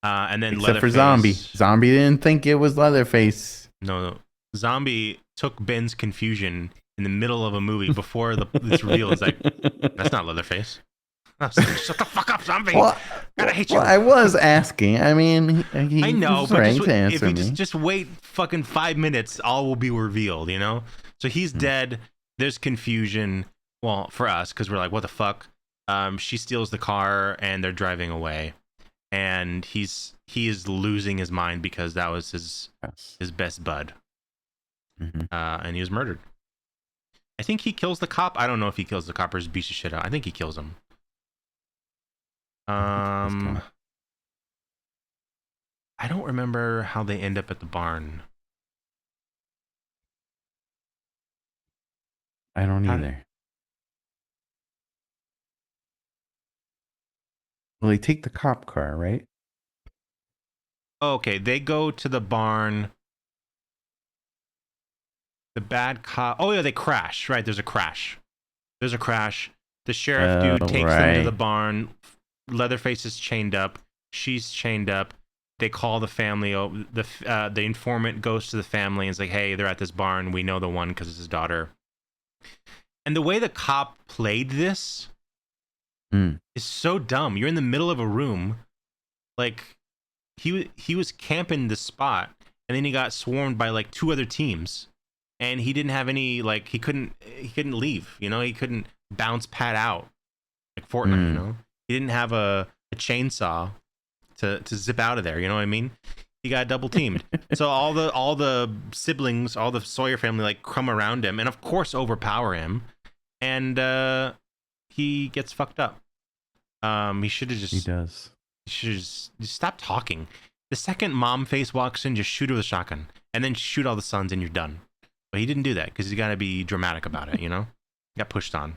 And then Except for Zombie. Zombie didn't think it was Leatherface. No. Zombie took Ben's confusion in the middle of a movie before this reveal. Is like, that's not Leatherface. Shut the fuck up, Zombie. Well, God, I hate you. I was asking. I mean, I know, was but right to answer if you me. just wait fucking 5 minutes, all will be revealed, you know? So he's dead. There's confusion. Well, for us, because we're like, what the fuck? She steals the car and they're driving away. And he is losing his mind because that was his best bud. And he was murdered. I think he kills the cop. I don't know if he kills the cop or just beats the shit out. I think he kills him. I don't remember how they end up at the barn. I don't either. Well, they take the cop car, right? Okay, they go to the barn. The bad cop. Oh yeah, they crash. Right, there's a crash. The sheriff dude takes them to the barn. Leatherface is chained up. She's chained up. They call the family. The informant goes to the family and is like, "Hey, they're at this barn. We know the one because it's his daughter." And the way the cop played this is so dumb. You're in the middle of a room, like he was camping the spot, and then he got swarmed by like 2 other teams, and he didn't have any he couldn't leave. You know, he couldn't bounce pad out like Fortnite. You know. He didn't have a chainsaw to zip out of there. You know what I mean? he got double teamed. So all the siblings, all the Sawyer family, like come around him, and of course overpower him, and he gets fucked up. He should have He just does. just stop talking. The second mom face walks in, just shoot her with a shotgun, and then shoot all the sons, and you're done. But he didn't do that because he's got to be dramatic about it, you know? Got pushed on.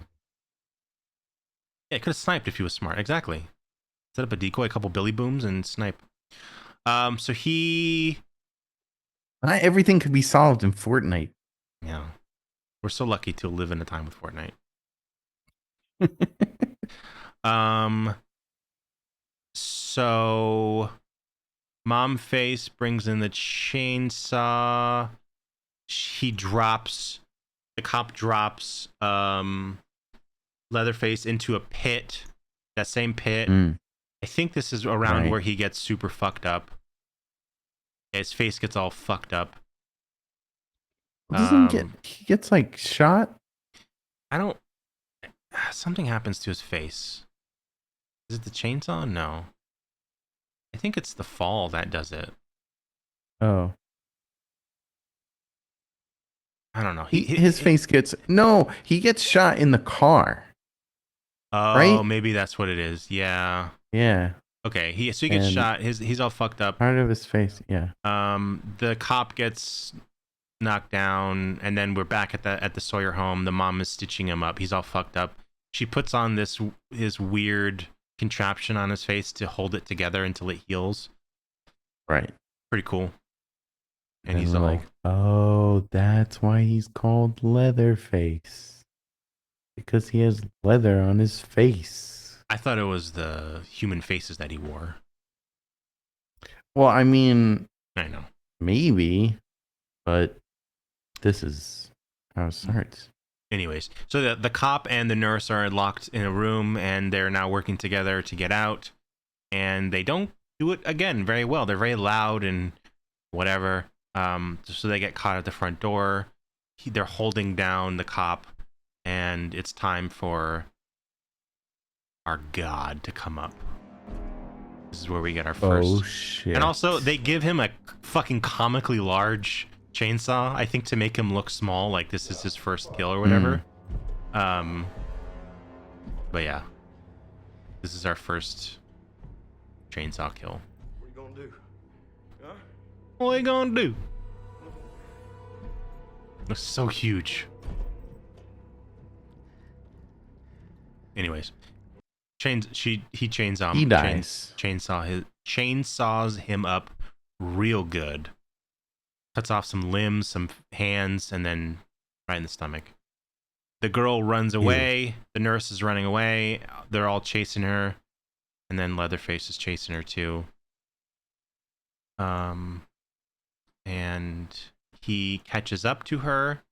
Yeah, could have sniped if he was smart. Exactly. Set up a decoy, a couple billy booms, and snipe. So he... Not everything could be solved in Fortnite. Yeah. We're so lucky to live in a time with Fortnite. So... Mom face brings in the chainsaw. The cop drops Leatherface into a pit. That same pit. Mm. I think this is around Right. where he gets super fucked up. His face gets all fucked up. He gets like shot? Something happens to his face. Is it the chainsaw? No. I think it's the fall that does it. Oh. I don't know. His face gets... No, he gets shot in the car. Oh, right? maybe that's what it is. Yeah. Yeah. Okay. He gets And- shot. He's all fucked up. Part of his face, yeah. The cop gets knocked down, and then we're back at the Sawyer home. The mom is stitching him up. He's all fucked up. She puts on his weird contraption on his face to hold it together until it heals. Right. Pretty cool. And he's we're all like, oh, that's why he's called Leatherface. Because he has leather on his face. I thought it was the human faces that he wore. Well, I mean, I know. maybe, but this is how it starts. Anyways, so the cop and the nurse are locked in a room, and they're now working together to get out. And they don't do it again very well. They're very loud and whatever. So they get caught at the front door. They're holding down the cop, and it's time for our god to come up. This is where we get our first. Oh, shit. And also, they give him a fucking comically large chainsaw, I think, to make him look small, like this is his first kill or whatever. But yeah, this is our first chainsaw kill. What you gonna do? Huh? What you gonna do? Looks so huge. Anyways, he dies. Chainsaws him up real good. Cuts off some limbs, some hands, and then right in the stomach. The girl runs away. The nurse is running away. They're all chasing her, and then Leatherface is chasing her too. And he catches up to her.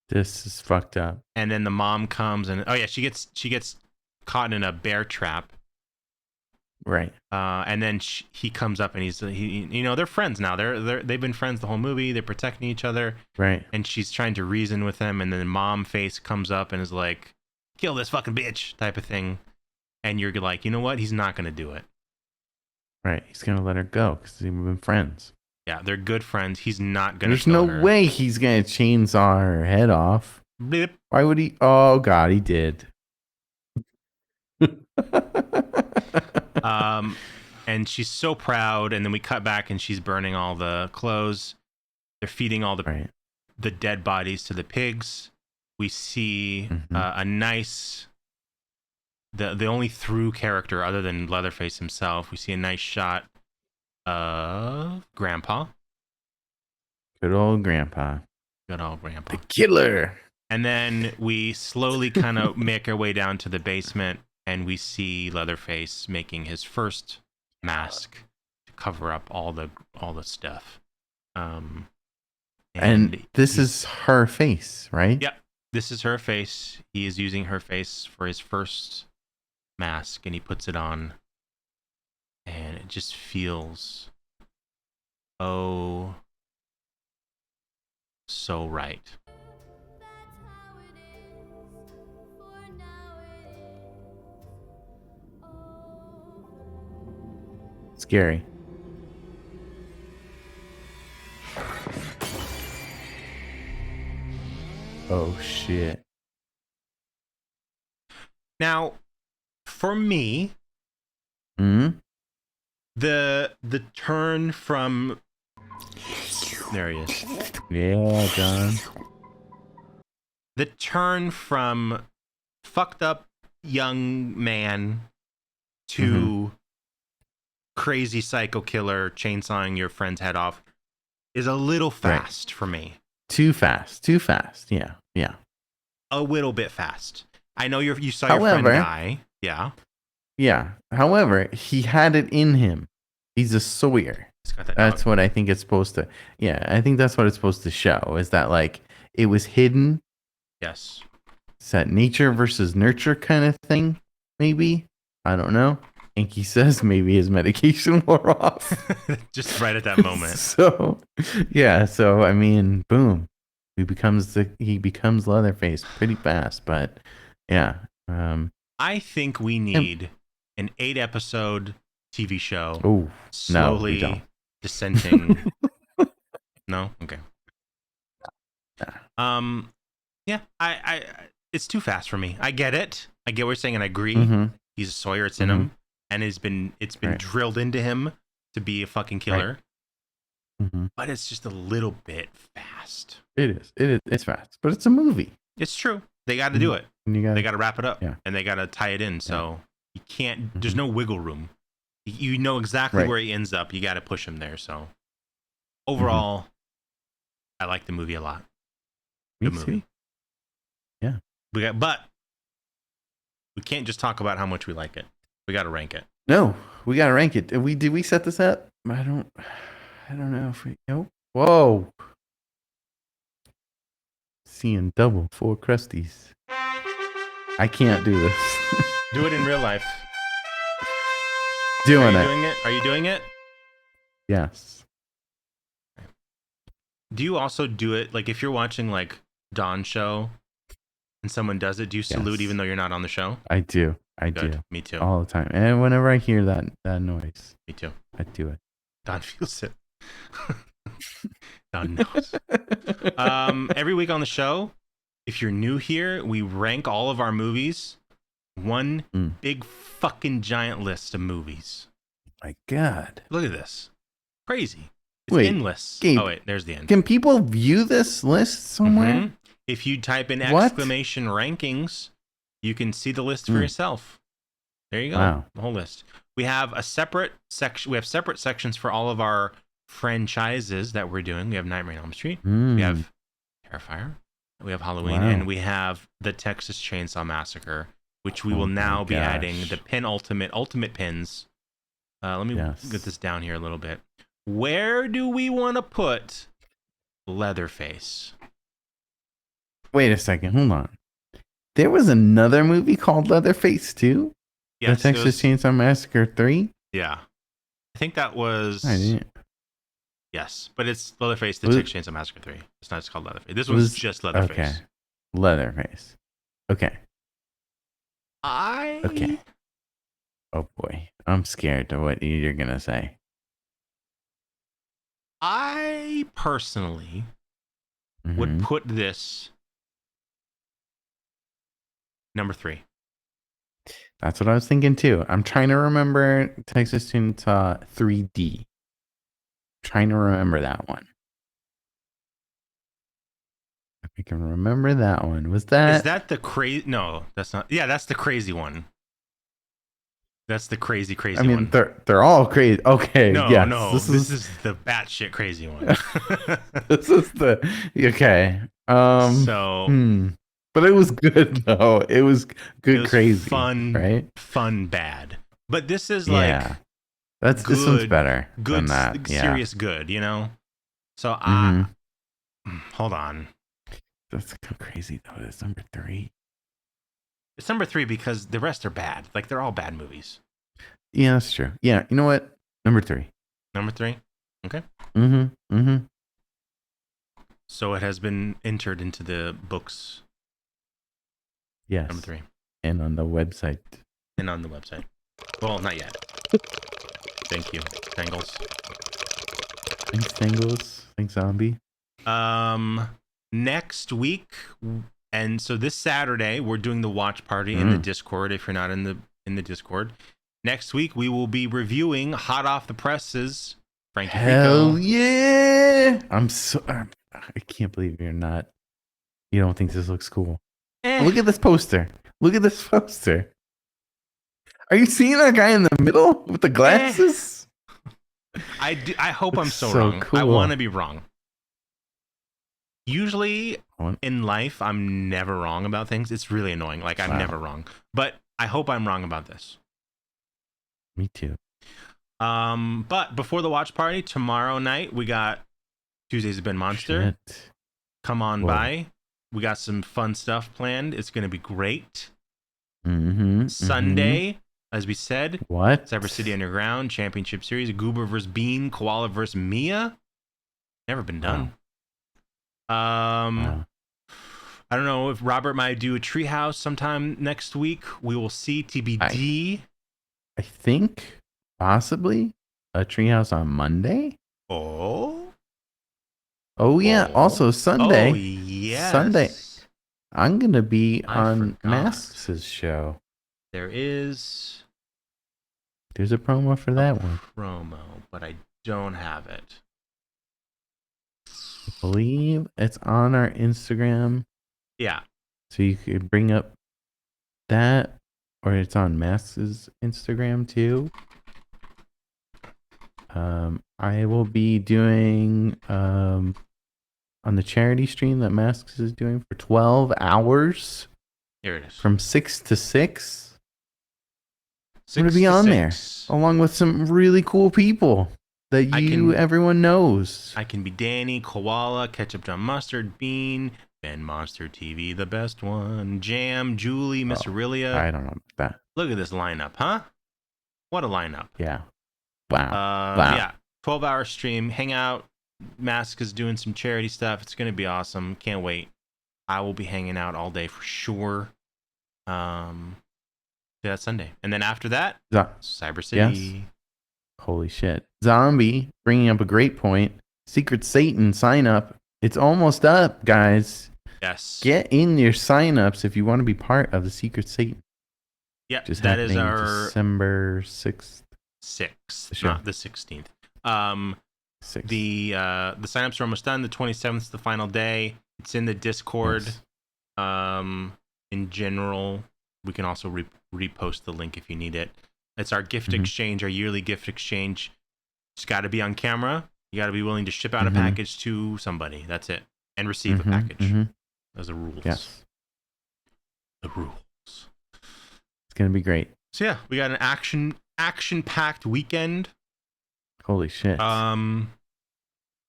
This is fucked up. And then the mom comes, and she gets caught in a bear trap. Right. And then he comes up, and they're friends now. They've been friends the whole movie. They're protecting each other. Right. And she's trying to reason with him, and then mom face comes up and is like, "Kill this fucking bitch," type of thing. And you're like, you know what? He's not gonna do it. Right. He's gonna let her go because they've been friends. Yeah, they're good friends. He's not gonna. There's no way he's gonna chainsaw her head off. Blip. Why would he? Oh God, he did. And she's so proud, and then we cut back, and she's burning all the clothes. They're feeding all the dead bodies to the pigs. We see a nice, the only through character other than Leatherface himself. We see a nice shot of Grandpa. Good old Grandpa. Good old Grandpa. The killer. And then we slowly kind of make our way down to the basement, and we see Leatherface making his first mask to cover up all the stuff. And this is her face, right? Yep. This is her face. He is using her face for his first mask, and he puts it on, and it just feels so right. Scary. Oh shit. Now, for me, Hmm. the turn from there he is. Yeah, John. The turn from fucked up young man to crazy psycho killer chainsawing your friend's head off is a little fast for me. Too fast. Too fast. Yeah. Yeah. A little bit fast. I know you saw your friend die. Yeah. Yeah. However, he had it in him. He's a Sawyer. He's got that That's dog. what I think it's supposed to. Yeah, I think that's what it's supposed to show. Is that like it was hidden? Yes. It's that nature versus nurture kind of thing. Maybe, I don't know. Inky says maybe his medication wore off. Just right at that moment. So, yeah. So I mean, boom. He becomes Leatherface pretty fast. But yeah. I think we need an 8-episode TV show. Oh, no, we slowly don't. descending. No? Okay. Yeah, I it's too fast for me. I get it. I get what you're saying, and I agree. Mhm. He's a Sawyer, it's in him, and it's been Right. drilled into him to be a fucking killer. Mhm. But it's just a little bit fast. It is. It's fast, but it's a movie. It's true. They got to do it. And you got. They got to wrap it up, Yeah. and they got to tie it in. So you can't. There's no wiggle room. You know exactly Right. where he ends up. You got to push him there. So overall, I like the movie a lot. Me Good movie. too. Yeah. But we can't just talk about how much we like it. We got to rank it. No, we gotta rank it. Did we set this up? I don't know if we. Nope. Whoa. Seeing double 4 crusties. I can't do this. Do it in real life. Doing Are you it. doing it? Are you doing it? Yes. Do you also do it like if you're watching like Dawn show and someone does it? Do you salute Yes. even though you're not on the show? I do. I Good. do. Me too. All the time. And whenever I hear that noise, Me too. I do it. Don feels it. Don knows. Every week on the show, if you're new here, we rank all of our movies. One big fucking giant list of movies. My God. Look at this. Crazy. It's Wait, endless. Gabe, Oh, wait, there's the end. Can people view this list somewhere? Mhm. If you type in What? exclamation rankings, you can see the list for yourself. There you go. Wow. The whole list. We have a separate section. We have separate sections for all of our franchises that we're doing. We have Nightmare on Elm Street. We have Terrifier. We have Halloween, Wow. and we have the Texas Chainsaw Massacre, which we will now be adding the ultimate pins. Let me get this down here a little bit. Where do we want to put Leatherface? Wait a second. Hold on. There was another movie called Leatherface too? Yes, the it Texas was- Chainsaw Massacre 3? Yeah. I think that was... I didn't. Yes, but it's Leatherface, the Was- Texas Chainsaw Massacre 3. It's not just called Leatherface. This one's just Leatherface. Okay. Leatherface. Okay. I... Okay. Oh boy. I'm scared of what you're going to say. I personally would Mhm. put this number 3. That's what I was thinking too. I'm trying to remember Texas Chainsaw 3D. Trying to remember that one. If I can remember that one. Was that? Is that the crazy? No, that's not. Yeah, that's the crazy one. That's the crazy I mean, one. they're all crazy. Okay. No, yes, no, this is the batshit crazy one. This is the okay. But it was good though. It was good, It was crazy, fun, right? Fun, bad. But this is like Yeah. This one's better good, than that. Yeah. serious good. You know. So hold on. That's so crazy though. It's number 3. It's number 3 because the rest are bad. Like they're all bad movies. Yeah, that's true. Yeah, you know what? Number 3. Number 3. Okay. Mm-hmm. So it has been entered into the books. Yes. Number 3. And on the website. And on the website. Well, not yet. Thank you, Tangles. Thanks, Tangles. Thanks, Zombie. next week, and so this Saturday we're doing the watch party in the Discord. If you're not in the Discord, next week we will be reviewing hot off the presses. Frankie Hell Rico. yeah! I can't believe you don't think this looks cool. Look at this poster. Look at this poster. Are you seeing that guy in the middle with the glasses? I hope I'm so wrong. Cool. I want to be wrong. Usually in life, I'm never wrong about things. It's really annoying. Like, I'm never wrong. But I hope I'm wrong about this. Me too. But before the watch party, tomorrow night, we got Tuesdays have been Monster. Shit. Come on by. We got some fun stuff planned. It's going to be great. Sunday, as we said, Cyber City Underground Championship Series, Goober vs. Bean, Koala vs. Mia. Never been done. I don't know if Robert might do a treehouse sometime next week. We will see. TBD. I think possibly a treehouse on Monday. Oh yeah. Also Sunday. Oh yes. Sunday. I'm gonna be on Masks' show. There's a promo for that one. But I don't have it. I believe it's on our Instagram. Yeah. So you could bring up that, or it's on Masks' Instagram too. I will be doing on the charity stream that Masks is doing for 12 hours. Here it is. From 6 to 6. I'm going to be on there along with some really cool people that everyone knows. I can be Danny, Koala, Ketchup John Mustard, Bean, Ben Monster TV, the best one, Jam, Julie, Miss Aurelia. I don't know about that. Look at this lineup, huh? What a lineup. Yeah. Wow. Yeah. 12-hour stream. Hang out. Mask is doing some charity stuff. It's going to be awesome. Can't wait. I will be hanging out all day for sure. Yeah, that's Sunday. And then after that, Cyber City. Yes. Holy shit. Zombie, bringing up a great point. Secret Satan sign up. It's almost up, guys. Yes. Get in your sign-ups if you want to be part of the Secret Satan. Yeah, Just that is happening our December 6th. 6th, not the 16th. The signups are almost done. The 27th is the final day. It's in the Discord. Yes. In general, we can also repost the link if you need it. It's our gift exchange, our yearly gift exchange. It's got to be on camera. You got to be willing to ship out a package to somebody. That's it. And receive a package. Those are the rules. Yes. The rules. It's going to be great. So yeah, we got an action-packed weekend. Holy shit. And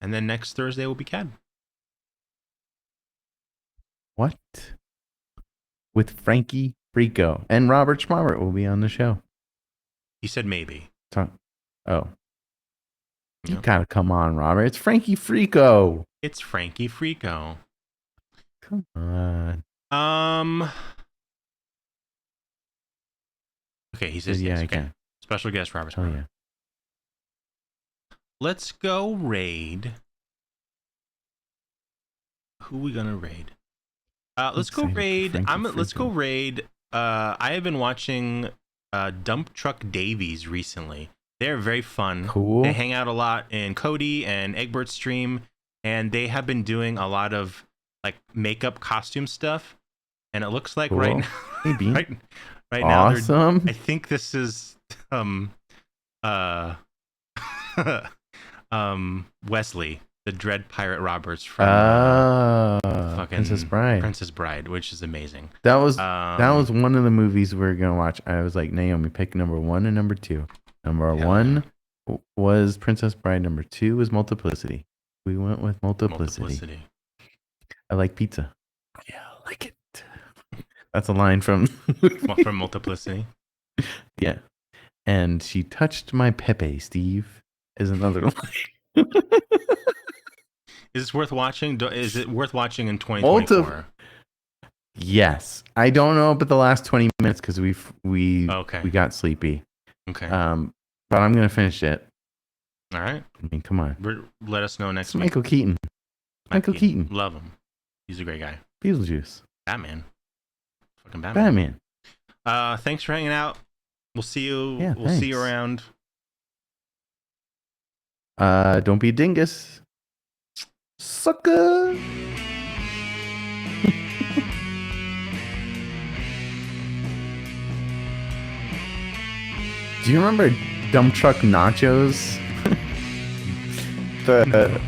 then next Thursday will be CAD. What? With Frankie Frico. And Robert Schmarbert will be on the show. He said maybe. Oh. You gotta come on, Robert. It's Frankie Frico. It's Frankie Frico. Come on. Okay, he says yeah, yes. I Okay. can. Special guest Robert. Oh yeah. Let's go raid. Who we gonna raid? Let's go raid. Let's go raid. I have been watching Dump Truck Davies recently. They're very fun. Cool. They hang out a lot in Cody and Egbert's stream, and they have been doing a lot of like makeup costume stuff. And it looks like right now, maybe right awesome. I think this is Wesley, the Dread Pirate Roberts from fucking Princess Bride, which is amazing. That was one of the movies we were gonna watch. I was like, Naomi, pick number 1 and number 2. Number 1 was Princess Bride. Number 2 was Multiplicity. We went with Multiplicity. I like pizza. Yeah, I like it. That's a line from Multiplicity. Yeah. And she touched my Pepe, Steve, is another line. Is this worth watching? Is it worth watching in 2024? Yes. I don't know about the last 20 minutes because we got sleepy. Okay. But I'm gonna finish it. All right. I mean, come on. Let us know next week. Michael Keaton. Michael Keaton. Love him. He's a great guy. Beetlejuice. Batman. Fucking Batman. Batman. Thanks for hanging out. We'll see you. Yeah, we'll see you thanks. around. Don't be a dingus. Sucker. Do you remember Dump Truck Nachos? the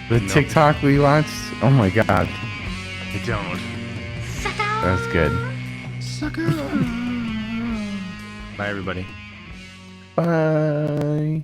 No. TikTok we watched? Oh my god. I don't. That's good. Sucker. Bye, everybody. Bye.